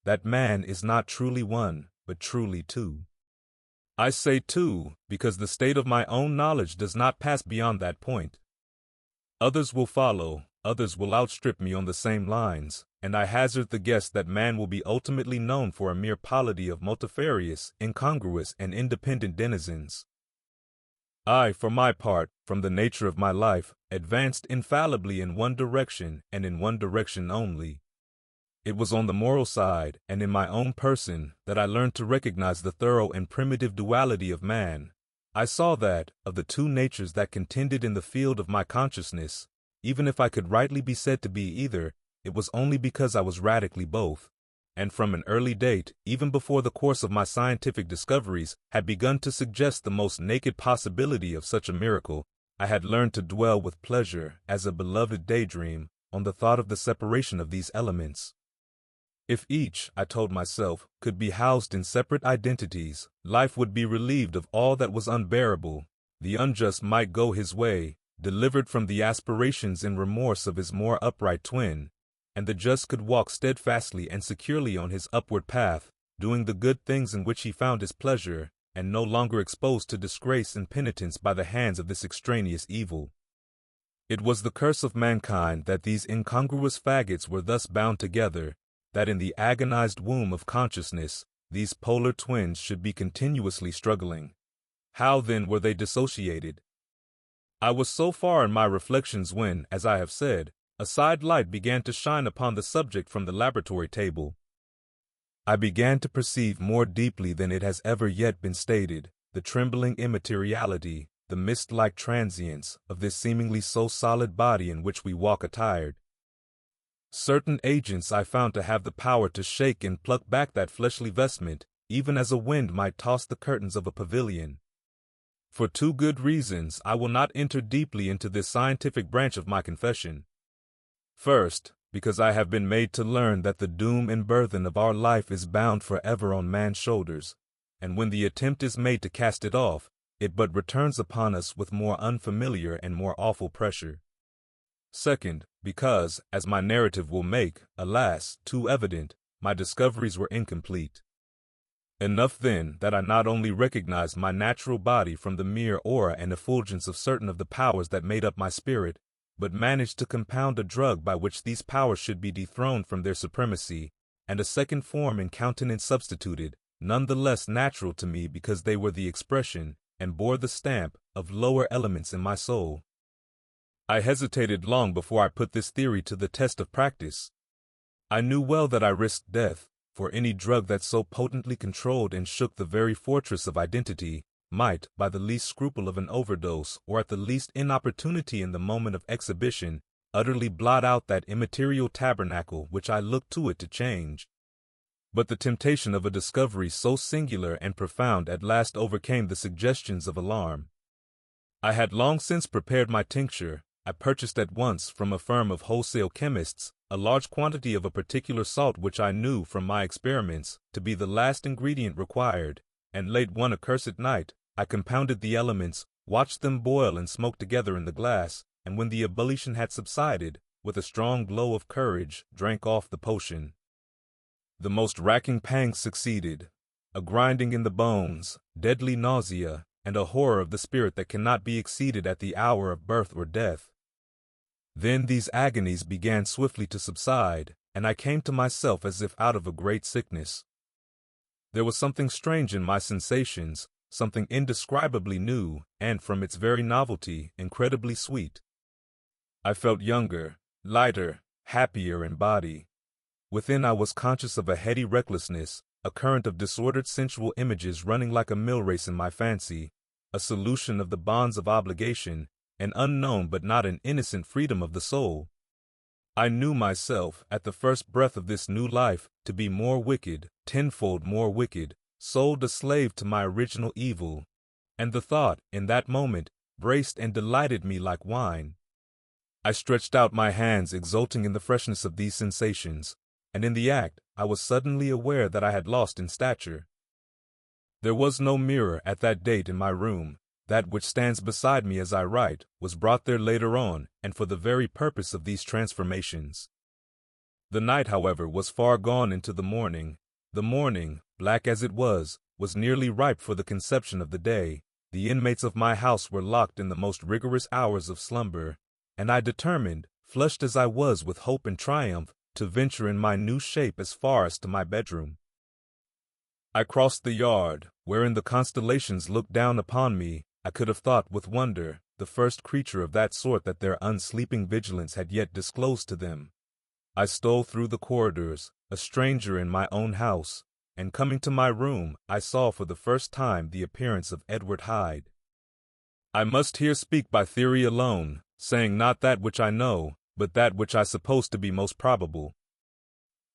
that man is not truly one, but truly two. I say two, because the state of my own knowledge does not pass beyond that point. Others will follow, others will outstrip me on the same lines, and I hazard the guess that man will be ultimately known for a mere polity of multifarious, incongruous, and independent denizens. I, for my part, from the nature of my life, advanced infallibly in one direction, and in one direction only. It was on the moral side, and in my own person, that I learned to recognize the thorough and primitive duality of man. I saw that, of the two natures that contended in the field of my consciousness, even if I could rightly be said to be either, it was only because I was radically both, and from an early date, even before the course of my scientific discoveries had begun to suggest the most naked possibility of such a miracle, I had learned to dwell with pleasure, as a beloved daydream, on the thought of the separation of these elements. If each, I told myself, could be housed in separate identities, life would be relieved of all that was unbearable. The unjust might go his way, delivered from the aspirations and remorse of his more upright twin, and the just could walk steadfastly and securely on his upward path, doing the good things in which he found his pleasure, and no longer exposed to disgrace and penitence by the hands of this extraneous evil. It was the curse of mankind that these incongruous faggots were thus bound together, that in the agonized womb of consciousness, these polar twins should be continuously struggling. How then were they dissociated? I was so far in my reflections when, as I have said, a side light began to shine upon the subject from the laboratory table. I began to perceive more deeply than it has ever yet been stated, the trembling immateriality, the mist-like transience of this seemingly so solid body in which we walk attired. Certain agents I found to have the power to shake and pluck back that fleshly vestment, even as a wind might toss the curtains of a pavilion. For two good reasons I will not enter deeply into this scientific branch of my confession. First, because I have been made to learn that the doom and burthen of our life is bound forever on man's shoulders, and when the attempt is made to cast it off, it but returns upon us with more unfamiliar and more awful pressure. Second, because, as my narrative will make, alas, too evident, my discoveries were incomplete. Enough, then, that I not only recognized my natural body from the mere aura and effulgence of certain of the powers that made up my spirit, but managed to compound a drug by which these powers should be dethroned from their supremacy, and a second form and countenance substituted, none the less natural to me because they were the expression, and bore the stamp, of lower elements in my soul. I hesitated long before I put this theory to the test of practice. I knew well that I risked death, for any drug that so potently controlled and shook the very fortress of identity might, by the least scruple of an overdose or at the least inopportunity in the moment of exhibition, utterly blot out that immaterial tabernacle which I looked to it to change. But the temptation of a discovery so singular and profound at last overcame the suggestions of alarm. I had long since prepared my tincture. I purchased at once from a firm of wholesale chemists a large quantity of a particular salt which I knew from my experiments to be the last ingredient required, and late one accursed night I compounded the elements, watched them boil and smoke together in the glass, and when the ebullition had subsided, with a strong glow of courage, drank off the potion. The most racking pangs succeeded, a grinding in the bones, deadly nausea, and a horror of the spirit that cannot be exceeded at the hour of birth or death. Then these agonies began swiftly to subside, and I came to myself as if out of a great sickness. There was something strange in my sensations, something indescribably new, and from its very novelty, incredibly sweet. I felt younger, lighter, happier in body. Within I was conscious of a heady recklessness, a current of disordered sensual images running like a mill race in my fancy, a solution of the bonds of obligation, an unknown but not an innocent freedom of the soul. I knew myself, at the first breath of this new life, to be more wicked, tenfold more wicked, sold a slave to my original evil, and the thought, in that moment, braced and delighted me like wine. I stretched out my hands, exulting in the freshness of these sensations, and in the act I was suddenly aware that I had lost in stature. There was no mirror at that date in my room. That which stands beside me as I write was brought there later on, and for the very purpose of these transformations. The night, however, was far gone into the morning. The morning, black as it was nearly ripe for the conception of the day. The inmates of my house were locked in the most rigorous hours of slumber, and I determined, flushed as I was with hope and triumph, to venture in my new shape as far as to my bedroom. I crossed the yard, wherein the constellations looked down upon me. I could have thought with wonder, the first creature of that sort that their unsleeping vigilance had yet disclosed to them. I stole through the corridors, a stranger in my own house, and coming to my room, I saw for the first time the appearance of Edward Hyde. I must here speak by theory alone, saying not that which I know, but that which I suppose to be most probable.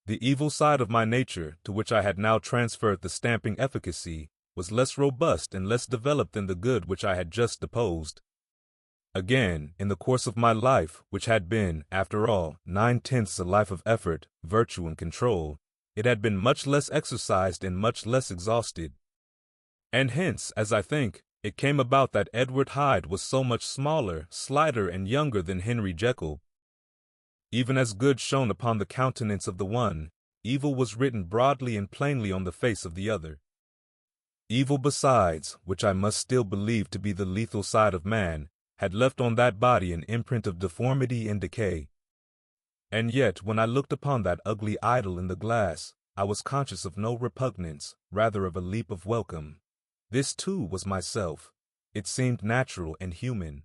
The evil side of my nature, to which I had now transferred the stamping efficacy, was less robust and less developed than the good which I had just deposed. Again, in the course of my life, which had been, after all, 9/10 a life of effort, virtue, and control, it had been much less exercised and much less exhausted. And hence, as I think, it came about that Edward Hyde was so much smaller, slighter, and younger than Henry Jekyll. Even as good shone upon the countenance of the one, evil was written broadly and plainly on the face of the other. Evil besides, which I must still believe to be the lethal side of man, had left on that body an imprint of deformity and decay. And yet, when I looked upon that ugly idol in the glass, I was conscious of no repugnance, rather of a leap of welcome. This too was myself. It seemed natural and human.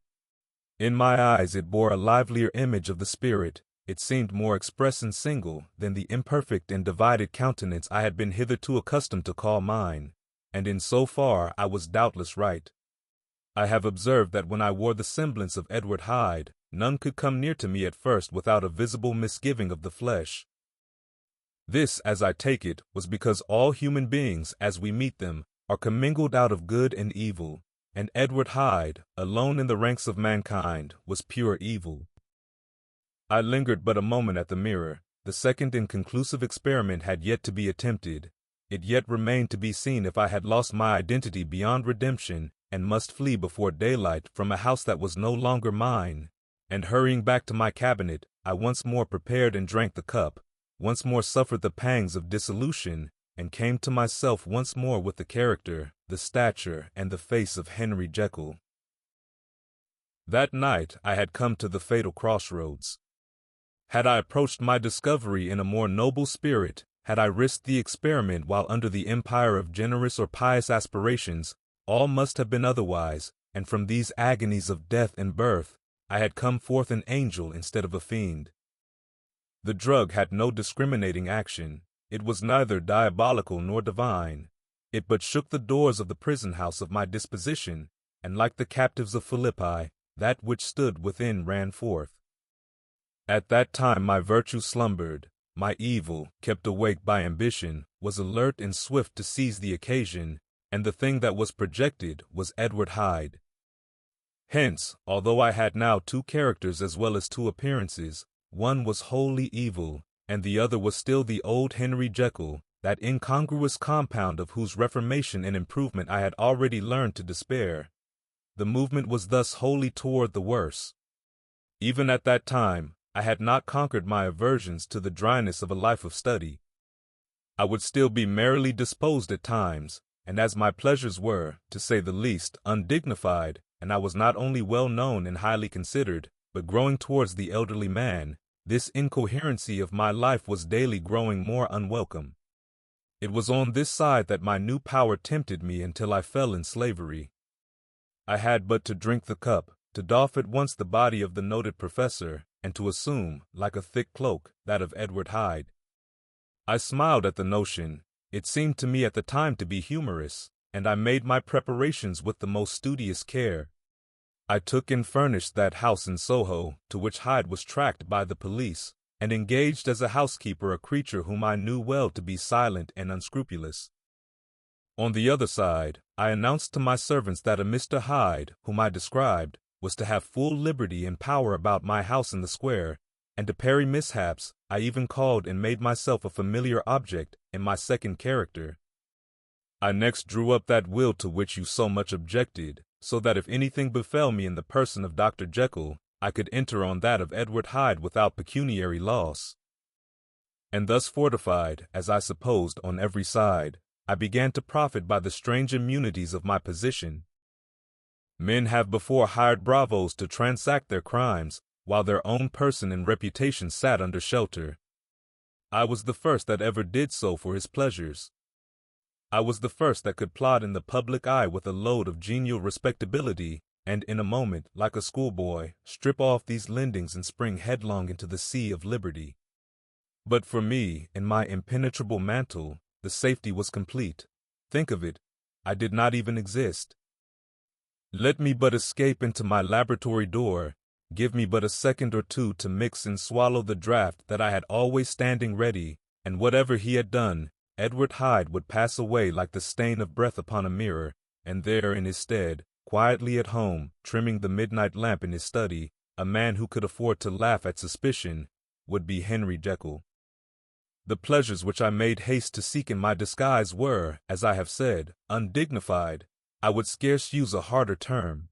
In my eyes it bore a livelier image of the spirit. It seemed more express and single than the imperfect and divided countenance I had been hitherto accustomed to call mine, and in so far I was doubtless right. I have observed that when I wore the semblance of Edward Hyde, none could come near to me at first without a visible misgiving of the flesh. This, as I take it, was because all human beings, as we meet them, are commingled out of good and evil, and Edward Hyde, alone in the ranks of mankind, was pure evil. I lingered but a moment at the mirror. The second and conclusive experiment had yet to be attempted. It yet remained to be seen if I had lost my identity beyond redemption and must flee before daylight from a house that was no longer mine. And hurrying back to my cabinet, I once more prepared and drank the cup, once more suffered the pangs of dissolution, and came to myself once more with the character, the stature, and the face of Henry Jekyll. That night I had come to the fatal crossroads. Had I approached my discovery in a more noble spirit, had I risked the experiment while under the empire of generous or pious aspirations, all must have been otherwise, and from these agonies of death and birth, I had come forth an angel instead of a fiend. The drug had no discriminating action. It was neither diabolical nor divine. It but shook the doors of the prison house of my disposition, and like the captives of Philippi, that which stood within ran forth. At that time my virtue slumbered. My evil, kept awake by ambition, was alert and swift to seize the occasion, and the thing that was projected was Edward Hyde. Hence, although I had now two characters as well as two appearances, one was wholly evil, and the other was still the old Henry Jekyll, that incongruous compound of whose reformation and improvement I had already learned to despair. The movement was thus wholly toward the worse. Even at that time, I had not conquered my aversions to the dryness of a life of study. I would still be merrily disposed at times, and as my pleasures were, to say the least, undignified, and I was not only well known and highly considered, but growing towards the elderly man, this incoherency of my life was daily growing more unwelcome. It was on this side that my new power tempted me until I fell in slavery. I had but to drink the cup, to doff at once the body of the noted professor, and to assume, like a thick cloak, that of Edward Hyde. I smiled at the notion. It seemed to me at the time to be humorous, and I made my preparations with the most studious care. I took and furnished that house in Soho, to which Hyde was tracked by the police, and engaged as a housekeeper a creature whom I knew well to be silent and unscrupulous. On the other side, I announced to my servants that a Mr. Hyde, whom I described, was to have full liberty and power about my house in the square, and to parry mishaps, I even called and made myself a familiar object in my second character. I next drew up that will to which you so much objected, so that if anything befell me in the person of Dr. Jekyll, I could enter on that of Edward Hyde without pecuniary loss. And thus fortified, as I supposed, on every side, I began to profit by the strange immunities of my position. Men have before hired bravos to transact their crimes, while their own person and reputation sat under shelter. I was the first that ever did so for his pleasures. I was the first that could plod in the public eye with a load of genial respectability, and in a moment, like a schoolboy, strip off these lendings and spring headlong into the sea of liberty. But for me, in my impenetrable mantle, the safety was complete. Think of it, I did not even exist. Let me but escape into my laboratory door, give me but a second or two to mix and swallow the draught that I had always standing ready, and whatever he had done, Edward Hyde would pass away like the stain of breath upon a mirror, and there in his stead, quietly at home, trimming the midnight lamp in his study, a man who could afford to laugh at suspicion, would be Henry Jekyll. The pleasures which I made haste to seek in my disguise were, as I have said, undignified. I would scarce use a harder term.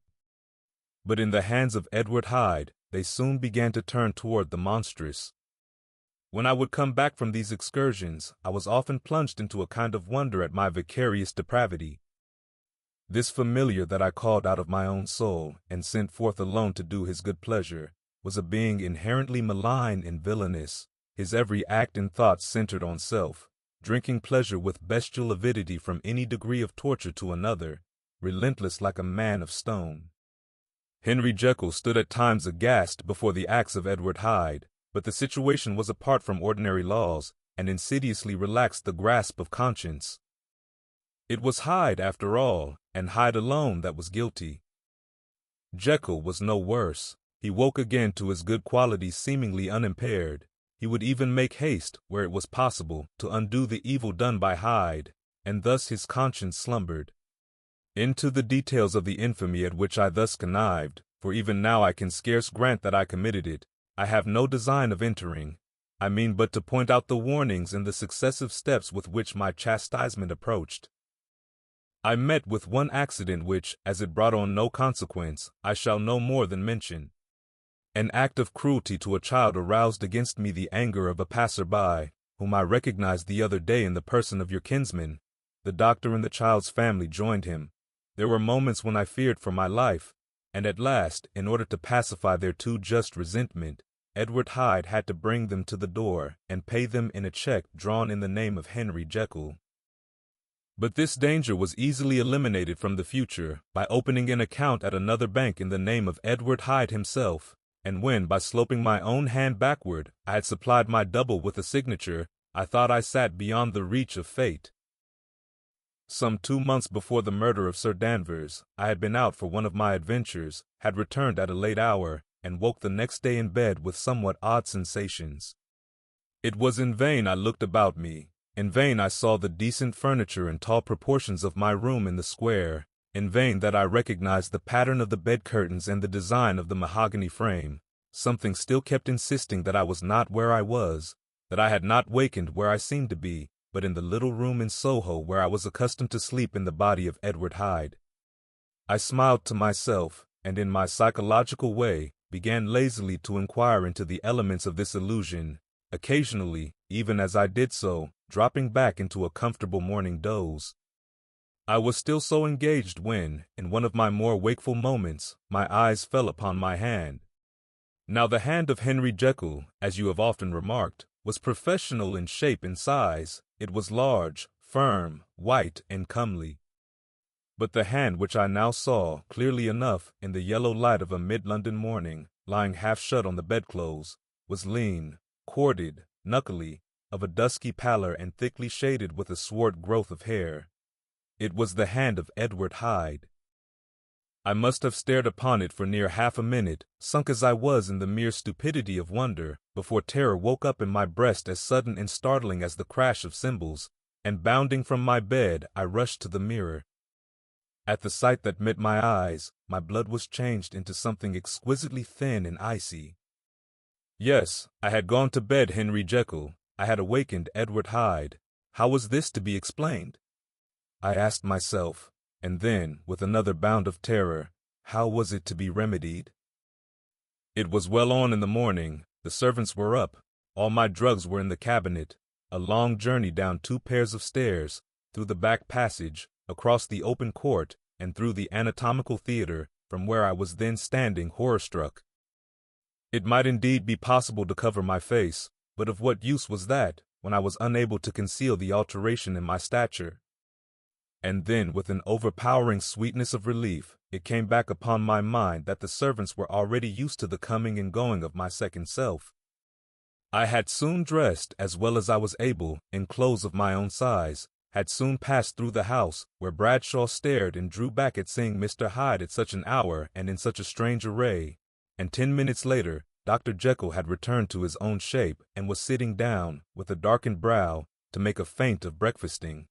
But in the hands of Edward Hyde, they soon began to turn toward the monstrous. When I would come back from these excursions, I was often plunged into a kind of wonder at my vicarious depravity. This familiar that I called out of my own soul, and sent forth alone to do his good pleasure, was a being inherently malign and villainous, his every act and thought centered on self, drinking pleasure with bestial avidity from any degree of torture to another, relentless like a man of stone. Henry Jekyll stood at times aghast before the acts of Edward Hyde, but the situation was apart from ordinary laws, and insidiously relaxed the grasp of conscience. It was Hyde, after all, and Hyde alone, that was guilty. Jekyll was no worse. He woke again to his good qualities seemingly unimpaired. He would even make haste, where it was possible, to undo the evil done by Hyde, and thus his conscience slumbered. Into the details of the infamy at which I thus connived, for even now I can scarce grant that I committed it, I have no design of entering. I mean but to point out the warnings and the successive steps with which my chastisement approached. I met with one accident which, as it brought on no consequence, I shall no more than mention. An act of cruelty to a child aroused against me the anger of a passer-by, whom I recognized the other day in the person of your kinsman. The doctor and the child's family joined him. There were moments when I feared for my life, and at last, in order to pacify their too just resentment, Edward Hyde had to bring them to the door and pay them in a check drawn in the name of Henry Jekyll. But this danger was easily eliminated from the future by opening an account at another bank in the name of Edward Hyde himself, and when, by sloping my own hand backward, I had supplied my double with a signature, I thought I sat beyond the reach of fate. Some 2 months before the murder of Sir Danvers, I had been out for one of my adventures, had returned at a late hour, and woke the next day in bed with somewhat odd sensations. It was in vain I looked about me. In vain I saw the decent furniture and tall proportions of my room in the square. In vain that I recognized the pattern of the bed curtains and the design of the mahogany frame. Something still kept insisting that I was not where I was, that I had not wakened where I seemed to be, but in the little room in Soho where I was accustomed to sleep in the body of Edward Hyde. I smiled to myself, and in my psychological way, began lazily to inquire into the elements of this illusion, occasionally, even as I did so, dropping back into a comfortable morning doze. I was still so engaged when, in one of my more wakeful moments, my eyes fell upon my hand. Now the hand of Henry Jekyll, as you have often remarked, was professional in shape and size. It was large, firm, white, and comely. But the hand which I now saw, clearly enough, in the yellow light of a mid-London morning, lying half shut on the bedclothes, was lean, corded, knuckly, of a dusky pallor and thickly shaded with a swart growth of hair. It was the hand of Edward Hyde. I must have stared upon it for near half a minute, sunk as I was in the mere stupidity of wonder, before terror woke up in my breast as sudden and startling as the crash of cymbals, and bounding from my bed, I rushed to the mirror. At the sight that met my eyes, my blood was changed into something exquisitely thin and icy. Yes, I had gone to bed Henry Jekyll. I had awakened Edward Hyde. How was this to be explained? I asked myself, and then, with another bound of terror, how was it to be remedied? It was well on in the morning. The servants were up. All my drugs were in the cabinet. A long journey down 2 pairs of stairs, through the back passage, across the open court, and through the anatomical theater, from where I was then standing horror-struck. It might indeed be possible to cover my face, but of what use was that, when I was unable to conceal the alteration in my stature? And then, with an overpowering sweetness of relief, it came back upon my mind that the servants were already used to the coming and going of my second self. I had soon dressed, as well as I was able, in clothes of my own size, had soon passed through the house, where Bradshaw stared and drew back at seeing Mr. Hyde at such an hour and in such a strange array, and 10 minutes later, Dr. Jekyll had returned to his own shape and was sitting down, with a darkened brow, to make a feint of breakfasting.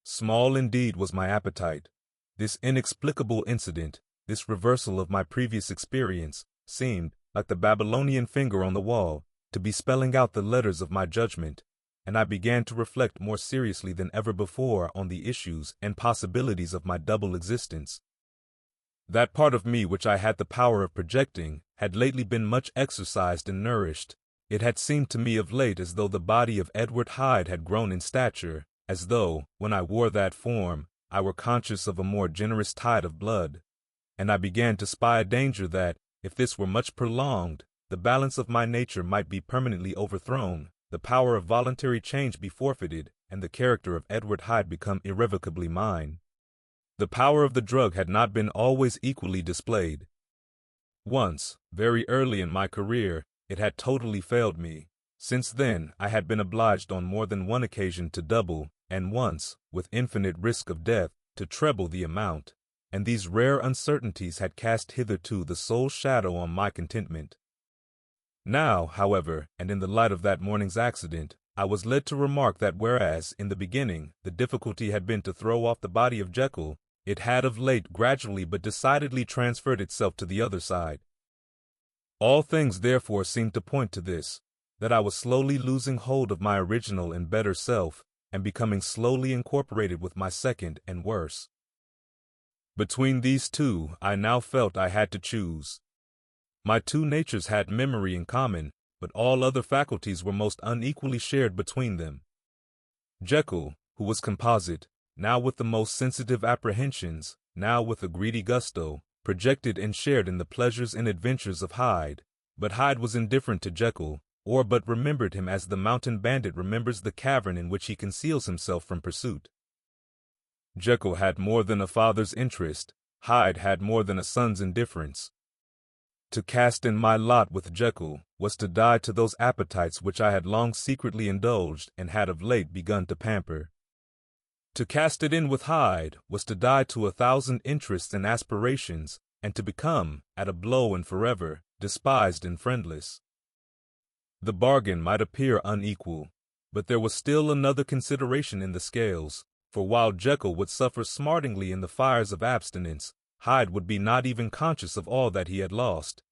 Small indeed was my appetite. This inexplicable incident, this reversal of my previous experience, seemed, like the Babylonian finger on the wall, to be spelling out the letters of my judgment, and I began to reflect more seriously than ever before on the issues and possibilities of my double existence. That part of me which I had the power of projecting had lately been much exercised and nourished, It had seemed to me of late as though the body of Edward Hyde had grown in stature, as though, when I wore that form, I were conscious of a more generous tide of blood. And I began to spy a danger that, if this were much prolonged, the balance of my nature might be permanently overthrown, the power of voluntary change be forfeited, and the character of Edward Hyde become irrevocably mine. The power of the drug had not been always equally displayed. Once, very early in my career, it had totally failed me. Since then, I had been obliged on more than one occasion to double, and once, with infinite risk of death, to treble the amount, and these rare uncertainties had cast hitherto the sole shadow on my contentment. Now, however, and in the light of that morning's accident, I was led to remark that whereas, in the beginning, the difficulty had been to throw off the body of Jekyll, it had of late gradually but decidedly transferred itself to the other side. All things therefore seemed to point to this, that I was slowly losing hold of my original and better self, and becoming slowly incorporated with my second and worse. Between these two, I now felt I had to choose. My two natures had memory in common, but all other faculties were most unequally shared between them. Jekyll, who was composite, now with the most sensitive apprehensions, now with a greedy gusto, projected and shared in the pleasures and adventures of Hyde, but Hyde was indifferent to Jekyll, or but remembered him as the mountain bandit remembers the cavern in which he conceals himself from pursuit. Jekyll had more than a father's interest, Hyde had more than a son's indifference. To cast in my lot with Jekyll was to die to those appetites which I had long secretly indulged and had of late begun to pamper. To cast it in with Hyde was to die to 1,000 interests and aspirations, and to become, at a blow and forever, despised and friendless. The bargain might appear unequal, but there was still another consideration in the scales, for while Jekyll would suffer smartingly in the fires of abstinence, Hyde would be not even conscious of all that he had lost.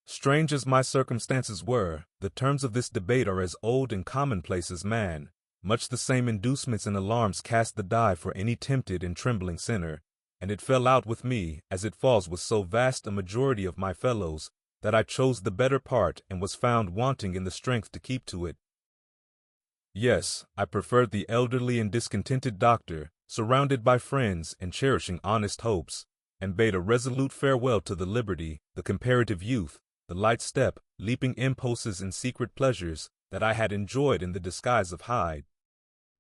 Strange as my circumstances were, the terms of this debate are as old and commonplace as man. Much the same inducements and alarms cast the die for any tempted and trembling sinner, and it fell out with me, as it falls with so vast a majority of my fellows, that I chose the better part and was found wanting in the strength to keep to it. Yes, I preferred the elderly and discontented doctor, surrounded by friends and cherishing honest hopes, and bade a resolute farewell to the liberty, the comparative youth, the light step, leaping impulses and secret pleasures that I had enjoyed in the disguise of Hyde.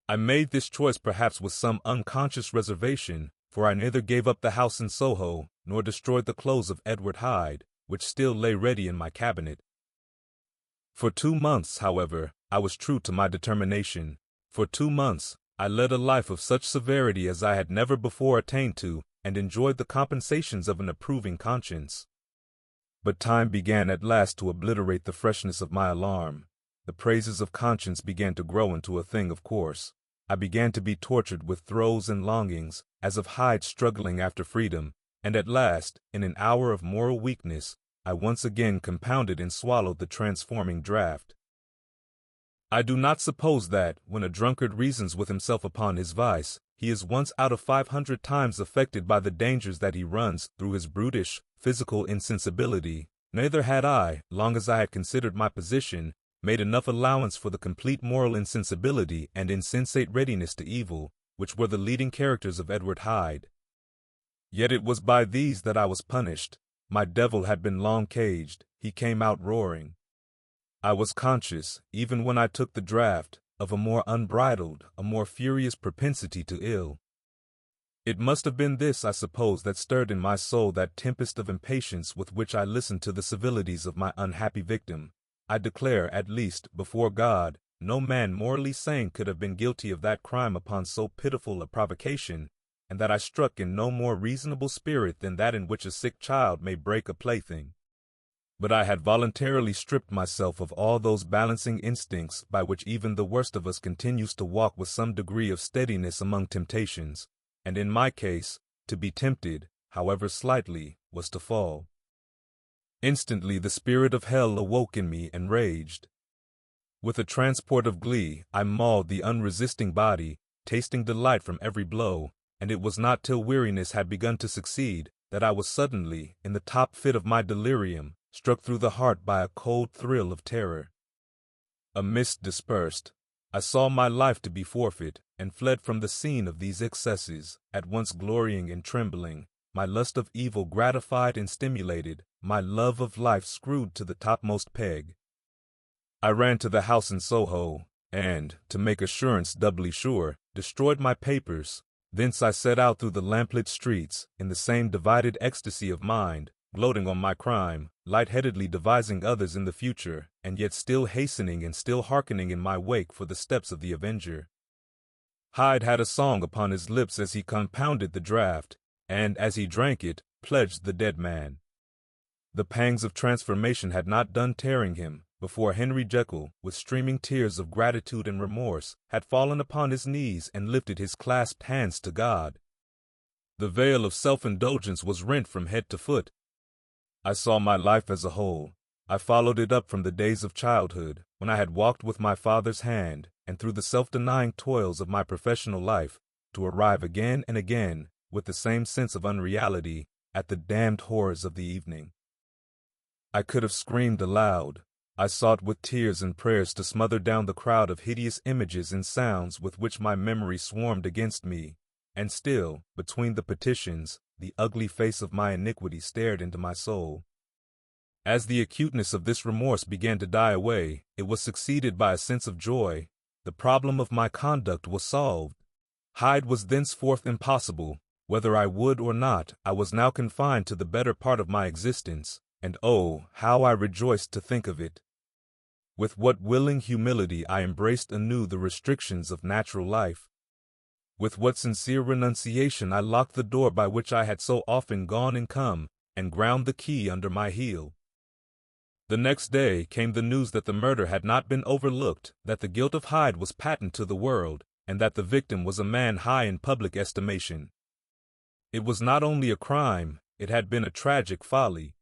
I made this choice perhaps with some unconscious reservation, for I neither gave up the house in Soho, nor destroyed the clothes of Edward Hyde, which still lay ready in my cabinet. For 2 months, however, I was true to my determination. For 2 months, I led a life of such severity as I had never before attained to, and enjoyed the compensations of an approving conscience. But time began at last to obliterate the freshness of my alarm. The praises of conscience began to grow into a thing of course. I began to be tortured with throes and longings, as of Hyde struggling after freedom, and at last, in an hour of moral weakness, I once again compounded and swallowed the transforming draught. I do not suppose that, when a drunkard reasons with himself upon his vice, he is once out of 500 times affected by the dangers that he runs through his brutish, physical insensibility. Neither had I, long as I had considered my position, made enough allowance for the complete moral insensibility and insensate readiness to evil, which were the leading characters of Edward Hyde. Yet it was by these that I was punished. My devil had been long caged, he came out roaring. I was conscious, even when I took the draught, of a more unbridled, a more furious propensity to ill. It must have been this, I suppose, that stirred in my soul that tempest of impatience with which I listened to the civilities of my unhappy victim. I declare, at least, before God, no man morally sane could have been guilty of that crime upon so pitiful a provocation, and that I struck in no more reasonable spirit than that in which a sick child may break a plaything. But I had voluntarily stripped myself of all those balancing instincts by which even the worst of us continues to walk with some degree of steadiness among temptations, and in my case, to be tempted, however slightly, was to fall. Instantly the spirit of hell awoke in me and raged. With a transport of glee, I mauled the unresisting body, tasting delight from every blow, and it was not till weariness had begun to succeed that I was suddenly, in the top fit of my delirium, struck through the heart by a cold thrill of terror. A mist dispersed. I saw my life to be forfeit, and fled from the scene of these excesses, at once glorying and trembling, my lust of evil gratified and stimulated, my love of life screwed to the topmost peg. I ran to the house in Soho, and, to make assurance doubly sure, destroyed my papers. Thence I set out through the lamplit streets, in the same divided ecstasy of mind, gloating on my crime, light-headedly devising others in the future, and yet still hastening and still hearkening in my wake for the steps of the avenger. Hyde had a song upon his lips as he compounded the draught, and as he drank it, pledged the dead man. The pangs of transformation had not done tearing him, before Henry Jekyll, with streaming tears of gratitude and remorse, had fallen upon his knees and lifted his clasped hands to God. The veil of self-indulgence was rent from head to foot. I saw my life as a whole. I followed it up from the days of childhood, when I had walked with my father's hand, and through the self-denying toils of my professional life, to arrive again and again, with the same sense of unreality, at the damned horrors of the evening. I could have screamed aloud. I sought with tears and prayers to smother down the crowd of hideous images and sounds with which my memory swarmed against me, and still, between the petitions, the ugly face of my iniquity stared into my soul. As the acuteness of this remorse began to die away, it was succeeded by a sense of joy. The problem of my conduct was solved. Hyde was thenceforth impossible. Whether I would or not, I was now confined to the better part of my existence, and oh, how I rejoiced to think of it! With what willing humility I embraced anew the restrictions of natural life. With what sincere renunciation I locked the door by which I had so often gone and come, and ground the key under my heel. The next day came the news that the murder had not been overlooked, that the guilt of Hyde was patent to the world, and that the victim was a man high in public estimation. It was not only a crime, it had been a tragic folly.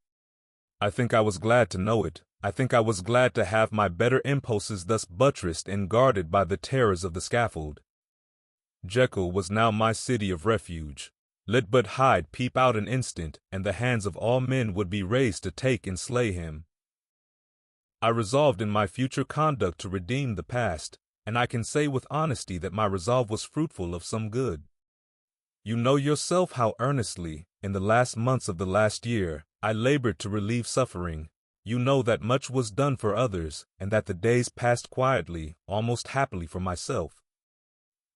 I think I was glad to know it. I think I was glad to have my better impulses thus buttressed and guarded by the terrors of the scaffold. Jekyll was now my city of refuge. Let but Hyde peep out an instant, and the hands of all men would be raised to take and slay him. I resolved in my future conduct to redeem the past, and I can say with honesty that my resolve was fruitful of some good. You know yourself how earnestly, in the last months of the last year, I labored to relieve suffering. You know that much was done for others, and that the days passed quietly, almost happily for myself.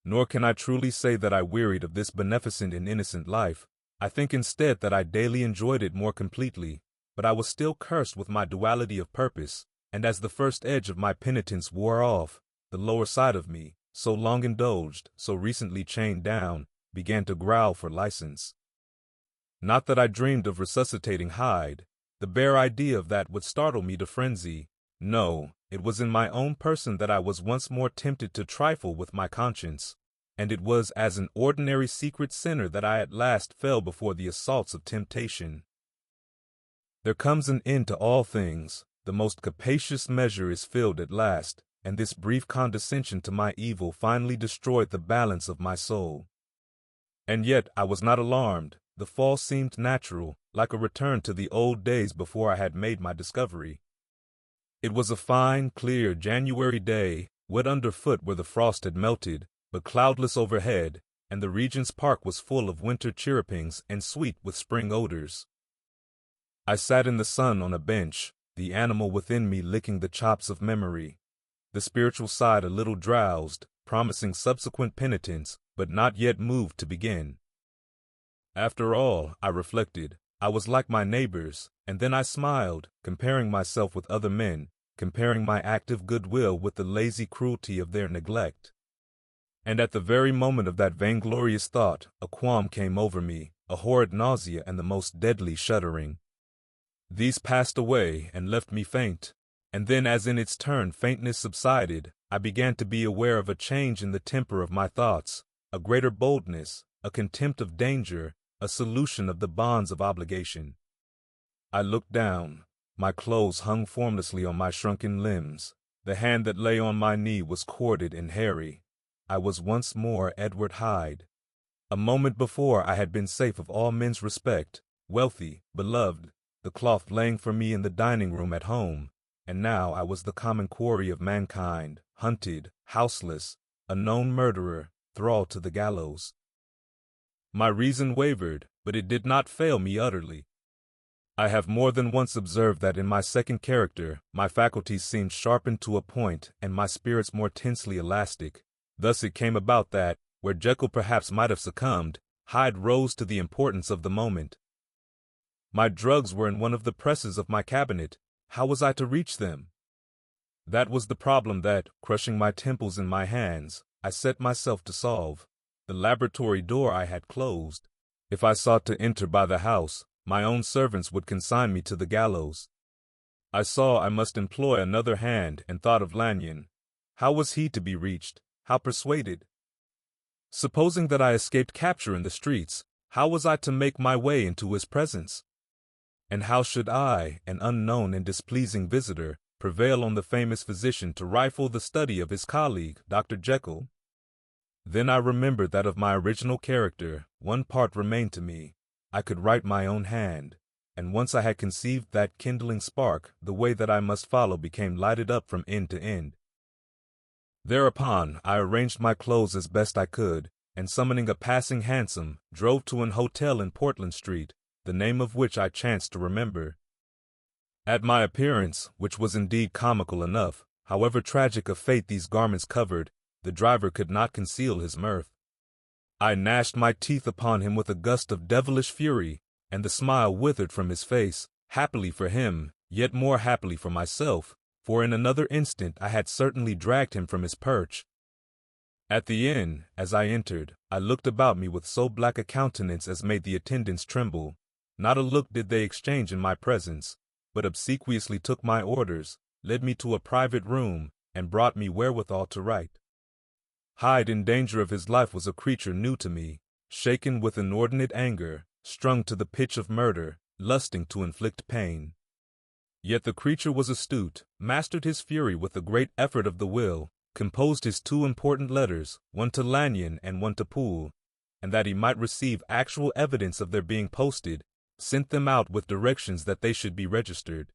Nor can I truly say that I wearied of this beneficent and innocent life. I think instead that I daily enjoyed it more completely, but I was still cursed with my duality of purpose, and as the first edge of my penitence wore off, the lower side of me, so long indulged, so recently chained down, began to growl for license. Not that I dreamed of resuscitating Hyde. The bare idea of that would startle me to frenzy. No, it was in my own person that I was once more tempted to trifle with my conscience, and it was as an ordinary secret sinner that I at last fell before the assaults of temptation. There comes an end to all things. The most capacious measure is filled at last, and this brief condescension to my evil finally destroyed the balance of my soul. And yet I was not alarmed. The fall seemed natural, like a return to the old days before I had made my discovery. It was a fine, clear January day, wet underfoot where the frost had melted, but cloudless overhead, and the Regent's Park was full of winter chirrupings and sweet with spring odors. I sat in the sun on a bench, the animal within me licking the chops of memory, the spiritual side a little drowsed, promising subsequent penitence, but not yet moved to begin. After all, I reflected, I was like my neighbors, and then I smiled, comparing myself with other men, comparing my active goodwill with the lazy cruelty of their neglect. And at the very moment of that vainglorious thought, a qualm came over me, a horrid nausea and the most deadly shuddering. These passed away and left me faint, and then as in its turn faintness subsided, I began to be aware of a change in the temper of my thoughts, a greater boldness, a contempt of danger, a solution of the bonds of obligation. I looked down. My clothes hung formlessly on my shrunken limbs. The hand that lay on my knee was corded and hairy. I was once more Edward Hyde. A moment before I had been safe of all men's respect, wealthy, beloved, the cloth laying for me in the dining room at home, and now I was the common quarry of mankind, hunted, houseless, a known murderer, thrall to the gallows. My reason wavered, but it did not fail me utterly. I have more than once observed that in my second character, my faculties seemed sharpened to a point and my spirits more tensely elastic. Thus it came about that, where Jekyll perhaps might have succumbed, Hyde rose to the importance of the moment. My drugs were in one of the presses of my cabinet. How was I to reach them? That was the problem that, crushing my temples in my hands, I set myself to solve. The laboratory door I had closed. If I sought to enter by the house, my own servants would consign me to the gallows. I saw I must employ another hand and thought of Lanyon. How was he to be reached? How persuaded? Supposing that I escaped capture in the streets, how was I to make my way into his presence? And how should I, an unknown and displeasing visitor, prevail on the famous physician to rifle the study of his colleague, Dr. Jekyll? Then I remembered that of my original character, one part remained to me. I could write my own hand, and once I had conceived that kindling spark, the way that I must follow became lighted up from end to end. Thereupon, I arranged my clothes as best I could, and summoning a passing hansom, drove to an hotel in Portland Street, the name of which I chanced to remember. At my appearance, which was indeed comical enough, however tragic a fate these garments covered, the driver could not conceal his mirth. I gnashed my teeth upon him with a gust of devilish fury, and the smile withered from his face, happily for him, yet more happily for myself, for in another instant I had certainly dragged him from his perch. At the inn, as I entered, I looked about me with so black a countenance as made the attendants tremble. Not a look did they exchange in my presence, but obsequiously took my orders, led me to a private room, and brought me wherewithal to write. Hyde in danger of his life was a creature new to me, shaken with inordinate anger, strung to the pitch of murder, lusting to inflict pain. Yet the creature was astute, mastered his fury with a great effort of the will, composed his two important letters, one to Lanyon and one to Poole, and that he might receive actual evidence of their being posted, sent them out with directions that they should be registered.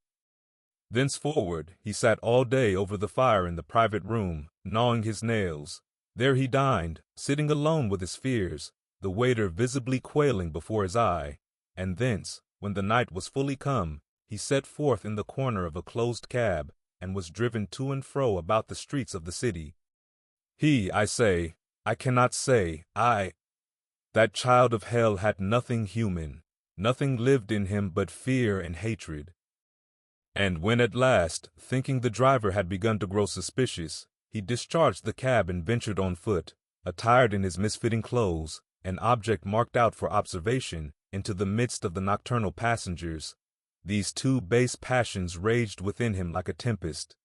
Thenceforward, he sat all day over the fire in the private room, gnawing his nails. There he dined, sitting alone with his fears, the waiter visibly quailing before his eye, and thence, when the night was fully come, he set forth in the corner of a closed cab, and was driven to and fro about the streets of the city. He, I say, I cannot say, that child of hell had nothing human, nothing lived in him but fear and hatred. And when at last, thinking the driver had begun to grow suspicious, he discharged the cab and ventured on foot, attired in his misfitting clothes, an object marked out for observation, into the midst of the nocturnal passengers, these two base passions raged within him like a tempest.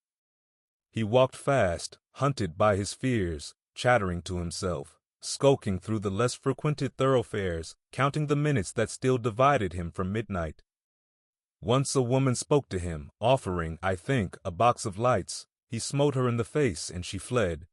He walked fast, hunted by his fears, chattering to himself, skulking through the less frequented thoroughfares, counting the minutes that still divided him from midnight. Once a woman spoke to him, offering, I think, a box of lights. He smote her in the face, and she fled.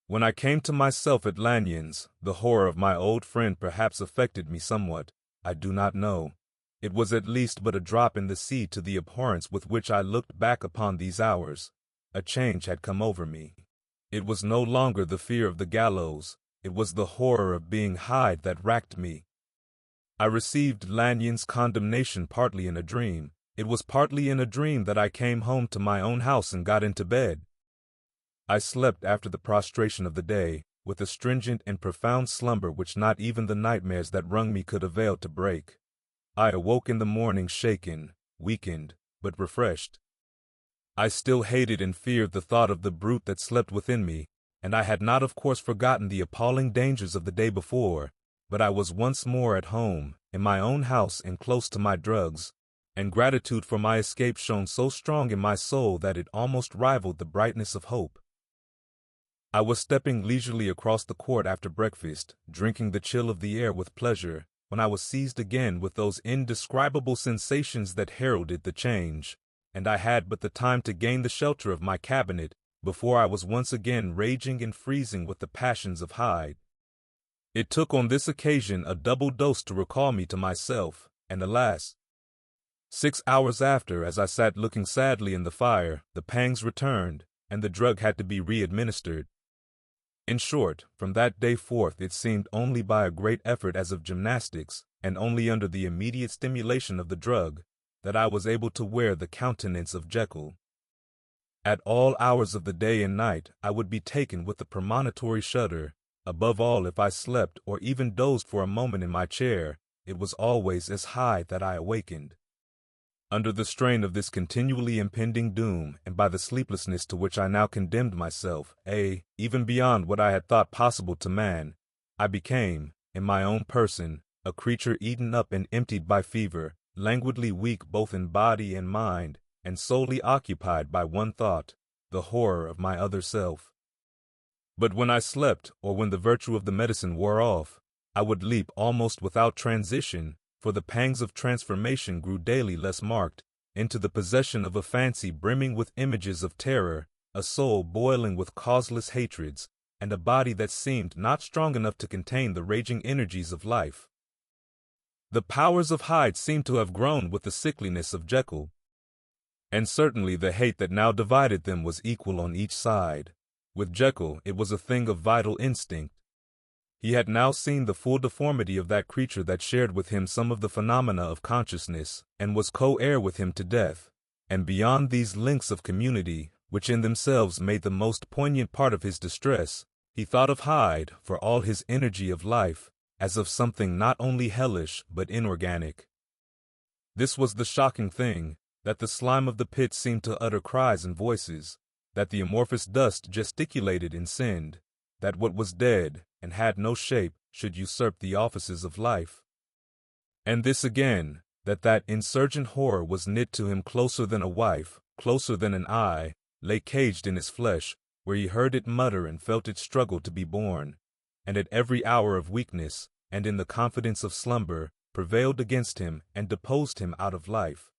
When I came to myself at Lanyon's, the horror of my old friend perhaps affected me somewhat. I do not know. It was at least but a drop in the sea to the abhorrence with which I looked back upon these hours. A change had come over me. It was no longer the fear of the gallows. It was the horror of being Hyde that racked me. I received Lanyon's condemnation partly in a dream. It was partly in a dream that I came home to my own house and got into bed. I slept after the prostration of the day, with a stringent and profound slumber which not even the nightmares that wrung me could avail to break. I awoke in the morning shaken, weakened, but refreshed. I still hated and feared the thought of the brute that slept within me, and I had not of course forgotten the appalling dangers of the day before, but I was once more at home, in my own house and close to my drugs, and gratitude for my escape shone so strong in my soul that it almost rivaled the brightness of hope. I was stepping leisurely across the court after breakfast, drinking the chill of the air with pleasure, when I was seized again with those indescribable sensations that heralded the change, and I had but the time to gain the shelter of my cabinet before I was once again raging and freezing with the passions of Hyde. It took on this occasion a double dose to recall me to myself, and alas, 6 hours after, as I sat looking sadly in the fire, the pangs returned, and the drug had to be re-administered. In short, from that day forth it seemed only by a great effort as of gymnastics, and only under the immediate stimulation of the drug, that I was able to wear the countenance of Jekyll. At all hours of the day and night I would be taken with a premonitory shudder. Above all, if I slept or even dozed for a moment in my chair, it was always as Hyde that I awakened. Under the strain of this continually impending doom, and by the sleeplessness to which I now condemned myself, even beyond what I had thought possible to man, I became, in my own person, a creature eaten up and emptied by fever, languidly weak both in body and mind, and solely occupied by one thought, the horror of my other self. But when I slept, or when the virtue of the medicine wore off, I would leap almost without transition, for the pangs of transformation grew daily less marked, into the possession of a fancy brimming with images of terror, a soul boiling with causeless hatreds, and a body that seemed not strong enough to contain the raging energies of life. The powers of Hyde seemed to have grown with the sickliness of Jekyll, and certainly the hate that now divided them was equal on each side. With Jekyll it was a thing of vital instinct. He had now seen the full deformity of that creature that shared with him some of the phenomena of consciousness, and was co-heir with him to death. And beyond these links of community, which in themselves made the most poignant part of his distress, he thought of Hyde, for all his energy of life, as of something not only hellish but inorganic. This was the shocking thing, that the slime of the pit seemed to utter cries and voices, that the amorphous dust gesticulated and sinned, that what was dead, and had no shape, should usurp the offices of life. And this again, that insurgent horror was knit to him closer than a wife, closer than an eye, lay caged in his flesh, where he heard it mutter and felt it struggle to be born, and at every hour of weakness, and in the confidence of slumber, prevailed against him and deposed him out of life.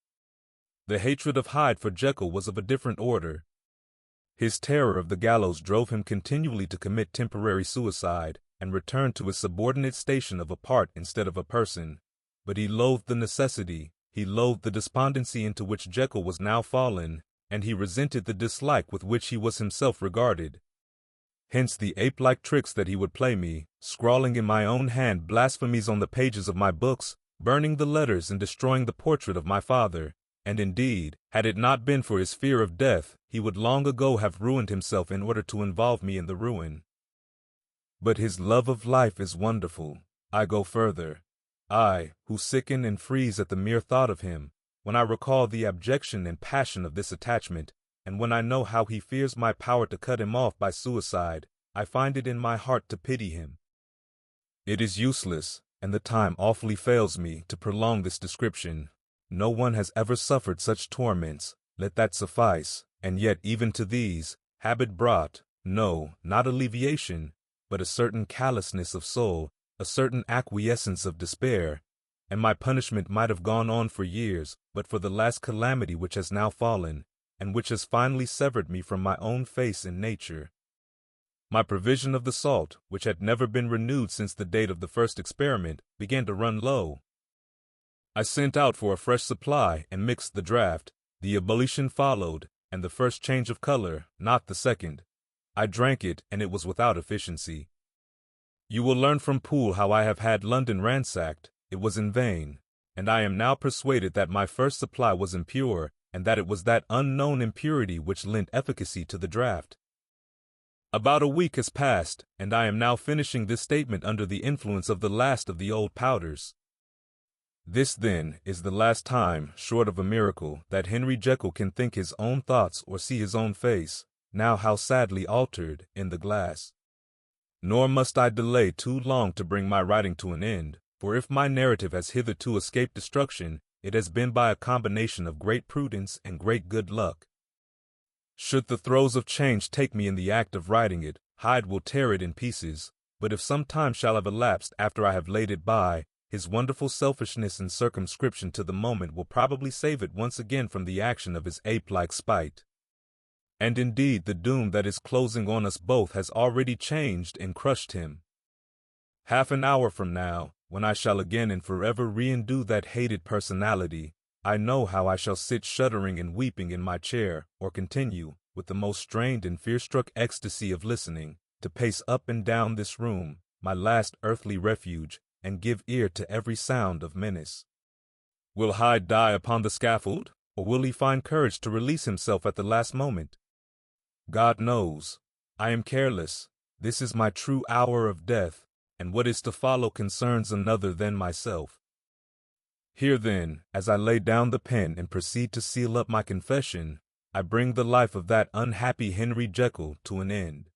The hatred of Hyde for Jekyll was of a different order. His terror of the gallows drove him continually to commit temporary suicide, and return to his subordinate station of a part instead of a person. But he loathed the necessity, he loathed the despondency into which Jekyll was now fallen, and he resented the dislike with which he was himself regarded. Hence the ape-like tricks that he would play me, scrawling in my own hand blasphemies on the pages of my books, burning the letters and destroying the portrait of my father. And indeed, had it not been for his fear of death, he would long ago have ruined himself in order to involve me in the ruin. But his love of life is wonderful. I go further. I, who sicken and freeze at the mere thought of him, when I recall the abjection and passion of this attachment, and when I know how he fears my power to cut him off by suicide, I find it in my heart to pity him. It is useless, and the time awfully fails me, to prolong this description. No one has ever suffered such torments, let that suffice, and yet even to these, habit brought, no, not alleviation, but a certain callousness of soul, a certain acquiescence of despair, and my punishment might have gone on for years, but for the last calamity which has now fallen, and which has finally severed me from my own face and nature. My provision of the salt, which had never been renewed since the date of the first experiment, began to run low. I sent out for a fresh supply and mixed the draught. The ebullition followed, and the first change of color, not the second. I drank it, and it was without efficiency. You will learn from Poole how I have had London ransacked. It was in vain, and I am now persuaded that my first supply was impure, and that it was that unknown impurity which lent efficacy to the draught. About a week has passed, and I am now finishing this statement under the influence of the last of the old powders. This, then, is the last time, short of a miracle, that Henry Jekyll can think his own thoughts or see his own face, now how sadly altered, in the glass. Nor must I delay too long to bring my writing to an end, for if my narrative has hitherto escaped destruction, it has been by a combination of great prudence and great good luck. Should the throes of change take me in the act of writing it, Hyde will tear it in pieces, but if some time shall have elapsed after I have laid it by, his wonderful selfishness and circumscription to the moment will probably save it once again from the action of his ape-like spite. And indeed the doom that is closing on us both has already changed and crushed him. Half an hour from now, when I shall again and forever re-endue that hated personality, I know how I shall sit shuddering and weeping in my chair, or continue, with the most strained and fear-struck ecstasy of listening, to pace up and down this room, my last earthly refuge, and give ear to every sound of menace. Will Hyde die upon the scaffold, or will he find courage to release himself at the last moment? God knows. I am careless. This is my true hour of death, and what is to follow concerns another than myself. Here then, as I lay down the pen and proceed to seal up my confession, I bring the life of that unhappy Henry Jekyll to an end.